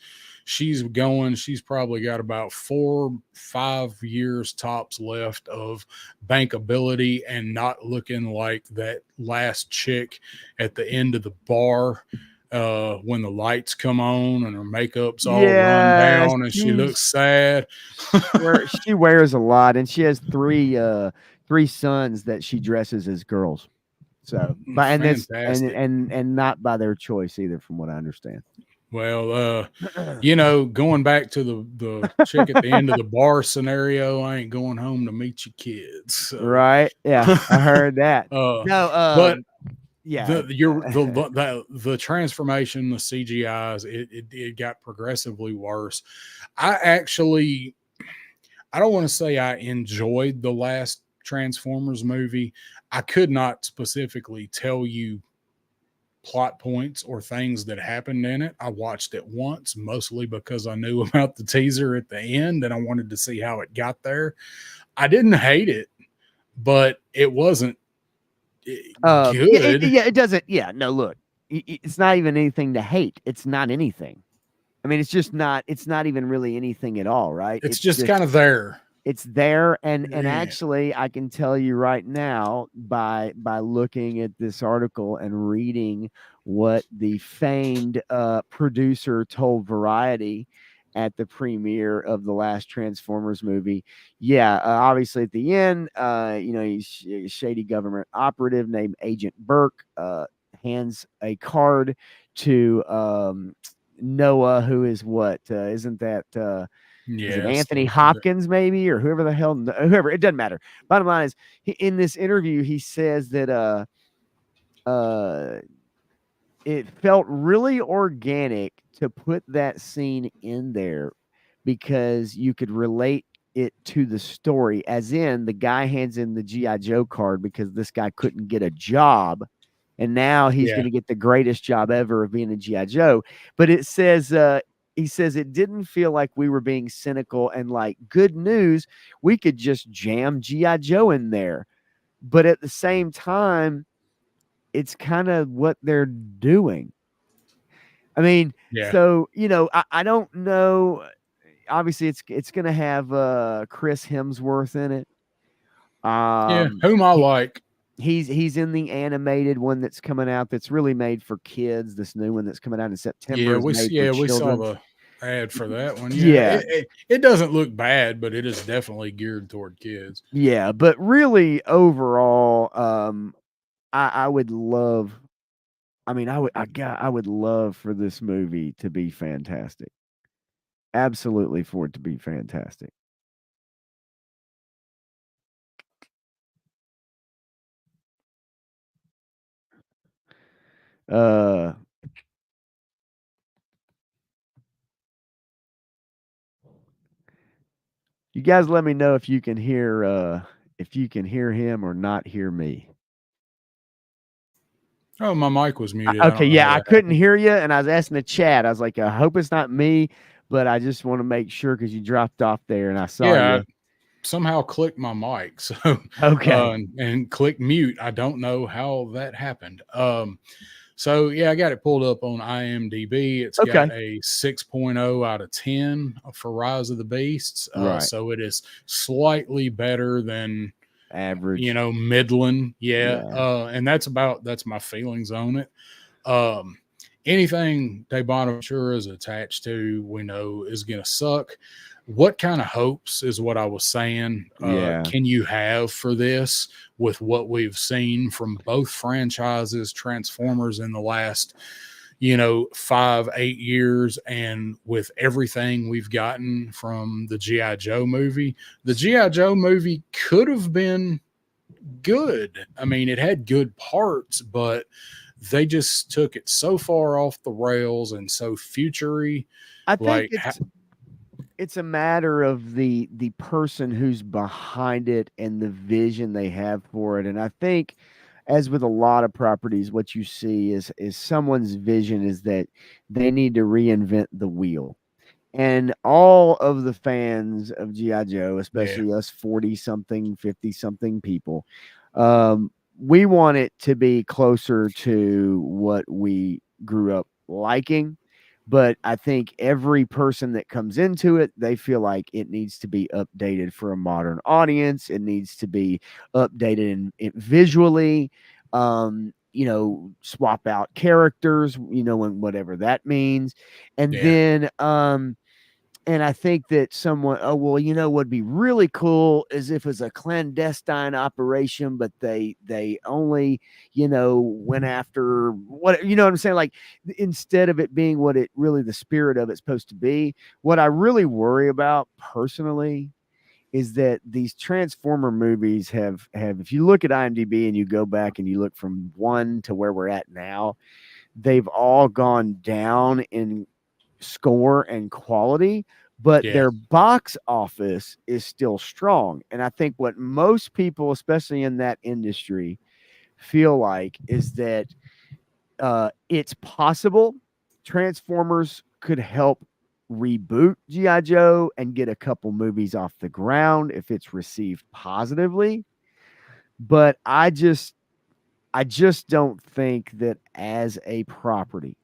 going. She's probably got about 4-5 years tops left of bankability and not looking like that last chick at the end of the bar when the lights come on and her makeup's all run Yeah, down and she looks sad. she wears a lot, and she has three sons that she dresses as girls. So, but and that's Fantastic. and not by their choice either, from what I understand. Well, going back to the chick at the end of the bar scenario, I ain't going home to meet your kids. So, Right? Yeah, I heard that. No, but yeah. the transformation, the CGIs, it got progressively worse. I don't want to say I enjoyed the last Transformers movie. I could not specifically tell you plot points or things that happened in it. I watched it once, mostly because I knew about the teaser at the end and I wanted to see how it got there. I didn't hate it, but it wasn't good. It doesn't. Yeah, no, look, it's not even anything to hate. It's not anything. I mean, it's just not. It's not even really anything at all, right? It's It's just just kind of there. it's there, and Yeah. actually, I can tell you right now by looking at this article and reading what the famed producer told Variety at the premiere of the last Transformers movie. Yeah, obviously at the end, he's a shady government operative named Agent Burke hands a card to Noah, who is what? Isn't that is it Yes. Anthony Hopkins maybe, or whoever the hell, whoever, it doesn't matter. Bottom line is, in this interview he says that uh it felt really organic to put that scene in there because you could relate it to the story, as in the guy hands in the GI Joe card because this guy couldn't get a job, and now he's Yeah. going to get the greatest job ever of being a GI Joe. But it says he says it didn't feel like we were being cynical and like, good news, we could just jam GI Joe in there. But at the same time, it's kind of what they're doing. I mean, Yeah. so I don't know. Obviously, it's going to have Chris Hemsworth in it. Yeah. Whom I He, like. he's in the animated one that's coming out that's really made for kids. This new one that's coming out in September Yeah. is made for We saw children. the ad for that one. Yeah. Yeah, It doesn't look bad, but it is definitely geared toward kids. yeah, but really overall, I would love. I mean, I would love for this movie to be fantastic. absolutely for it to be fantastic. You guys let me know if you can hear him or not hear me. Oh, my mic was muted. Okay, yeah, I couldn't happened. hear you, and I was asking the chat. I was like, I hope it's not me, but I just want to make sure because you dropped off there, and I saw Yeah, you. I somehow clicked my mic, so Okay, and click mute. I don't know how that happened. So yeah, I got it pulled up on IMDb. It's got okay, a 6.0 out of 10 for Rise of the Beasts. right, So it is slightly better than average, Midland. Yeah. yeah, And that's my feelings on it. Um, Anything De Bonaventura is attached to, we know is going to suck. What kind of hopes is what I was saying? yeah. Can you have for this with what we've seen from both franchises, Transformers in the last, 5-8 years, and with everything we've gotten from the GI Joe movie? The GI Joe movie could have been good. I mean, it had good parts, but they just took it so far off the rails and so futury. I think Like, it's a matter of the person who's behind it and the vision they have for it. And I think, as with a lot of properties, what you see is someone's vision is that they need to reinvent the wheel. And all of the fans of GI Joe, yeah, especially us 40 something, 50 something people, we want it to be closer to what we grew up liking. But I think every person that comes into it, they feel like it needs to be updated for a modern audience. It needs to be updated visually. Swap out characters, and whatever that means. And yeah, then and I think that someone, oh, well, what'd be really cool is if it's a clandestine operation, but they only, went after what, what I'm saying? Like, instead of it being what it really, the spirit of it's supposed to be, what I really worry about personally is that these Transformer movies have, if you look at IMDb and you go back and you look from one to where we're at now, they've all gone down in score and quality, but yeah, their box office is still strong. And I think what most people, especially in that industry, feel like is that it's possible Transformers could help reboot G.I. Joe and get a couple movies off the ground if it's received positively. But I just don't think that as a property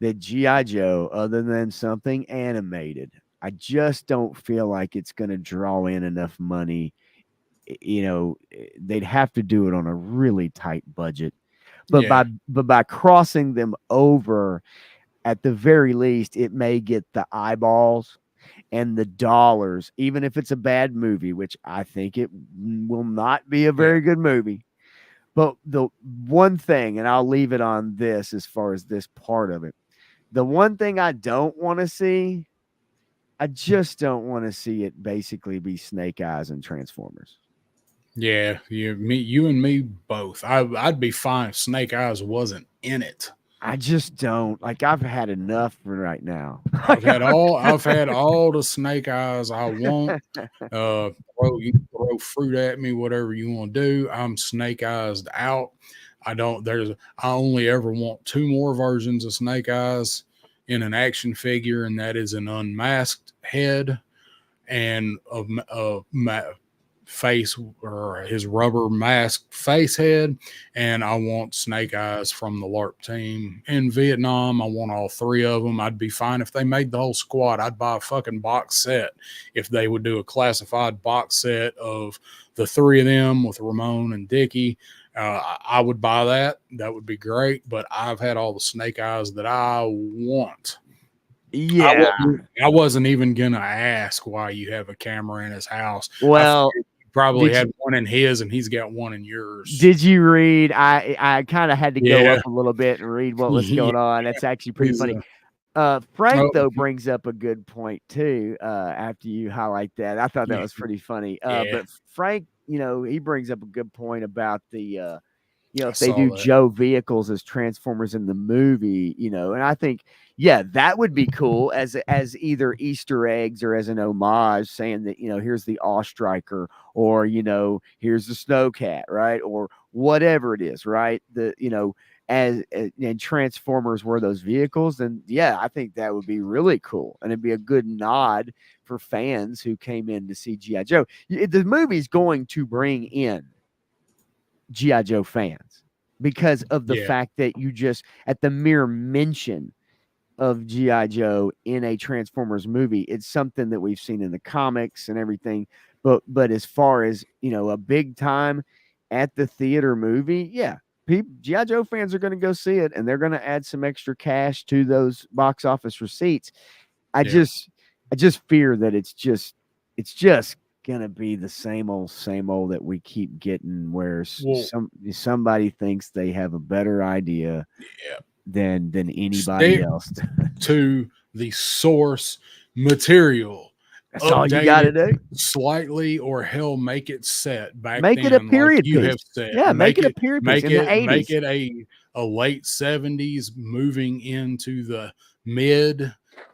that G.I. Joe, other than something animated, I just don't feel like it's going to draw in enough money. They'd have to do it on a really tight budget. But yeah, by crossing them over, at the very least, it may get the eyeballs and the dollars, even if it's a bad movie, which I think it will not be a yeah, very good movie. But the one thing, and I'll leave it on this as far as this part of it, the one thing I don't want to see, I just don't want to see it basically be Snake Eyes and Transformers. yeah. You and me both. I'd be fine if Snake Eyes wasn't in it. I just don't like. I've had enough for right now. I've had all the Snake Eyes I want. You can throw fruit at me, whatever you want to do. I'm Snake Eyes out. I only ever want two more versions of Snake Eyes in an action figure, and that is an unmasked head and a face, or his rubber mask face head. And I want Snake Eyes from the LARP team in Vietnam. I want all three of them. I'd be fine if they made the whole squad. I'd buy a fucking box set if they would do a classified box set of the three of them with Ramon and Dickie. I would buy that. That would be great. But I've had all the Snake Eyes that I want. Yeah. I wasn't even gonna ask why you have a camera in his house. I Well, figured you probably did had you, one in his, and he's got one in yours. did you read? I kind of had to go Yeah, up a little bit and read what was yeah. going on. That's actually pretty He's funny. Frank, Oh, though, brings up a good point too. After you highlight that, I thought that was pretty funny. yeah, But Frank, he brings up a good point about the, I if they saw do that. Joe vehicles as Transformers in the movie, and I think, yeah, that would be cool as either Easter eggs or as an homage, saying that here's the Awe Striker, or here's the Snowcat, right, or whatever it is, right? And Transformers were those vehicles, then yeah, I think that would be really cool, and it'd be a good nod for fans who came in to see GI Joe. The movie's going to bring in GI Joe fans because of the Yeah, fact that you just at the mere mention of GI Joe in a Transformers movie, it's something that we've seen in the comics and everything. But as far as a big time at the theater movie, yeah, GI Joe fans are going to go see it, and they're going to add some extra cash to those box office receipts. I yeah. just fear that it's just gonna be the same old that we keep getting, where Well, somebody thinks they have a better idea yeah. than anybody Stick else. to the source material. That's all you Update got to it do. slightly, or hell, make it set back Make it a then, like period you piece. have said. Yeah, make it a period piece in the Make 80s. it a late 70s, moving into the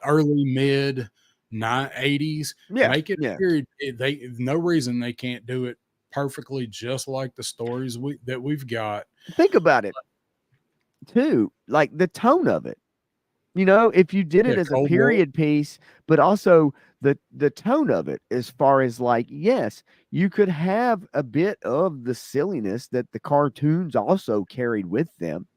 early mid 80s. Yeah, Make it yeah. period. No reason they can't do it perfectly, just like the stories that we've got. Think about it too, like the tone of it. If you did it Yeah, as a Cold War. period piece, but also the tone of it, as far as, like, yes, you could have a bit of the silliness that the cartoons also carried with them.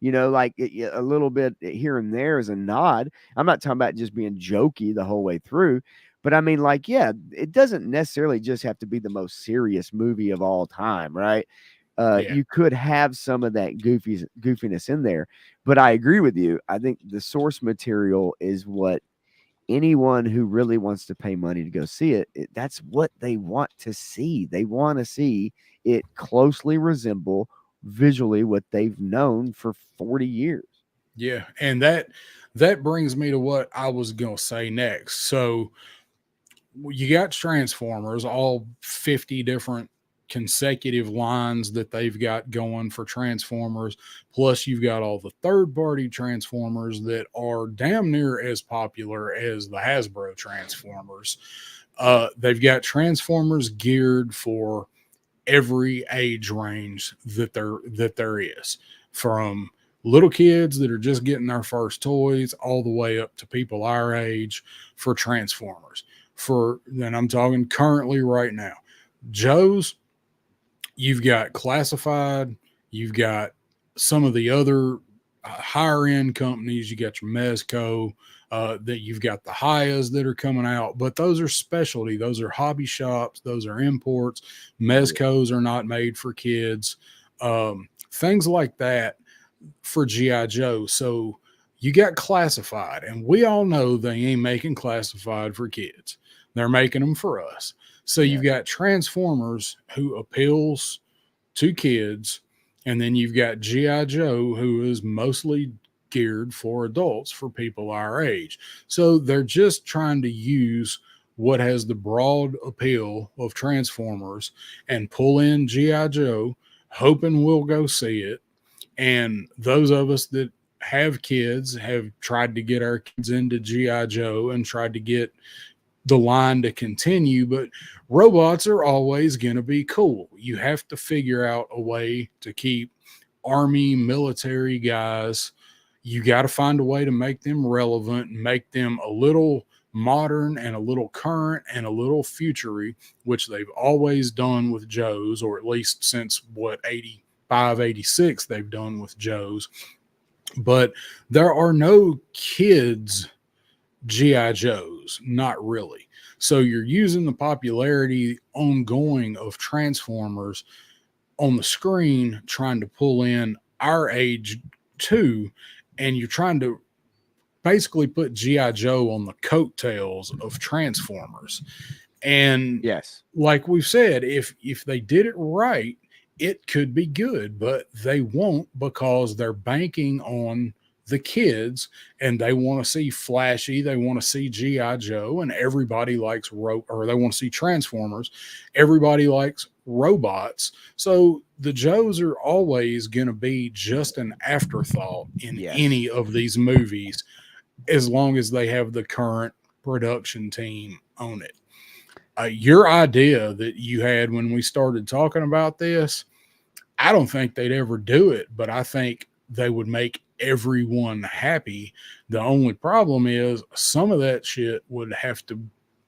Like a little bit here and there as a nod. I'm not talking about just being jokey the whole way through, but I mean, like, yeah, it doesn't necessarily just have to be the most serious movie of all time, right? Yeah. You could have some of that goofiness in there. But I agree with you. I think the source material is what anyone who really wants to pay money to go see that's what they want to see. They want to see it closely resemble visually what they've known for 40 years. Yeah, and that brings me to what I was going to say next. So you got Transformers, all 50 different consecutive lines that they've got going for Transformers, plus you've got all the third-party Transformers that are damn near as popular as the Hasbro Transformers. They've got Transformers geared for every age range that there is, from little kids that are just getting their first toys all the way up to people our age for Transformers. Then I'm talking currently right now. Joe's, you've got Classified, you've got some of the other higher end companies, you got your Mezco, that you've got the Hayas that are coming out, but those are specialty, those are hobby shops, those are imports. Mezcos are not made for kids, things like that for GI Joe. So you got Classified, and we all know they ain't making Classified for kids, they're making them for us. So Yeah. you've got Transformers, who appeals to kids, and then you've got GI Joe, who is mostly geared for adults, for people our age. So they're just trying to use what has the broad appeal of Transformers and pull in GI Joe, hoping we'll go see it. And those of us that have kids have tried to get our kids into GI Joe and tried to get the line to continue, but robots are always going to be cool. You have to figure out a way to keep army, military guys. You got to find a way to make them relevant, make them a little modern and a little current and a little futury, which they've always done with Joe's, or at least since 85, 86, they've done with Joe's. But there are no kids GI Joes, not really. So you're using the popularity ongoing of Transformers on the screen, trying to pull in our age too, and you're trying to basically put GI Joe on the coattails of Transformers. And Yes. like we've said, if they did it right, it could be good, but they won't, because they're banking on the kids, and they want to see flashy, they want to see GI Joe, and everybody likes or they want to see Transformers, everybody likes robots. So the Joes are always going to be just an afterthought in any of these movies, as long as they have the current production team on it. Your idea that you had when we started talking about this, I don't think they'd ever do it, but I think they would make everyone happy. The only problem is some of that shit would have to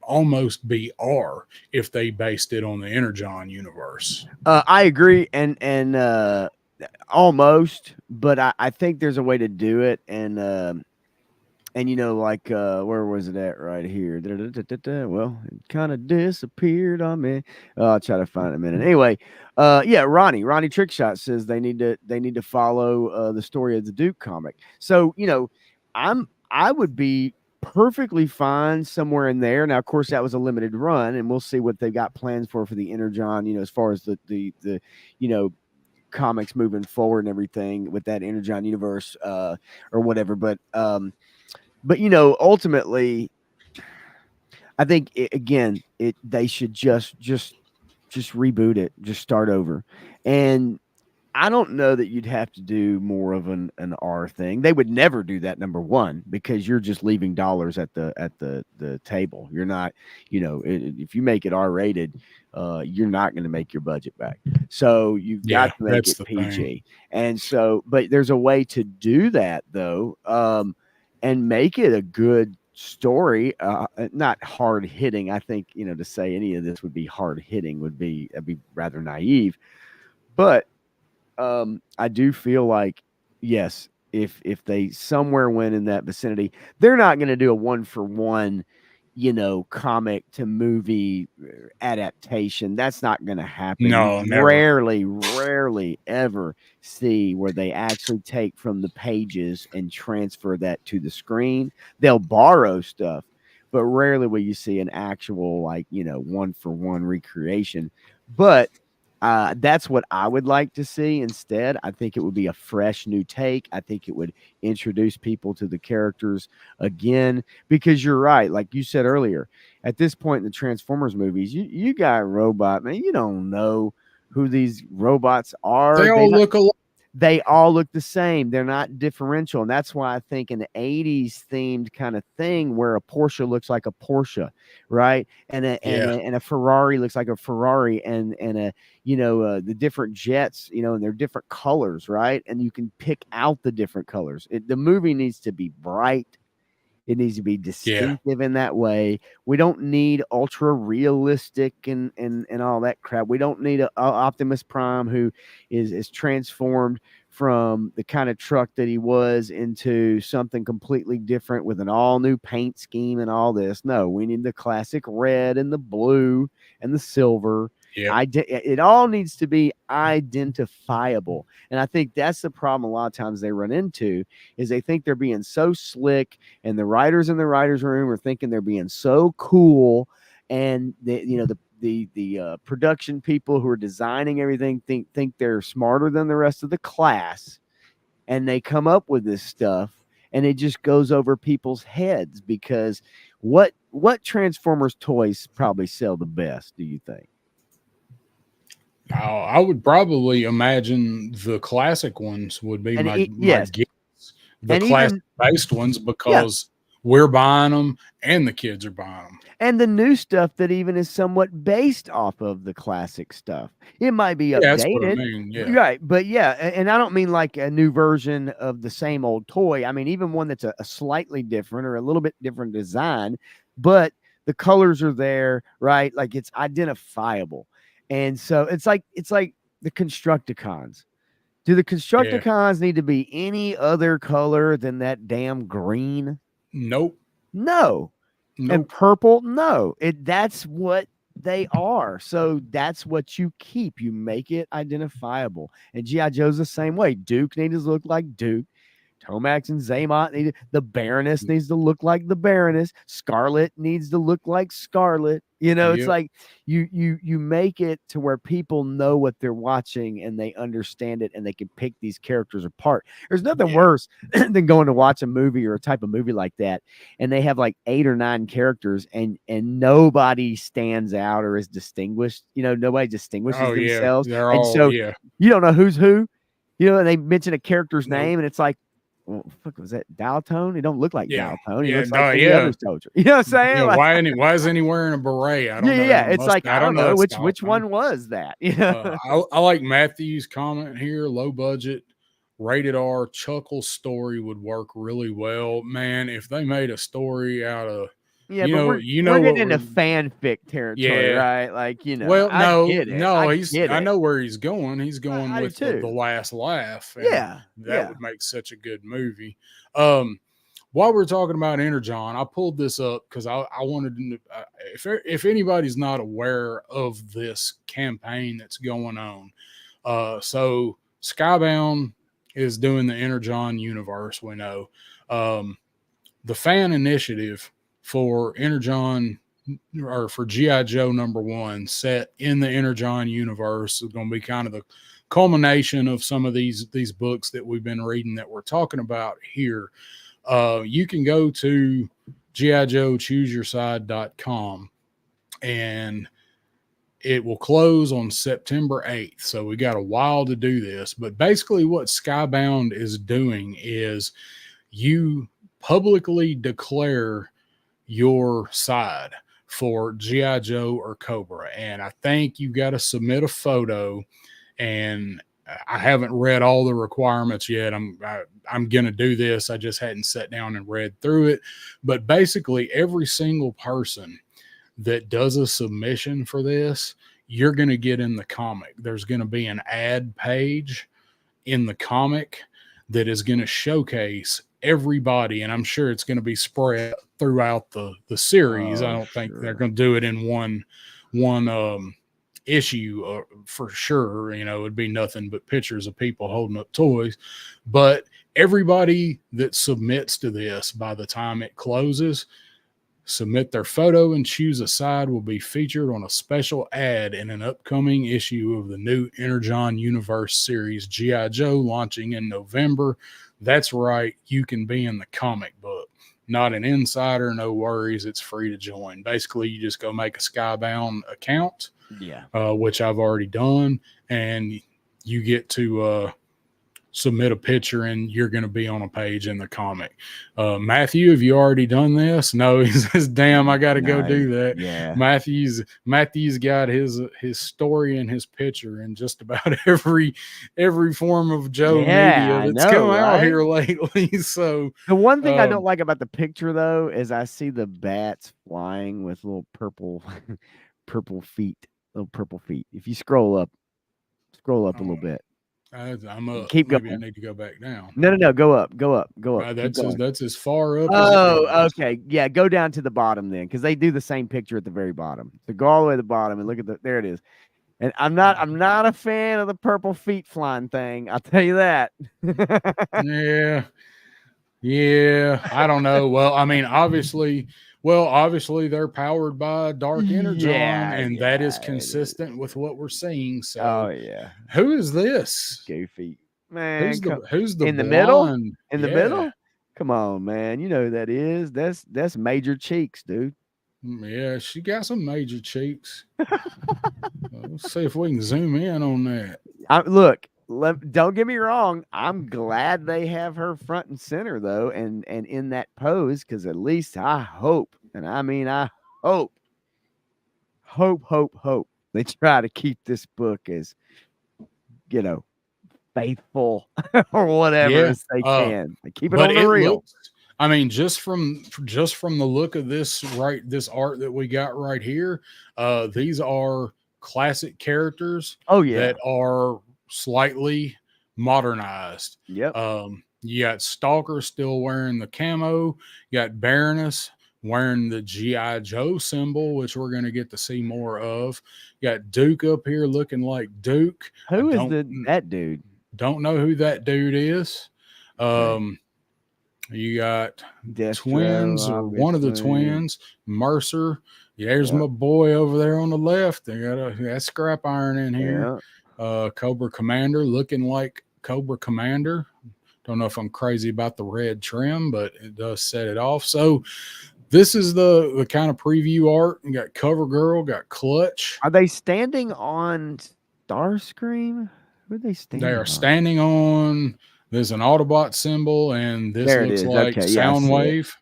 almost be R if they based it on the Energon universe. I agree, and almost, but I think there's a way to do it, and you know, like where was it at right here? Well, it kind of disappeared on me. I'll try to find it in a minute. Anyway, yeah, Ronnie Trickshot says they need to follow the story of the Duke comic. So, you know, I would be perfectly fine somewhere in there. Now, of course, that was a limited run, and we'll see what they've got plans for the Energon, you know, as far as the you know, comics moving forward and everything with that Energon universe or whatever. But you know, ultimately, I think they should just reboot it, just start over. And I don't know that you'd have to do more of an R thing. They would never do that, number one, because you're just leaving dollars at the table. You're not, you know, if you make it R rated, you're not going to make your budget back. So you've got to make it PG. Thing. And so, but there's a way to do that though. And make it a good story, not hard hitting. I think, you know, to say any of this would be hard hitting would be rather naive. But I do feel like, yes, if they somewhere went in that vicinity, they're not going to do a 1-for-1, you know, comic to movie adaptation. That's not going to happen. No, never. Rarely ever see where they actually take from the pages and transfer that to the screen. They'll borrow stuff, but rarely will you see an actual, like, you know, 1-for-1 recreation. But that's what I would like to see instead. I think it would be a fresh new take. I think it would introduce people to the characters again, because you're right. Like you said earlier, at this point in the Transformers movies, you got a robot, man. You don't know who these robots are. They all look alike. They all look the same. They're not differential. And that's why I think an 80s themed kind of thing where a Porsche looks like a Porsche, right? And a Ferrari looks like a Ferrari, and a, you know, the different jets, you know, and they're different colors, right? And you can pick out the different colors. The movie needs to be bright. It needs to be distinctive in that way. We don't need ultra realistic and all that crap. We don't need a Optimus Prime who is transformed from the kind of truck that he was into something completely different with an all new paint scheme and all this. No, we need the classic red and the blue and the silver. It all needs to be identifiable. And I think that's the problem a lot of times they run into, is they think they're being so slick, and the writers in the writers' room are thinking they're being so cool, and the production people who are designing everything think they're smarter than the rest of the class, and they come up with this stuff, and it just goes over people's heads. Because what Transformers toys probably sell the best, do you think? I would probably imagine the classic ones would be my guess. The classic based ones, because we're buying them and the kids are buying them. And the new stuff that even is somewhat based off of the classic stuff. It might be updated. That's what I mean. Right. But and I don't mean like a new version of the same old toy. I mean, even one that's a slightly different or a little bit different design, but the colors are there, right? Like it's identifiable. And so it's like the Constructicons. Do the Constructicons need to be any other color than that damn green? Nope. No. And purple? No. That's what they are. So that's what you keep. You make it identifiable. And G.I. Joe's the same way. Duke needs to look like Duke. Tomax and Zaymot the Baroness needs to look like the Baroness. Scarlet needs to look like Scarlet. It's like you make it to where people know what they're watching and they understand it and they can pick these characters apart. There's nothing worse than going to watch a movie or a type of movie like that, and they have like 8 or 9 characters and nobody stands out or is distinguished. Nobody distinguishes themselves. They're and all, so you don't know who's who. And they mention a character's name and it's like, well, fuck, was that Daltone? He don't look like Daltone. He looks like any other soldier. You know what I'm saying? Yeah, why isn't he wearing a beret? I don't know. Yeah. It's like I don't know which one was that. I like Matthew's comment here. Low budget, rated R, chuckle story would work really well. Man, if they made a story out of we're getting into fanfic territory, right? Like, well, no, I know where he's going. He's going with the last laugh. And that would make such a good movie. While we're talking about Energon, I pulled this up because I wanted to. If anybody's not aware of this campaign that's going on, so Skybound is doing the Energon universe. We know the fan initiative for Energon or for G.I. Joe #1 set in the Energon universe is going to be kind of the culmination of some of these books that we've been reading that we're talking about here. You can go to GIJoeChooseYourSide.com and it will close on September 8th. So we got a while to do this, but basically what Skybound is doing is you publicly declare your side for G.I. Joe or Cobra. And I think you got to submit a photo, and I haven't read all the requirements yet. I'm going to do this. I just hadn't sat down and read through it. But basically every single person that does a submission for this, you're going to get in the comic. There's going to be an ad page in the comic that is going to showcase everybody, and I'm sure it's going to be spread throughout the series. I don't think they're going to do it in one issue for sure. It'd be nothing but pictures of people holding up toys. But everybody that submits to this by the time it closes, submit their photo and choose a side, will be featured on a special ad in an upcoming issue of the new Energon Universe series, G.I. Joe, launching in November. That's right. You can be in the comic book. Not an insider, no worries. It's free to join. Basically, you just go make a Skybound account, which I've already done, and you get to submit a picture, and you're going to be on a page in the comic. Matthew, have you already done this? No, he says, damn, I got to go do that. Yeah. Matthew's got his story and his picture in just about every form of Joe media that's come out here lately. So the one thing I don't like about the picture though is I see the bats flying with little purple feet. If you scroll up a little bit. I'm up. Keep Maybe going. I need to go back down. No. Go up. That's as far up. Oh, okay. Yeah, go down to the bottom then, because they do the same picture at the very bottom. So go all the way to the bottom and look at there it is. And I'm not a fan of the purple feet flying thing. I'll tell you that. Yeah. I don't know. Well, I mean, obviously they're powered by Dark Energon, and that is consistent with what we're seeing. So, who is this? Goofy man. Who's the in the blonde? middle? In the middle? Come on, man. You know who that is. That's Major Cheeks, dude. Yeah, she got some major cheeks. Let's see if we can zoom in on that. Look. Don't get me wrong. I'm glad they have her front and center though, and in that pose, because at least I hope, and I mean I hope they try to keep this book as faithful or whatever as they can. They keep it on the real. I mean, just from the look of this art that we got right here, these are classic characters. That are slightly modernized. Yep. You got Stalker still wearing the camo. You got Baroness wearing the G.I. Joe symbol, which we're going to get to see more of. You got Duke up here looking like Duke. Who is that dude? Don't know who that dude is. You got Destro, twins or one of the obviously. twins, Mercer. Yeah, there's Yep. my boy over there on the left. They got that scrap iron in here. Yeah. Cobra Commander looking like Cobra Commander. Don't know if I'm crazy about the red trim, but it does set it off. So this is the kind of preview art. You got Cover Girl, got Clutch. Are they standing on Starscream? Who are they standing They on? are standing on. There's an Autobot symbol, and this There it looks is. like Okay, yeah, I see it. Soundwave.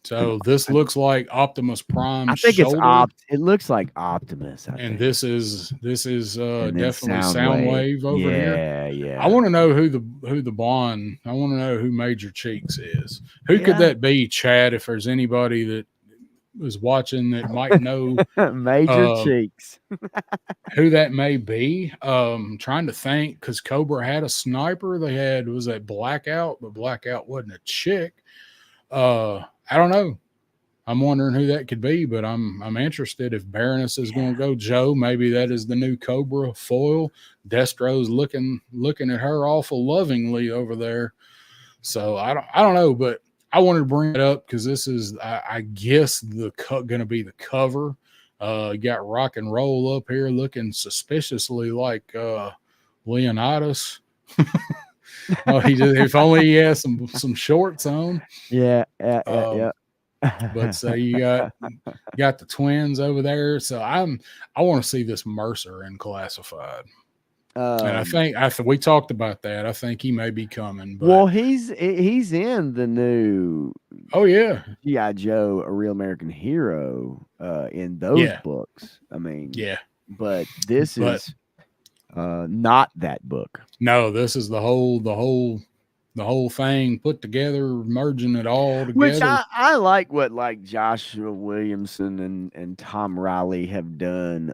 So this looks like Optimus I Prime's think it's shoulder, It looks like Optimus. I and think. this is And then definitely Soundwave. Soundwave over here. Yeah. I want to know who the blonde. I want to know who Major Cheeks is. Who could Yeah. that be, Chad? If there's anybody that was watching that might know Major Cheeks. who that may be. Trying to think, because Cobra had a sniper. They had, was that Blackout, but Blackout wasn't a chick. I don't know. I'm wondering who that could be, but I'm interested if Baroness is going to go Joe. Maybe that is the new Cobra foil. Destro's looking at her awful lovingly over there. So I don't know, but I wanted to bring it up because this is I guess going to be the cover. You got Rock and Roll up here looking suspiciously like Leonidas. Oh, if only he has some shorts on. Yeah. But so you got the twins over there. So I want to see this Mercer in Classified. And I think we talked about that. I think he may be coming. But, well, he's in the new. Oh yeah, G.I. Joe, A Real American Hero. In those books, I mean, yeah. But this is not that book. No, this is the whole thing put together, merging it all together. Which I like what like Joshua Williamson and Tom Riley have done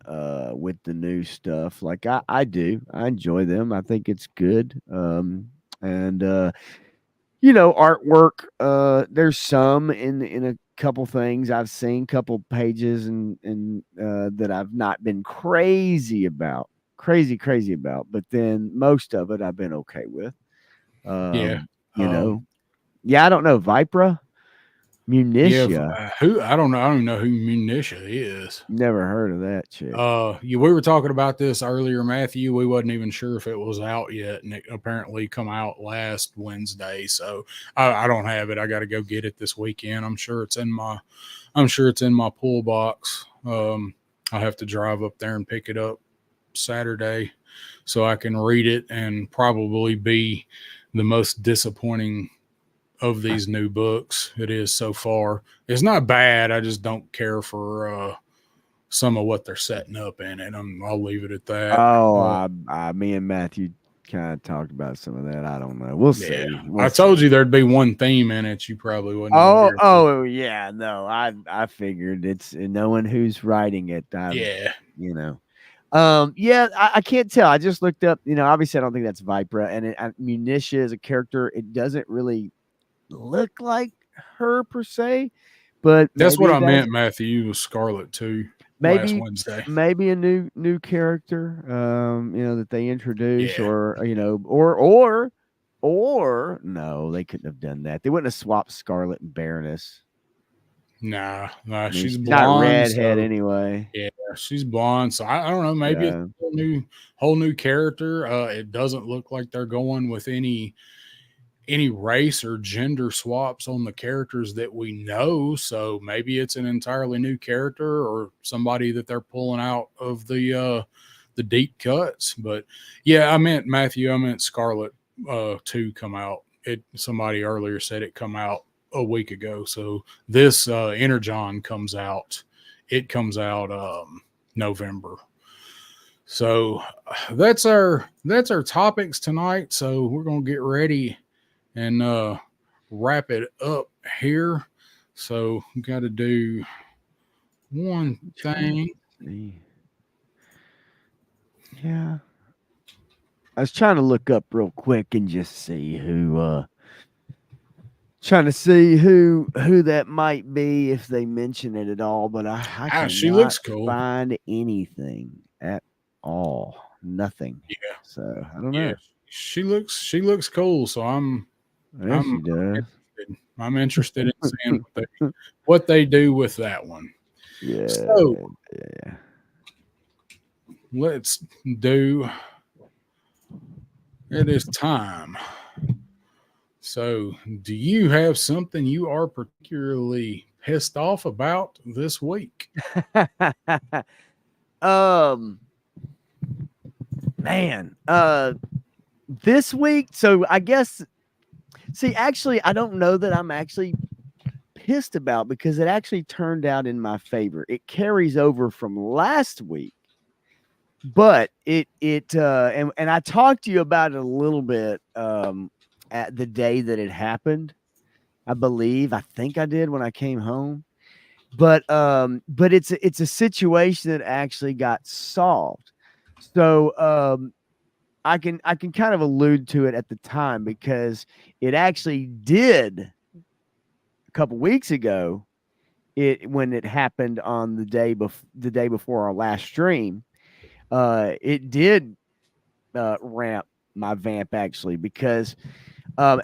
with the new stuff. Like I do. I enjoy them. I think it's good. Artwork. There's some in a couple things I've seen, couple pages and that I've not been crazy about. But then most of it I've been okay with. I don't know. Vipra, Munitia. I don't know. I don't even know who Munitia is. Never heard of that chick. We were talking about this earlier, Matthew. We wasn't even sure if it was out yet, and it apparently come out last Wednesday. So I don't have it. I got to go get it this weekend. I'm sure it's in my pull box. I'll have to drive up there and pick it up Saturday so I can read it, and probably be the most disappointing of these new books it is so far. It's not bad. I just don't care for some of what they're setting up in it. I'll leave it at that. Oh, me and Matthew kind of talked about some of that. I don't know. We'll see. I told you there'd be one theme in it. You probably wouldn't. Yeah. No, I figured it's knowing who's writing it. I can't tell. I just looked up, obviously I don't think that's Vipra, and Munitia is a character. It doesn't really look like her per se, but that's what I meant, Matthew, was Scarlet too. Last Wednesday. Maybe a new character, that they introduce, or no, they couldn't have done that. They wouldn't have swapped Scarlet and Baroness. Nah, she's blonde, not redhead anyway. Yeah, she's blonde. So I don't know. Maybe it's a whole new character. It doesn't look like they're going with any race or gender swaps on the characters that we know. So maybe it's an entirely new character or somebody that they're pulling out of the deep cuts. But yeah, I meant Scarlet 2 come out. Somebody earlier said it come out a week ago. So this Energon comes out. It comes out November. So that's our topics tonight. So we're gonna get ready and wrap it up here. So we got to do one thing. Yeah, I was trying to look up real quick and just see who that might be, if they mention it at all, but I cannot she looks cool. Find anything at all. Nothing. Yeah. So I don't know. She looks cool. So I'm Yes, she does. I'm interested in seeing what they do with that one. Yeah. So Yeah. let's do. It is time. So, do you have something you are particularly pissed off about this week? Man, this week, so I guess, see, actually, I don't know that I'm actually pissed about, because it actually turned out in my favor. It carries over from last week, but and I talked to you about it a little bit at the day that it happened. I think I did when I came home. But it's a situation that actually got solved. So I can kind of allude to it at the time, because it actually did a couple weeks ago. When it happened on the day before our last stream, it did ramp my vamp, actually, because have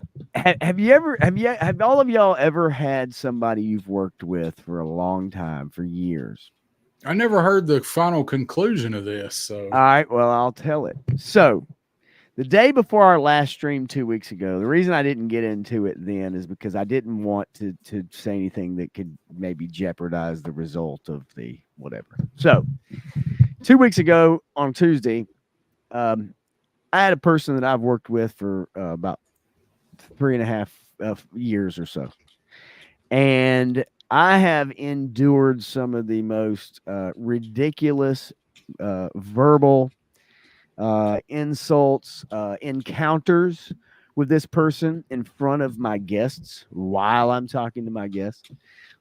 all of y'all ever had somebody you've worked with for a long time, for years? I never heard the final conclusion of this. So, All right, well, I'll tell it. So, the day before our last stream 2 weeks ago, the reason I didn't get into it then is because I didn't want to say anything that could maybe jeopardize the result of the whatever. So, 2 weeks ago on Tuesday, I had a person that I've worked with for about 3.5 years or so. And I have endured some of the most ridiculous verbal insults, encounters with this person in front of my guests while I'm talking to my guests.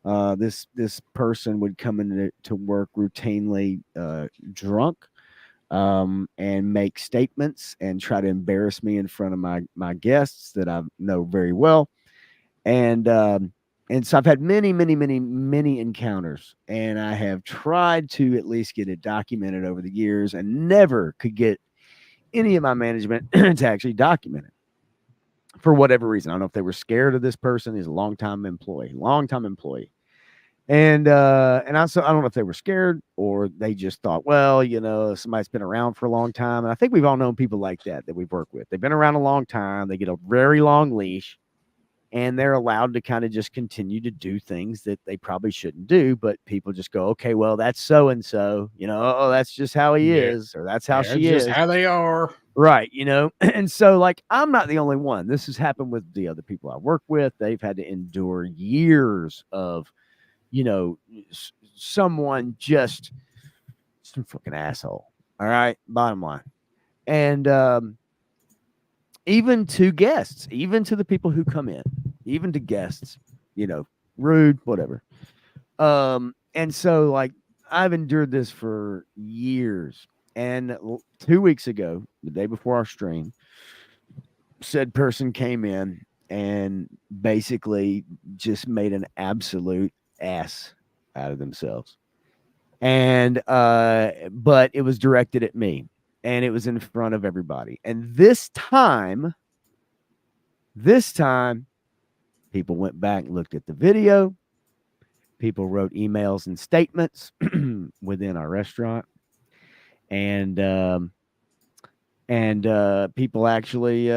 This person would come into work routinely drunk, and make statements and try to embarrass me in front of my guests that I know very well. And so I've had many encounters, and I have tried to at least get it documented over the years, and never could get any of my management to actually document it for whatever reason. I don't know if they were scared of this person. He's a longtime employee. And also, I don't know if they were scared, or they just thought, well, somebody's been around for a long time. And I think we've all known people like that we've worked with. They've been around a long time. They get a very long leash, and they're allowed to kind of just continue to do things that they probably shouldn't do. But people just go, okay, well, that's so-and-so, oh, that's just how he is, or that's how she is. Just how they are. Right. And so, like, I'm not the only one. This has happened with the other people I work with. They've had to endure years of, someone just some fucking asshole. All right. Bottom line. And even to guests, even to the people who come in, even to guests, rude, whatever. And so, like, I've endured this for years. And 2 weeks ago, the day before our stream, said person came in and basically just made an absolute ass out of themselves. And but it was directed at me, and it was in front of everybody. And this time people went back and looked at the video. People wrote emails and statements within our restaurant, and people actually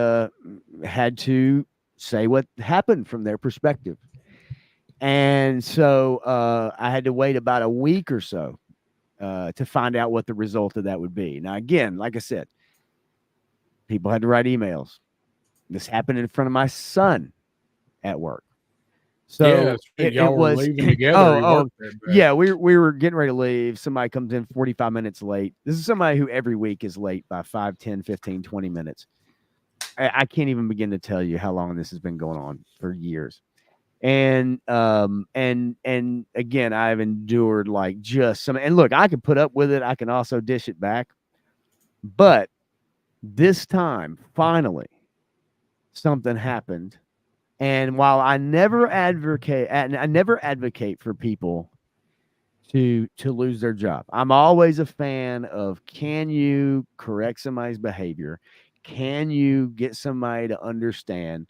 had to say what happened from their perspective. And so I had to wait about a week or so to find out what the result of that would be. Now, again, like I said, people had to write emails. This happened in front of my son at work. So it was leaving together. Yeah, we were getting ready to leave. Somebody comes in 45 minutes late. This is somebody who every week is late by 5, 10, 15, 20 minutes. I can't even begin to tell you how long this has been going on, for years. And again, I've endured like just some, and look, I can put up with it. I can also dish it back. But this time, finally, something happened. And while I never advocate for people to lose their job, I'm always a fan of, can you correct somebody's behavior? Can you get somebody to understand,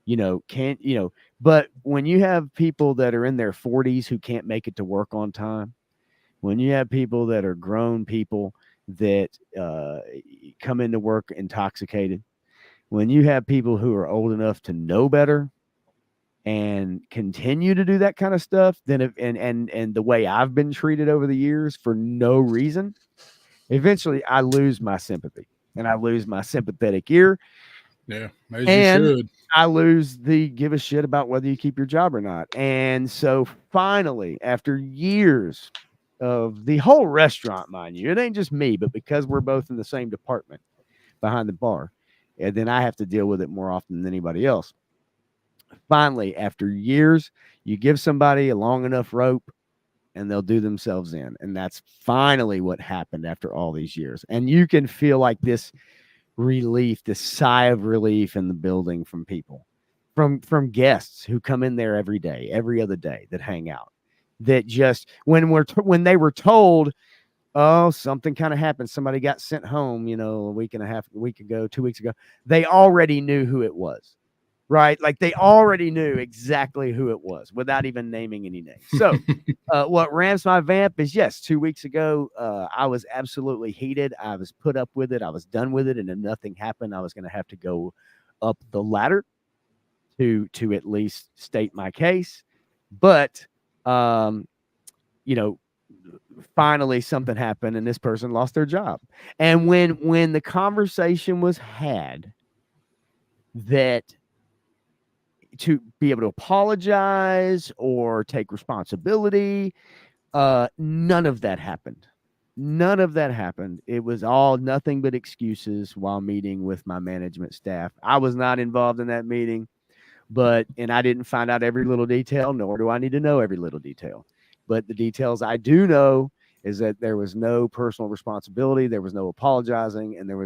But when you have people that are in their 40s who can't make it to work on time, when you have people that are grown people that come into work intoxicated, when you have people who are old enough to know better and continue to do that kind of stuff, then and the way I've been treated over the years for no reason, eventually I lose my sympathy and I lose my sympathetic ear. Yeah, as you And should. I lose the give a shit about whether you keep your job or not. And so finally, after years of the whole restaurant, mind you, it ain't just me, but because we're both in the same department behind the bar, and then I have to deal with it more often than anybody else. Finally, after years, you give somebody a long enough rope and they'll do themselves in. And that's finally what happened after all these years. And you can feel like this relief, this sigh of relief in the building from people, from guests who come in there every day, every other day, that hang out, that just when they were told, oh, something kind of happened, somebody got sent home, a week ago, 2 weeks ago, they already knew who it was. Right? Like they already knew exactly who it was without even naming any names. So what ramps my vamp is, yes, 2 weeks ago, I was absolutely heated. I was put up with it. I was done with it. And if nothing happened, I was going to have to go up the ladder to at least state my case. But, finally something happened and this person lost their job. And when the conversation was had that to be able to apologize or take responsibility, none of that happened. None of that happened. It was all nothing but excuses while meeting with my management staff. I was not involved in that meeting, and I didn't find out every little detail, nor do I need to know every little detail. But the details I do know is that there was no personal responsibility, there was no apologizing, and there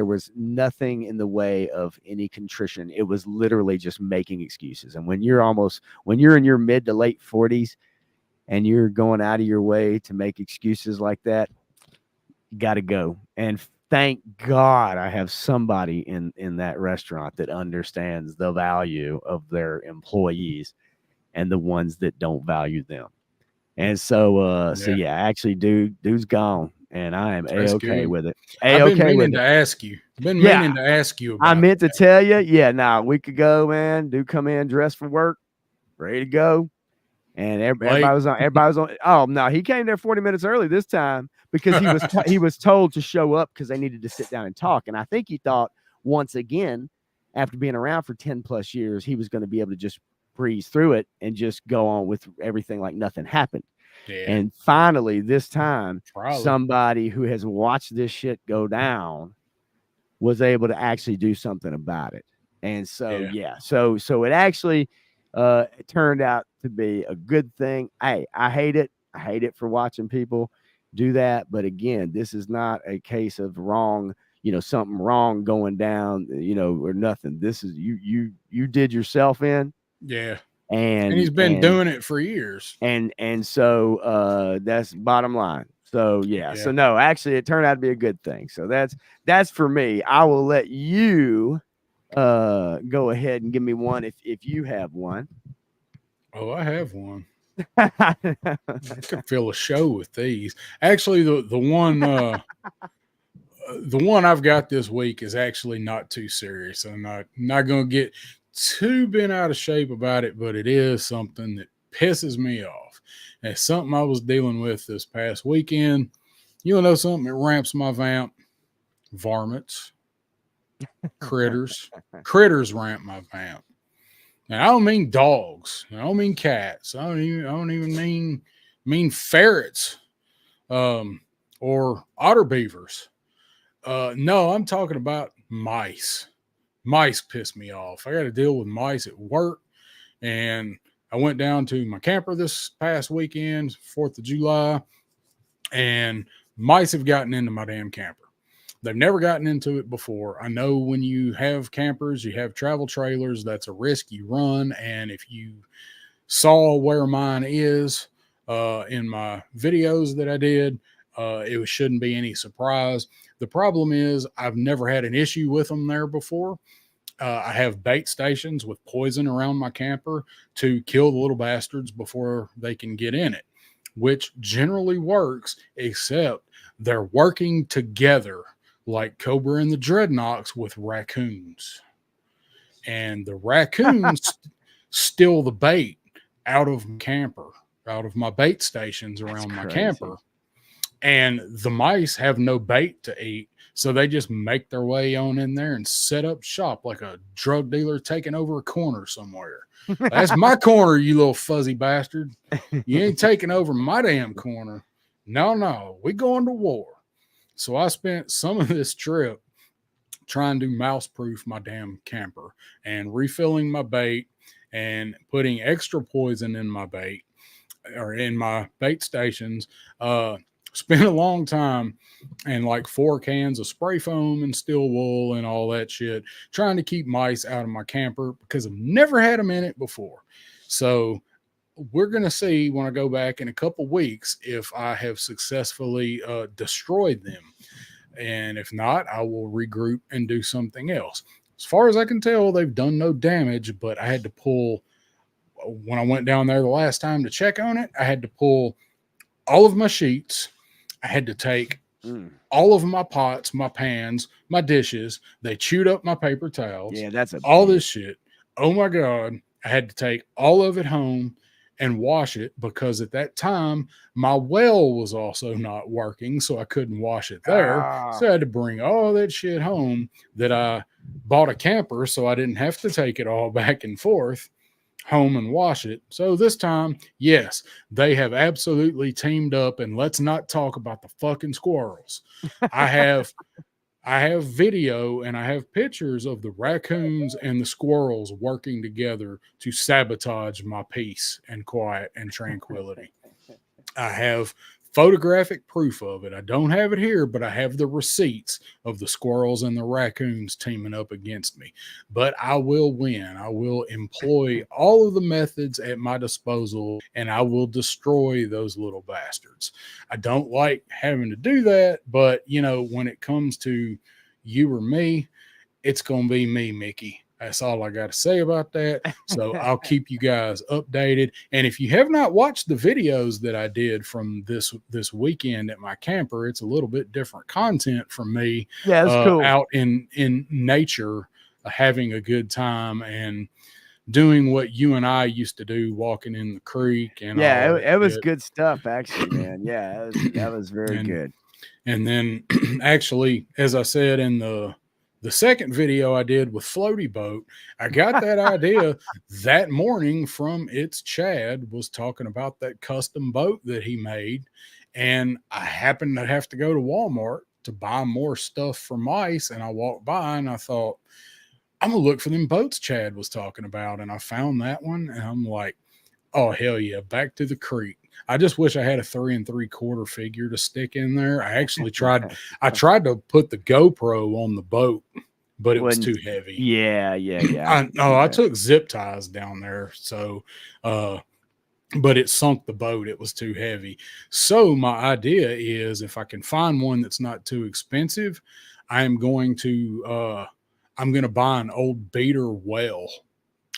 was nothing in the way of any contrition. It was literally just making excuses. And when you're in your mid to late 40s and you're going out of your way to make excuses like that, you got to go. And thank God I have somebody in that restaurant that understands the value of their employees and the ones that don't value them. And so yeah, actually, dude's gone, and I am A-okay with it. I've been A-okay with meaning it. to ask you. Meaning to ask you about I meant to tell you. Yeah, a week ago, man, dude come in dressed for work, ready to go. And everybody was on. Oh no, he came there 40 minutes early this time because he was told to show up because they needed to sit down and talk. And I think he thought once again, after being around for 10 plus years, he was going to be able to just breeze through it and just go on with everything like nothing happened. Yeah. And finally, this time, somebody who has watched this shit go down was able to actually do something about it. And so, so it actually it turned out to be a good thing. Hey, I hate it. I hate it for watching people do that. But again, this is not a case of wrong, something wrong going down, or nothing. This is you did yourself in. Yeah. And he's been doing it for years. And so that's bottom line. So yeah. So no, actually it turned out to be a good thing. So that's for me. I will let you go ahead and give me one if you have one. Oh, I have one. I could fill a show with these. Actually, the one I've got this week is actually not too serious. I'm not going to get too bent out of shape about it, but it is something that pisses me off. And it's something I was dealing with this past weekend. You know something that ramps my vamp? Varmints. Critters. Critters ramp my vamp. Now, I don't mean dogs. I don't mean cats. I don't even mean ferrets or otter beavers. No, I'm talking about mice. Mice piss me off. I got to deal with mice at work. And I went down to my camper this past weekend, 4th of July, and mice have gotten into my damn camper. They've never gotten into it before. I know when you have campers, you have travel trailers, that's a risk you run. And if you saw where mine is in my videos that I did, it shouldn't be any surprise. The problem is I've never had an issue with them there before. I have bait stations with poison around my camper to kill the little bastards before they can get in it, which generally works, except they're working together like Cobra and the Dreadnoks with raccoons. And the raccoons steal the bait out of my camper, out of my bait stations around my camper. And the mice have no bait to eat. So they just make their way on in there and set up shop like a drug dealer taking over a corner somewhere. That's my corner, you little fuzzy bastard. You ain't taking over my damn corner. No, we going to war. So I spent some of this trip trying to mouse proof my damn camper and refilling my bait and putting extra poison in my bait or in my bait stations. Spent a long time and like 4 cans of spray foam and steel wool and all that shit, trying to keep mice out of my camper because I've never had them in it before. So we're going to see when I go back in a couple weeks if I have successfully destroyed them. And if not, I will regroup and do something else. As far as I can tell, they've done no damage, but I had to pull, when I went down there the last time to check on it, I had to pull all of my sheets. I had to take all of my pots, my pans, my dishes. They chewed up my paper towels. Yeah, that's all this shit. Oh my God. I had to take all of it home and wash it because at that time my well was also not working, so I couldn't wash it there. So I had to bring all that shit home that I bought a camper so I didn't have to take it all back and forth home and wash it. So this time, yes, they have absolutely teamed up, and let's not talk about the fucking squirrels. I have video and I have pictures of the raccoons and the squirrels working together to sabotage my peace and quiet and tranquility. I have photographic proof of it. I don't have it here, but I have the receipts of the squirrels and the raccoons teaming up against me. But I will win. I will employ all of the methods at my disposal, and I will destroy those little bastards. I don't like having to do that, but, you know, when it comes to you or me, it's going to be me, Mickey. That's all I got to say about that. So I'll keep you guys updated. And if you have not watched the videos that I did from this weekend at my camper, it's a little bit different content from me. Yeah, it's cool. Out in nature, having a good time and doing what you and I used to do, walking in the creek. And yeah, it was good stuff, actually, man. Yeah, that was very good. And then actually, as I said in the second video I did with Floaty Boat, I got that idea that morning from Chad was talking about that custom boat that he made. And I happened to have to go to Walmart to buy more stuff for mice. And I walked by and I thought, I'm going to look for them boats Chad was talking about. And I found that one and I'm like, oh, hell yeah, back to the creek. I just wish I had a 3 3/4 figure to stick in there. I actually tried. I tried to put the GoPro on the boat, but it was too heavy. Yeah. I took zip ties down there, so but it sunk the boat. It was too heavy. So my idea is, if I can find one that's not too expensive, I'm going to buy an old beater well.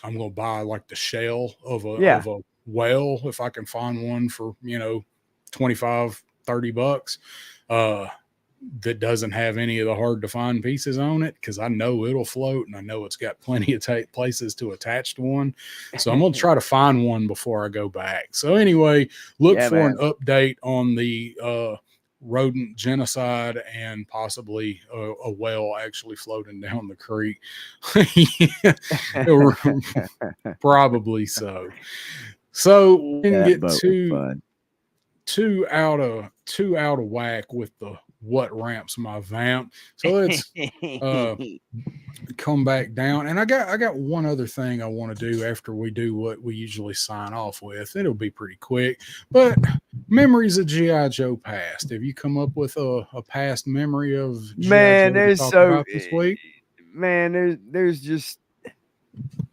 I'm going to buy like the shell of a well, if I can find one for, $25-30 that doesn't have any of the hard to find pieces on it, because I know it'll float and I know it's got plenty of places to attach to one. So I'm going to try to find one before I go back. So anyway, look for an update on the rodent genocide and possibly a whale actually floating down the creek. Probably so. So we didn't get too out of whack with the what ramps my vamp. So let's come back down. And I got one other thing I want to do after we do what we usually sign off with. It'll be pretty quick, but memories of G.I. Joe past. Have you come up with a past memory of G.I. Joe to talk about this week? Man, there's just,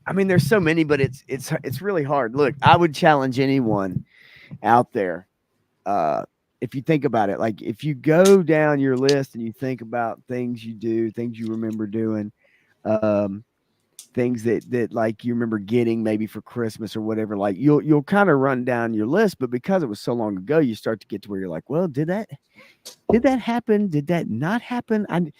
I mean, there's so many, but it's really hard. Look, I would challenge anyone out there. If you think about it, like if you go down your list and you think about things you do, things you remember doing, things that like you remember getting maybe for Christmas or whatever. Like you'll kind of run down your list, but because it was so long ago, you start to get to where you're like, well, did that happen? Did that not happen? I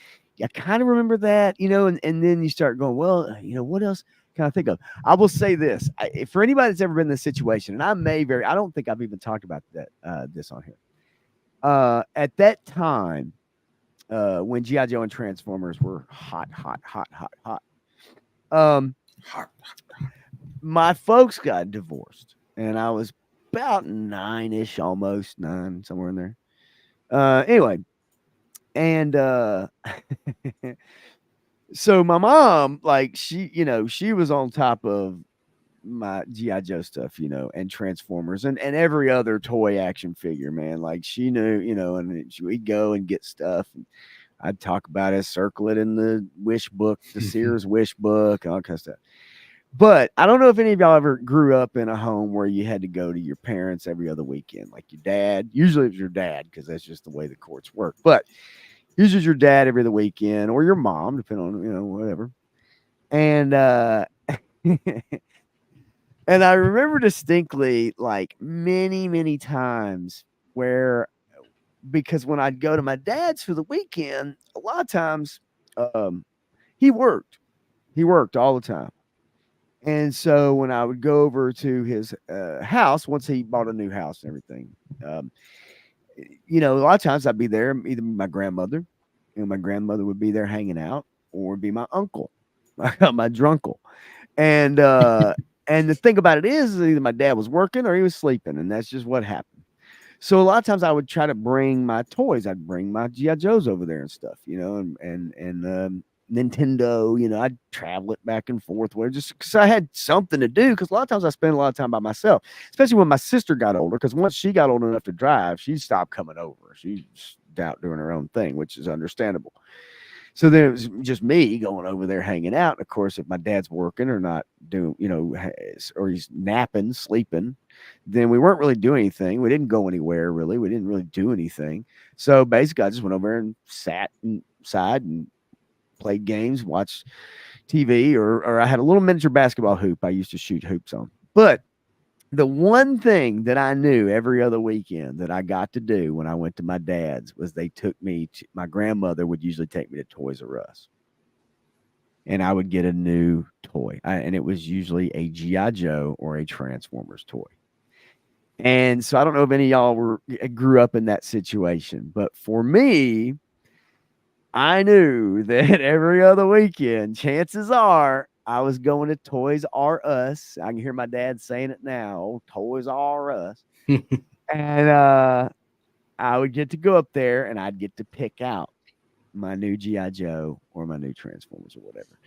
kind of remember that, and then you start going, well, what else can I think of? I will say this, for anybody that's ever been in this situation, and I don't think I've even talked about that this on here. At that time, when G.I. Joe and Transformers were hot. My folks got divorced, and I was about 9-ish, almost 9, somewhere in there. Anyway, and so my mom, like she was on top of my G.I. Joe stuff, and Transformers and every other toy action figure, man. Like she knew, and we'd go and get stuff. And I'd talk about it, circle it in the wish book, the Sears wish book, and all kind of stuff. But I don't know if any of y'all ever grew up in a home where you had to go to your parents every other weekend, like your dad. Usually it was your dad because that's just the way the courts work. But usually your dad every other weekend or your mom, depending on, whatever. And and I remember distinctly, like many, many times where, because when I'd go to my dad's for the weekend, a lot of times he worked all the time. And so when I would go over to his house, once he bought a new house and everything, a lot of times I'd be there, either my grandmother, my grandmother would be there hanging out, or it'd be my uncle, my drunkle. And the thing about it is either my dad was working or he was sleeping, and that's just what happened. So a lot of times I would try to bring my toys. I'd bring my G.I. Joes over there and stuff, and Nintendo, I'd travel it back and forth just because I had something to do. Because a lot of times I spent a lot of time by myself, especially when my sister got older. Because once she got old enough to drive, she stopped coming over. She's out doing her own thing, which is understandable. So then it was just me going over there hanging out. And of course, if my dad's working or not doing, or he's napping, sleeping, then we weren't really doing anything. We didn't go anywhere, really. We didn't really do anything. So basically, I just went over there and sat inside and played games, watched TV, or I had a little miniature basketball hoop I used to shoot hoops on. But the one thing that I knew every other weekend that I got to do when I went to my dad's was they took me to, my grandmother would usually take me to Toys R Us. And I would get a new toy. And it was usually a G.I. Joe or a Transformers toy. And so I don't know if any of y'all grew up in that situation. But for me, I knew that every other weekend, chances are, I was going to Toys R Us. I can hear my dad saying it now, Toys R Us. And I would get to go up there and I'd get to pick out my new G.I. Joe or my new Transformers or whatever.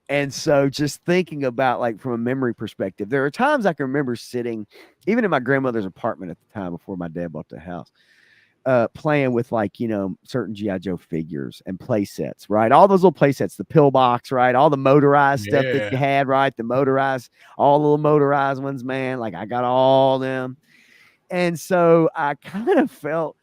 And so just thinking about, like, from a memory perspective, there are times I can remember sitting, even in my grandmother's apartment at the time before my dad bought the house, playing with, like, certain G.I. Joe figures and play sets, right? All those little play sets, the pillbox, right? All the motorized stuff that you had, right? The motorized, all the little motorized ones, man. Like, I got all them. And so I kind of felt,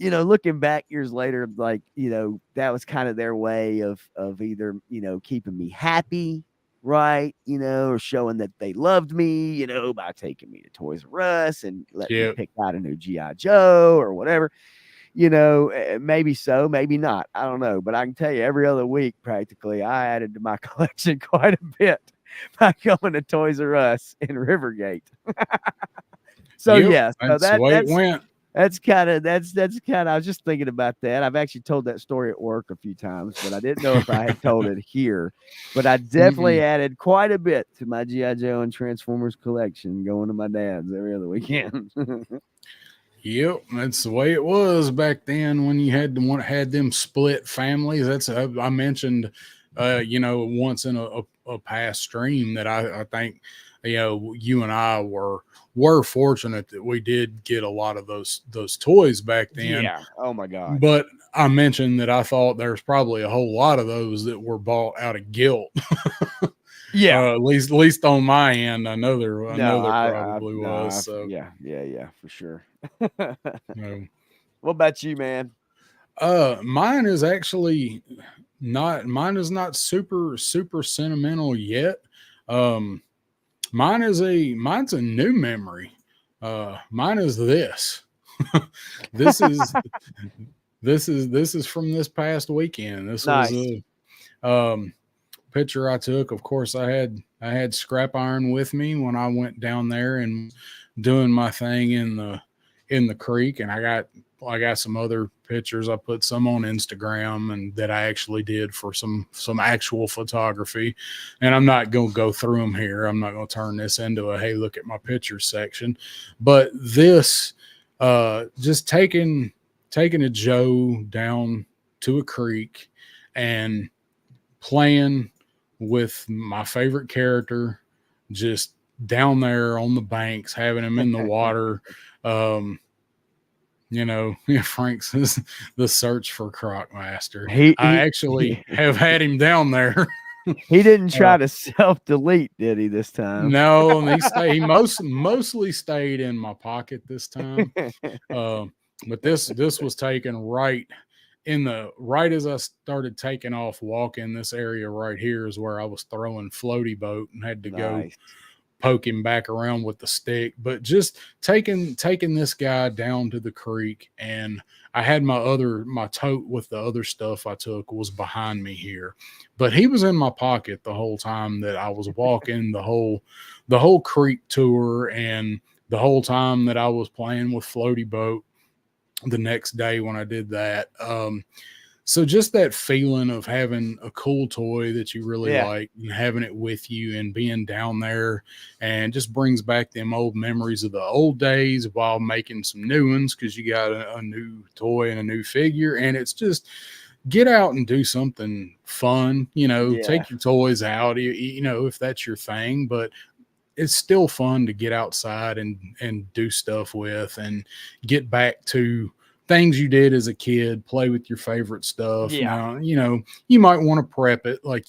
looking back years later, like, that was kind of their way of either, keeping me happy, right? Or showing that they loved me, by taking me to Toys R Us and letting me pick out a new G.I. Joe or whatever, maybe so, maybe not. I don't know. But I can tell you every other week, practically, I added to my collection quite a bit by going to Toys R Us in Rivergate. So, yes, that's the way it went. That's kind of, I was just thinking about that. I've actually told that story at work a few times, but I didn't know if I had told it here. But I definitely added quite a bit to my G.I. Joe and Transformers collection going to my dad's every other weekend. Yep, that's the way it was back then when you had them split families. That's I mentioned, once in a past stream that I think, you and I were fortunate that we did get a lot of those toys back then. Yeah. Oh my God. But I mentioned that I thought there's probably a whole lot of those that were bought out of guilt. Yeah. At least on my end, I know there probably was. So yeah, for sure. no. What about you, man? Mine is actually mine is not super sentimental yet. Mine's a new memory. Mine is this. this is this is from this past weekend. This was Nice. a picture I took. Of course, I had scrap iron with me when I went down there and doing my thing in the creek, and I got some other pictures. I put some on Instagram and that I actually did for some actual photography. And I'm not going to go through them here. I'm not going to turn this into a, hey, look at my pictures section. But this, just taking a Joe down to a creek and playing with my favorite character, just down there on the banks, having him in the water. Frank says the search for Croc Master. I actually have had him down there. He didn't try to self-delete, did he, this time? No, he mostly stayed in my pocket this time. But this was taken right as I started taking off walking. This area right here is where I was throwing floaty boat and had to go poke him back around with the stick. But just taking this guy down to the creek, and I had my tote with the other stuff I took was behind me here, but he was in my pocket the whole time that I was walking the whole creek tour, and the whole time that I was playing with floaty boat the next day when I did that. So just that feeling of having a cool toy that you really like and having it with you and being down there, and just brings back them old memories of the old days while making some new ones, because you got a new toy and a new figure. And it's just get out and do something fun, take your toys out, if that's your thing. But it's still fun to get outside and do stuff with and get back to things you did as a kid, play with your favorite stuff. Now, you might want to prep it, like,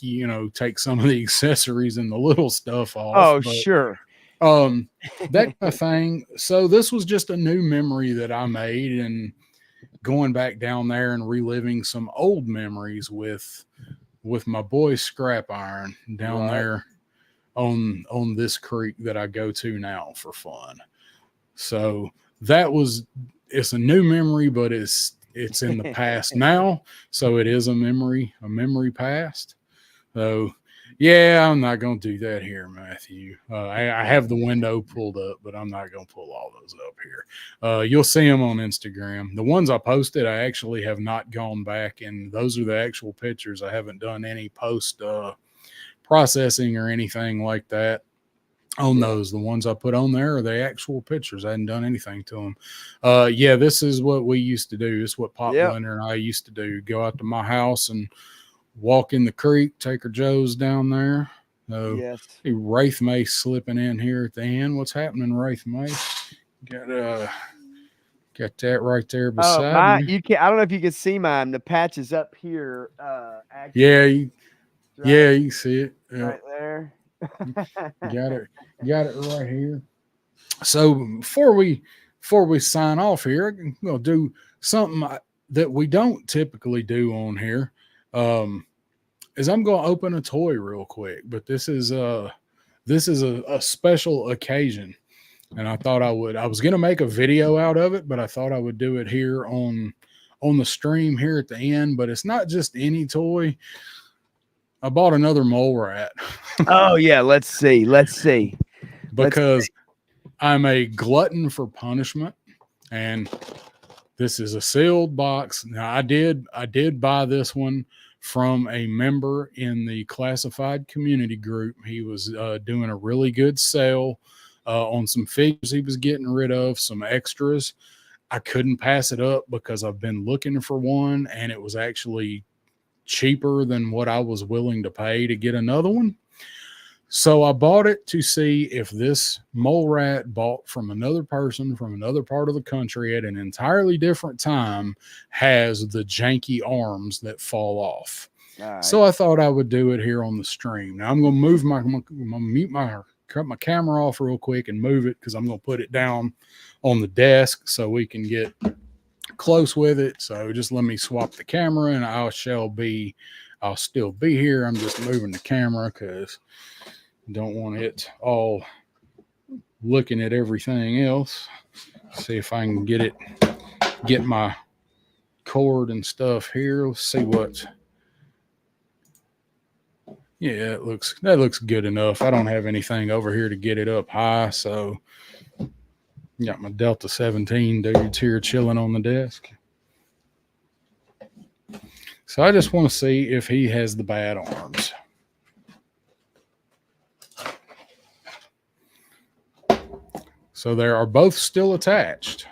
take some of the accessories and the little stuff off. Oh, but, sure. That kind of thing. So this was just a new memory that I made, and going back down there and reliving some old memories with my boy Scrap Iron down there on this creek that I go to now for fun. So it's a new memory, but it's in the past now. So it is a memory past. So yeah, I'm not going to do that here, Matthew. I have the window pulled up, but I'm not going to pull all those up here. You'll see them on Instagram. The ones I posted, I actually have not gone back, and those are the actual pictures. I haven't done any post processing or anything like that on those. The ones I put on there are the actual pictures. I hadn't done anything to them. This is what we used to do. This is what Pop Blender and I used to do. Go out to my house and walk in the creek, take our Joes down there. See Wraith Mace slipping in here at the end. What's happening, Wraith Mace? Got that right there beside me. You can't. I don't know if you can see mine. The patch is up here. Actually, you can see it right there. Got it right here. So before we sign off here, I'm gonna do something that we don't typically do on here. Is I'm gonna open a toy real quick, but this is a special occasion, and I thought I was gonna make a video out of it, but I thought I would do it here on the stream here at the end. But it's not just any toy. I bought another mole rat. Oh yeah, let's see. Because I'm a glutton for punishment, and this is a sealed box. Now I did buy this one from a member in the classified community group. He was doing a really good sale on some figures he was getting rid of, some extras. I couldn't pass it up because I've been looking for one, and it was actually cheaper than what I was willing to pay to get another one. So I bought it to see if this mole rat bought from another person from another part of the country at an entirely different time has the janky arms that fall off. Right. So I thought I would do it here on the stream. Now I'm going to move cut my camera off real quick and move it, because I'm going to put it down on the desk so we can get close with it. So just let me swap the camera, and I shall be I'll still be here. I'm just moving the camera because I don't want it all looking at everything else. See if I can get my cord and stuff here. Let's see what. Yeah, that looks good enough. I don't have anything over here to get it up high, so got my Delta 17 dudes here chilling on the desk. So I just want to see if he has the bad arms. So they are both still attached.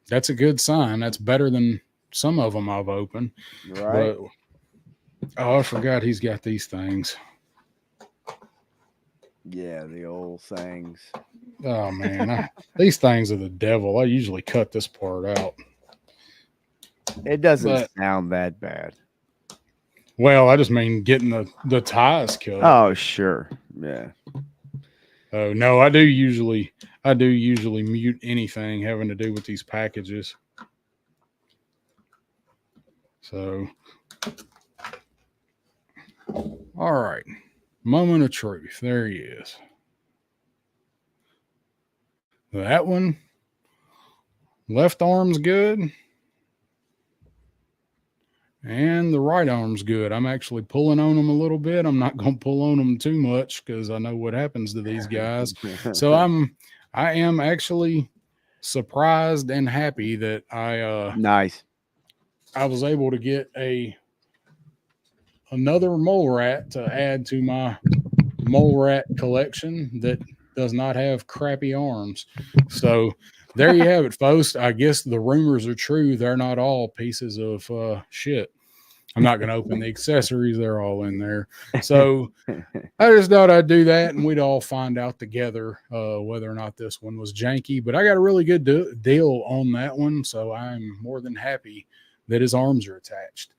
That's a good sign. That's better than some of them I've opened. Right. But, oh, I forgot he's got these things. Yeah, the old things. Oh, man. These things are the devil. I usually cut this part out. It doesn't sound that bad. Well, I just mean getting the ties cut. Oh, sure. Yeah. Oh, no, I do usually mute anything having to do with these packages. So, all right. Moment of truth. There he is. That one, left arm's good. And the right arm's good. I'm actually pulling on them a little bit. I'm not going to pull on them too much because I know what happens to these guys. So I am actually surprised and happy that nice. I was able to get another mole rat to add to my mole rat collection that does not have crappy arms. So there you have it, folks. I guess the rumors are true. They're not all pieces of shit. I'm not going to open the accessories. They're all in there. So I just thought I'd do that, and we'd all find out together whether or not this one was janky. But I got a really good deal on that one, so I'm more than happy that his arms are attached.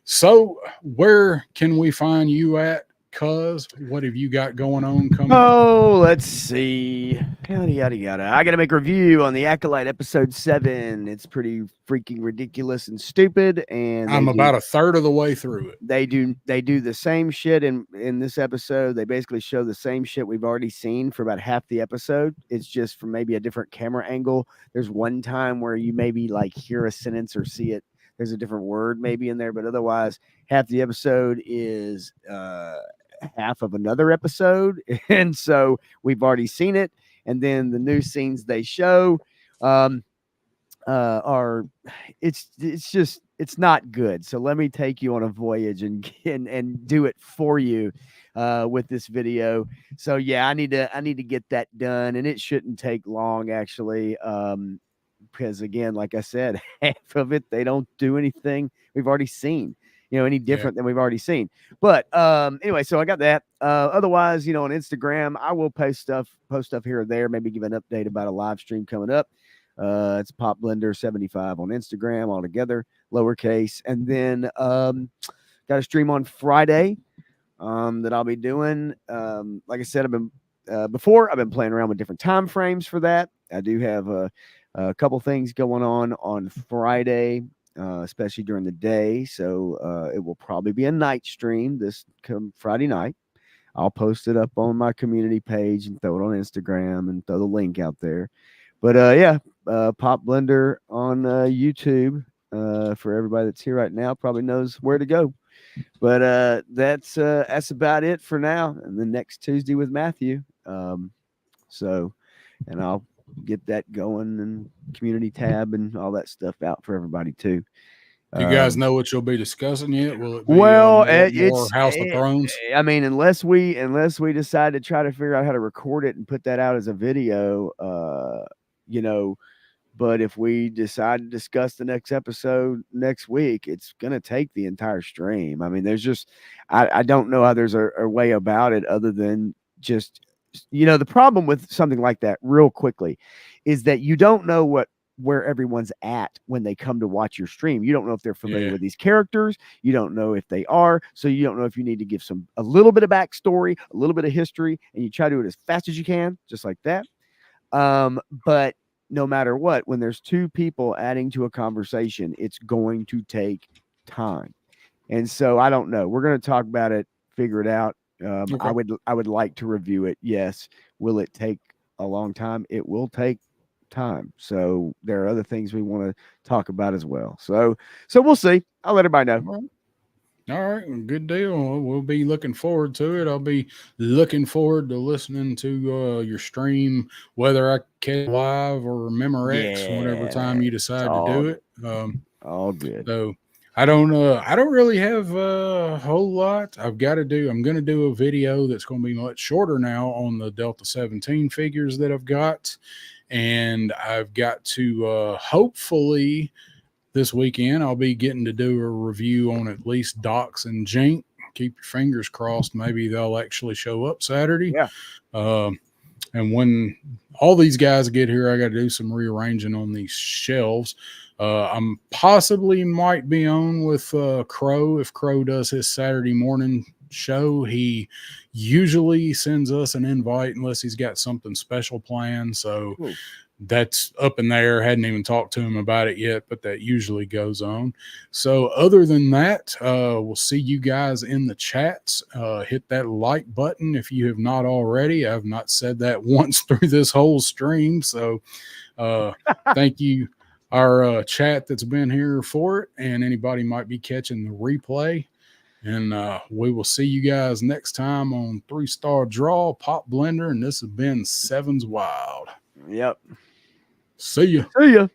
So where can we find you at, cuz? What have you got going on coming? Oh, let's see. Yada, yada, yada. I got to make a review on the Acolyte episode 7. It's pretty freaking ridiculous and stupid. And I'm about a third of the way through it. They do the same shit in this episode. They basically show the same shit we've already seen for about half the episode. It's just from maybe a different camera angle. There's one time where you maybe like hear a sentence or see it. There's a different word maybe in there, but otherwise half the episode is half of another episode. And so we've already seen it. And then the new scenes they show are it's not good. So let me take you on a voyage and do it for you with this video. So yeah, I need to get that done, and it shouldn't take long actually. Because again, like I said, half of it they don't do anything we've already seen, any different than we've already seen. But anyway, so I got that. Otherwise, on Instagram, I will post stuff here or there, maybe give an update about a live stream coming up. It's Pop Blender 75 on Instagram, all together, lowercase. And then got a stream on Friday that I'll be doing. Like I said, I've been playing around with different time frames for that. I do have a couple things going on Friday, especially during the day. So it will probably be a night stream this come Friday night. I'll post it up on my community page and throw it on Instagram and throw the link out there. But Pop Blender on YouTube for everybody that's here right now probably knows where to go. But that's about it for now. And then next Tuesday with Matthew. And I'll get that going and community tab and all that stuff out for everybody too. You guys know what you'll be discussing yet? Will it be it's House of Thrones? I mean, unless we decide to try to figure out how to record it and put that out as a video, but if we decide to discuss the next episode next week, it's going to take the entire stream. I mean, there's just, I don't know how there's a way about it other than just, the problem with something like that real quickly is that you don't know where everyone's at when they come to watch your stream. You don't know if they're familiar with these characters. You don't know if they are. So you don't know if you need to give a little bit of backstory, a little bit of history, and you try to do it as fast as you can, just like that. But no matter when there's two people adding to a conversation, it's going to take time. And so I don't know. We're going to talk about it, figure it out. Okay. I would like to review it. Yes. Will it take a long time? It will take time. So there are other things we want to talk about as well. So we'll see. I'll let everybody know. All right, well, good deal. We'll be looking forward to it. I'll be looking forward to listening to your stream, whether I catch live or Memorex, whatever time you decide to do it. All good. So I don't really have a whole lot. I'm going to do a video that's going to be much shorter now on the Delta 17 figures that I've got, and I've got to hopefully this weekend I'll be getting to do a review on at least Docs and Jink. Keep your fingers crossed. Maybe they'll actually show up Saturday. Yeah. And when all these guys get here, I got to do some rearranging on these shelves. I'm possibly might be on with Crow if Crow does his Saturday morning show. He usually sends us an invite unless he's got something special planned. So that's up in there. Hadn't even talked to him about it yet, but that usually goes on. So other than that, we'll see you guys in the chats. Hit that like button if you have not already. I've not said that once through this whole stream. So thank you, our chat that's been here for it, and anybody might be catching the replay. And we will see you guys next time on 3-Star Draw, Pop Blender, and this has been 7's Wild. Yep. See ya. See ya.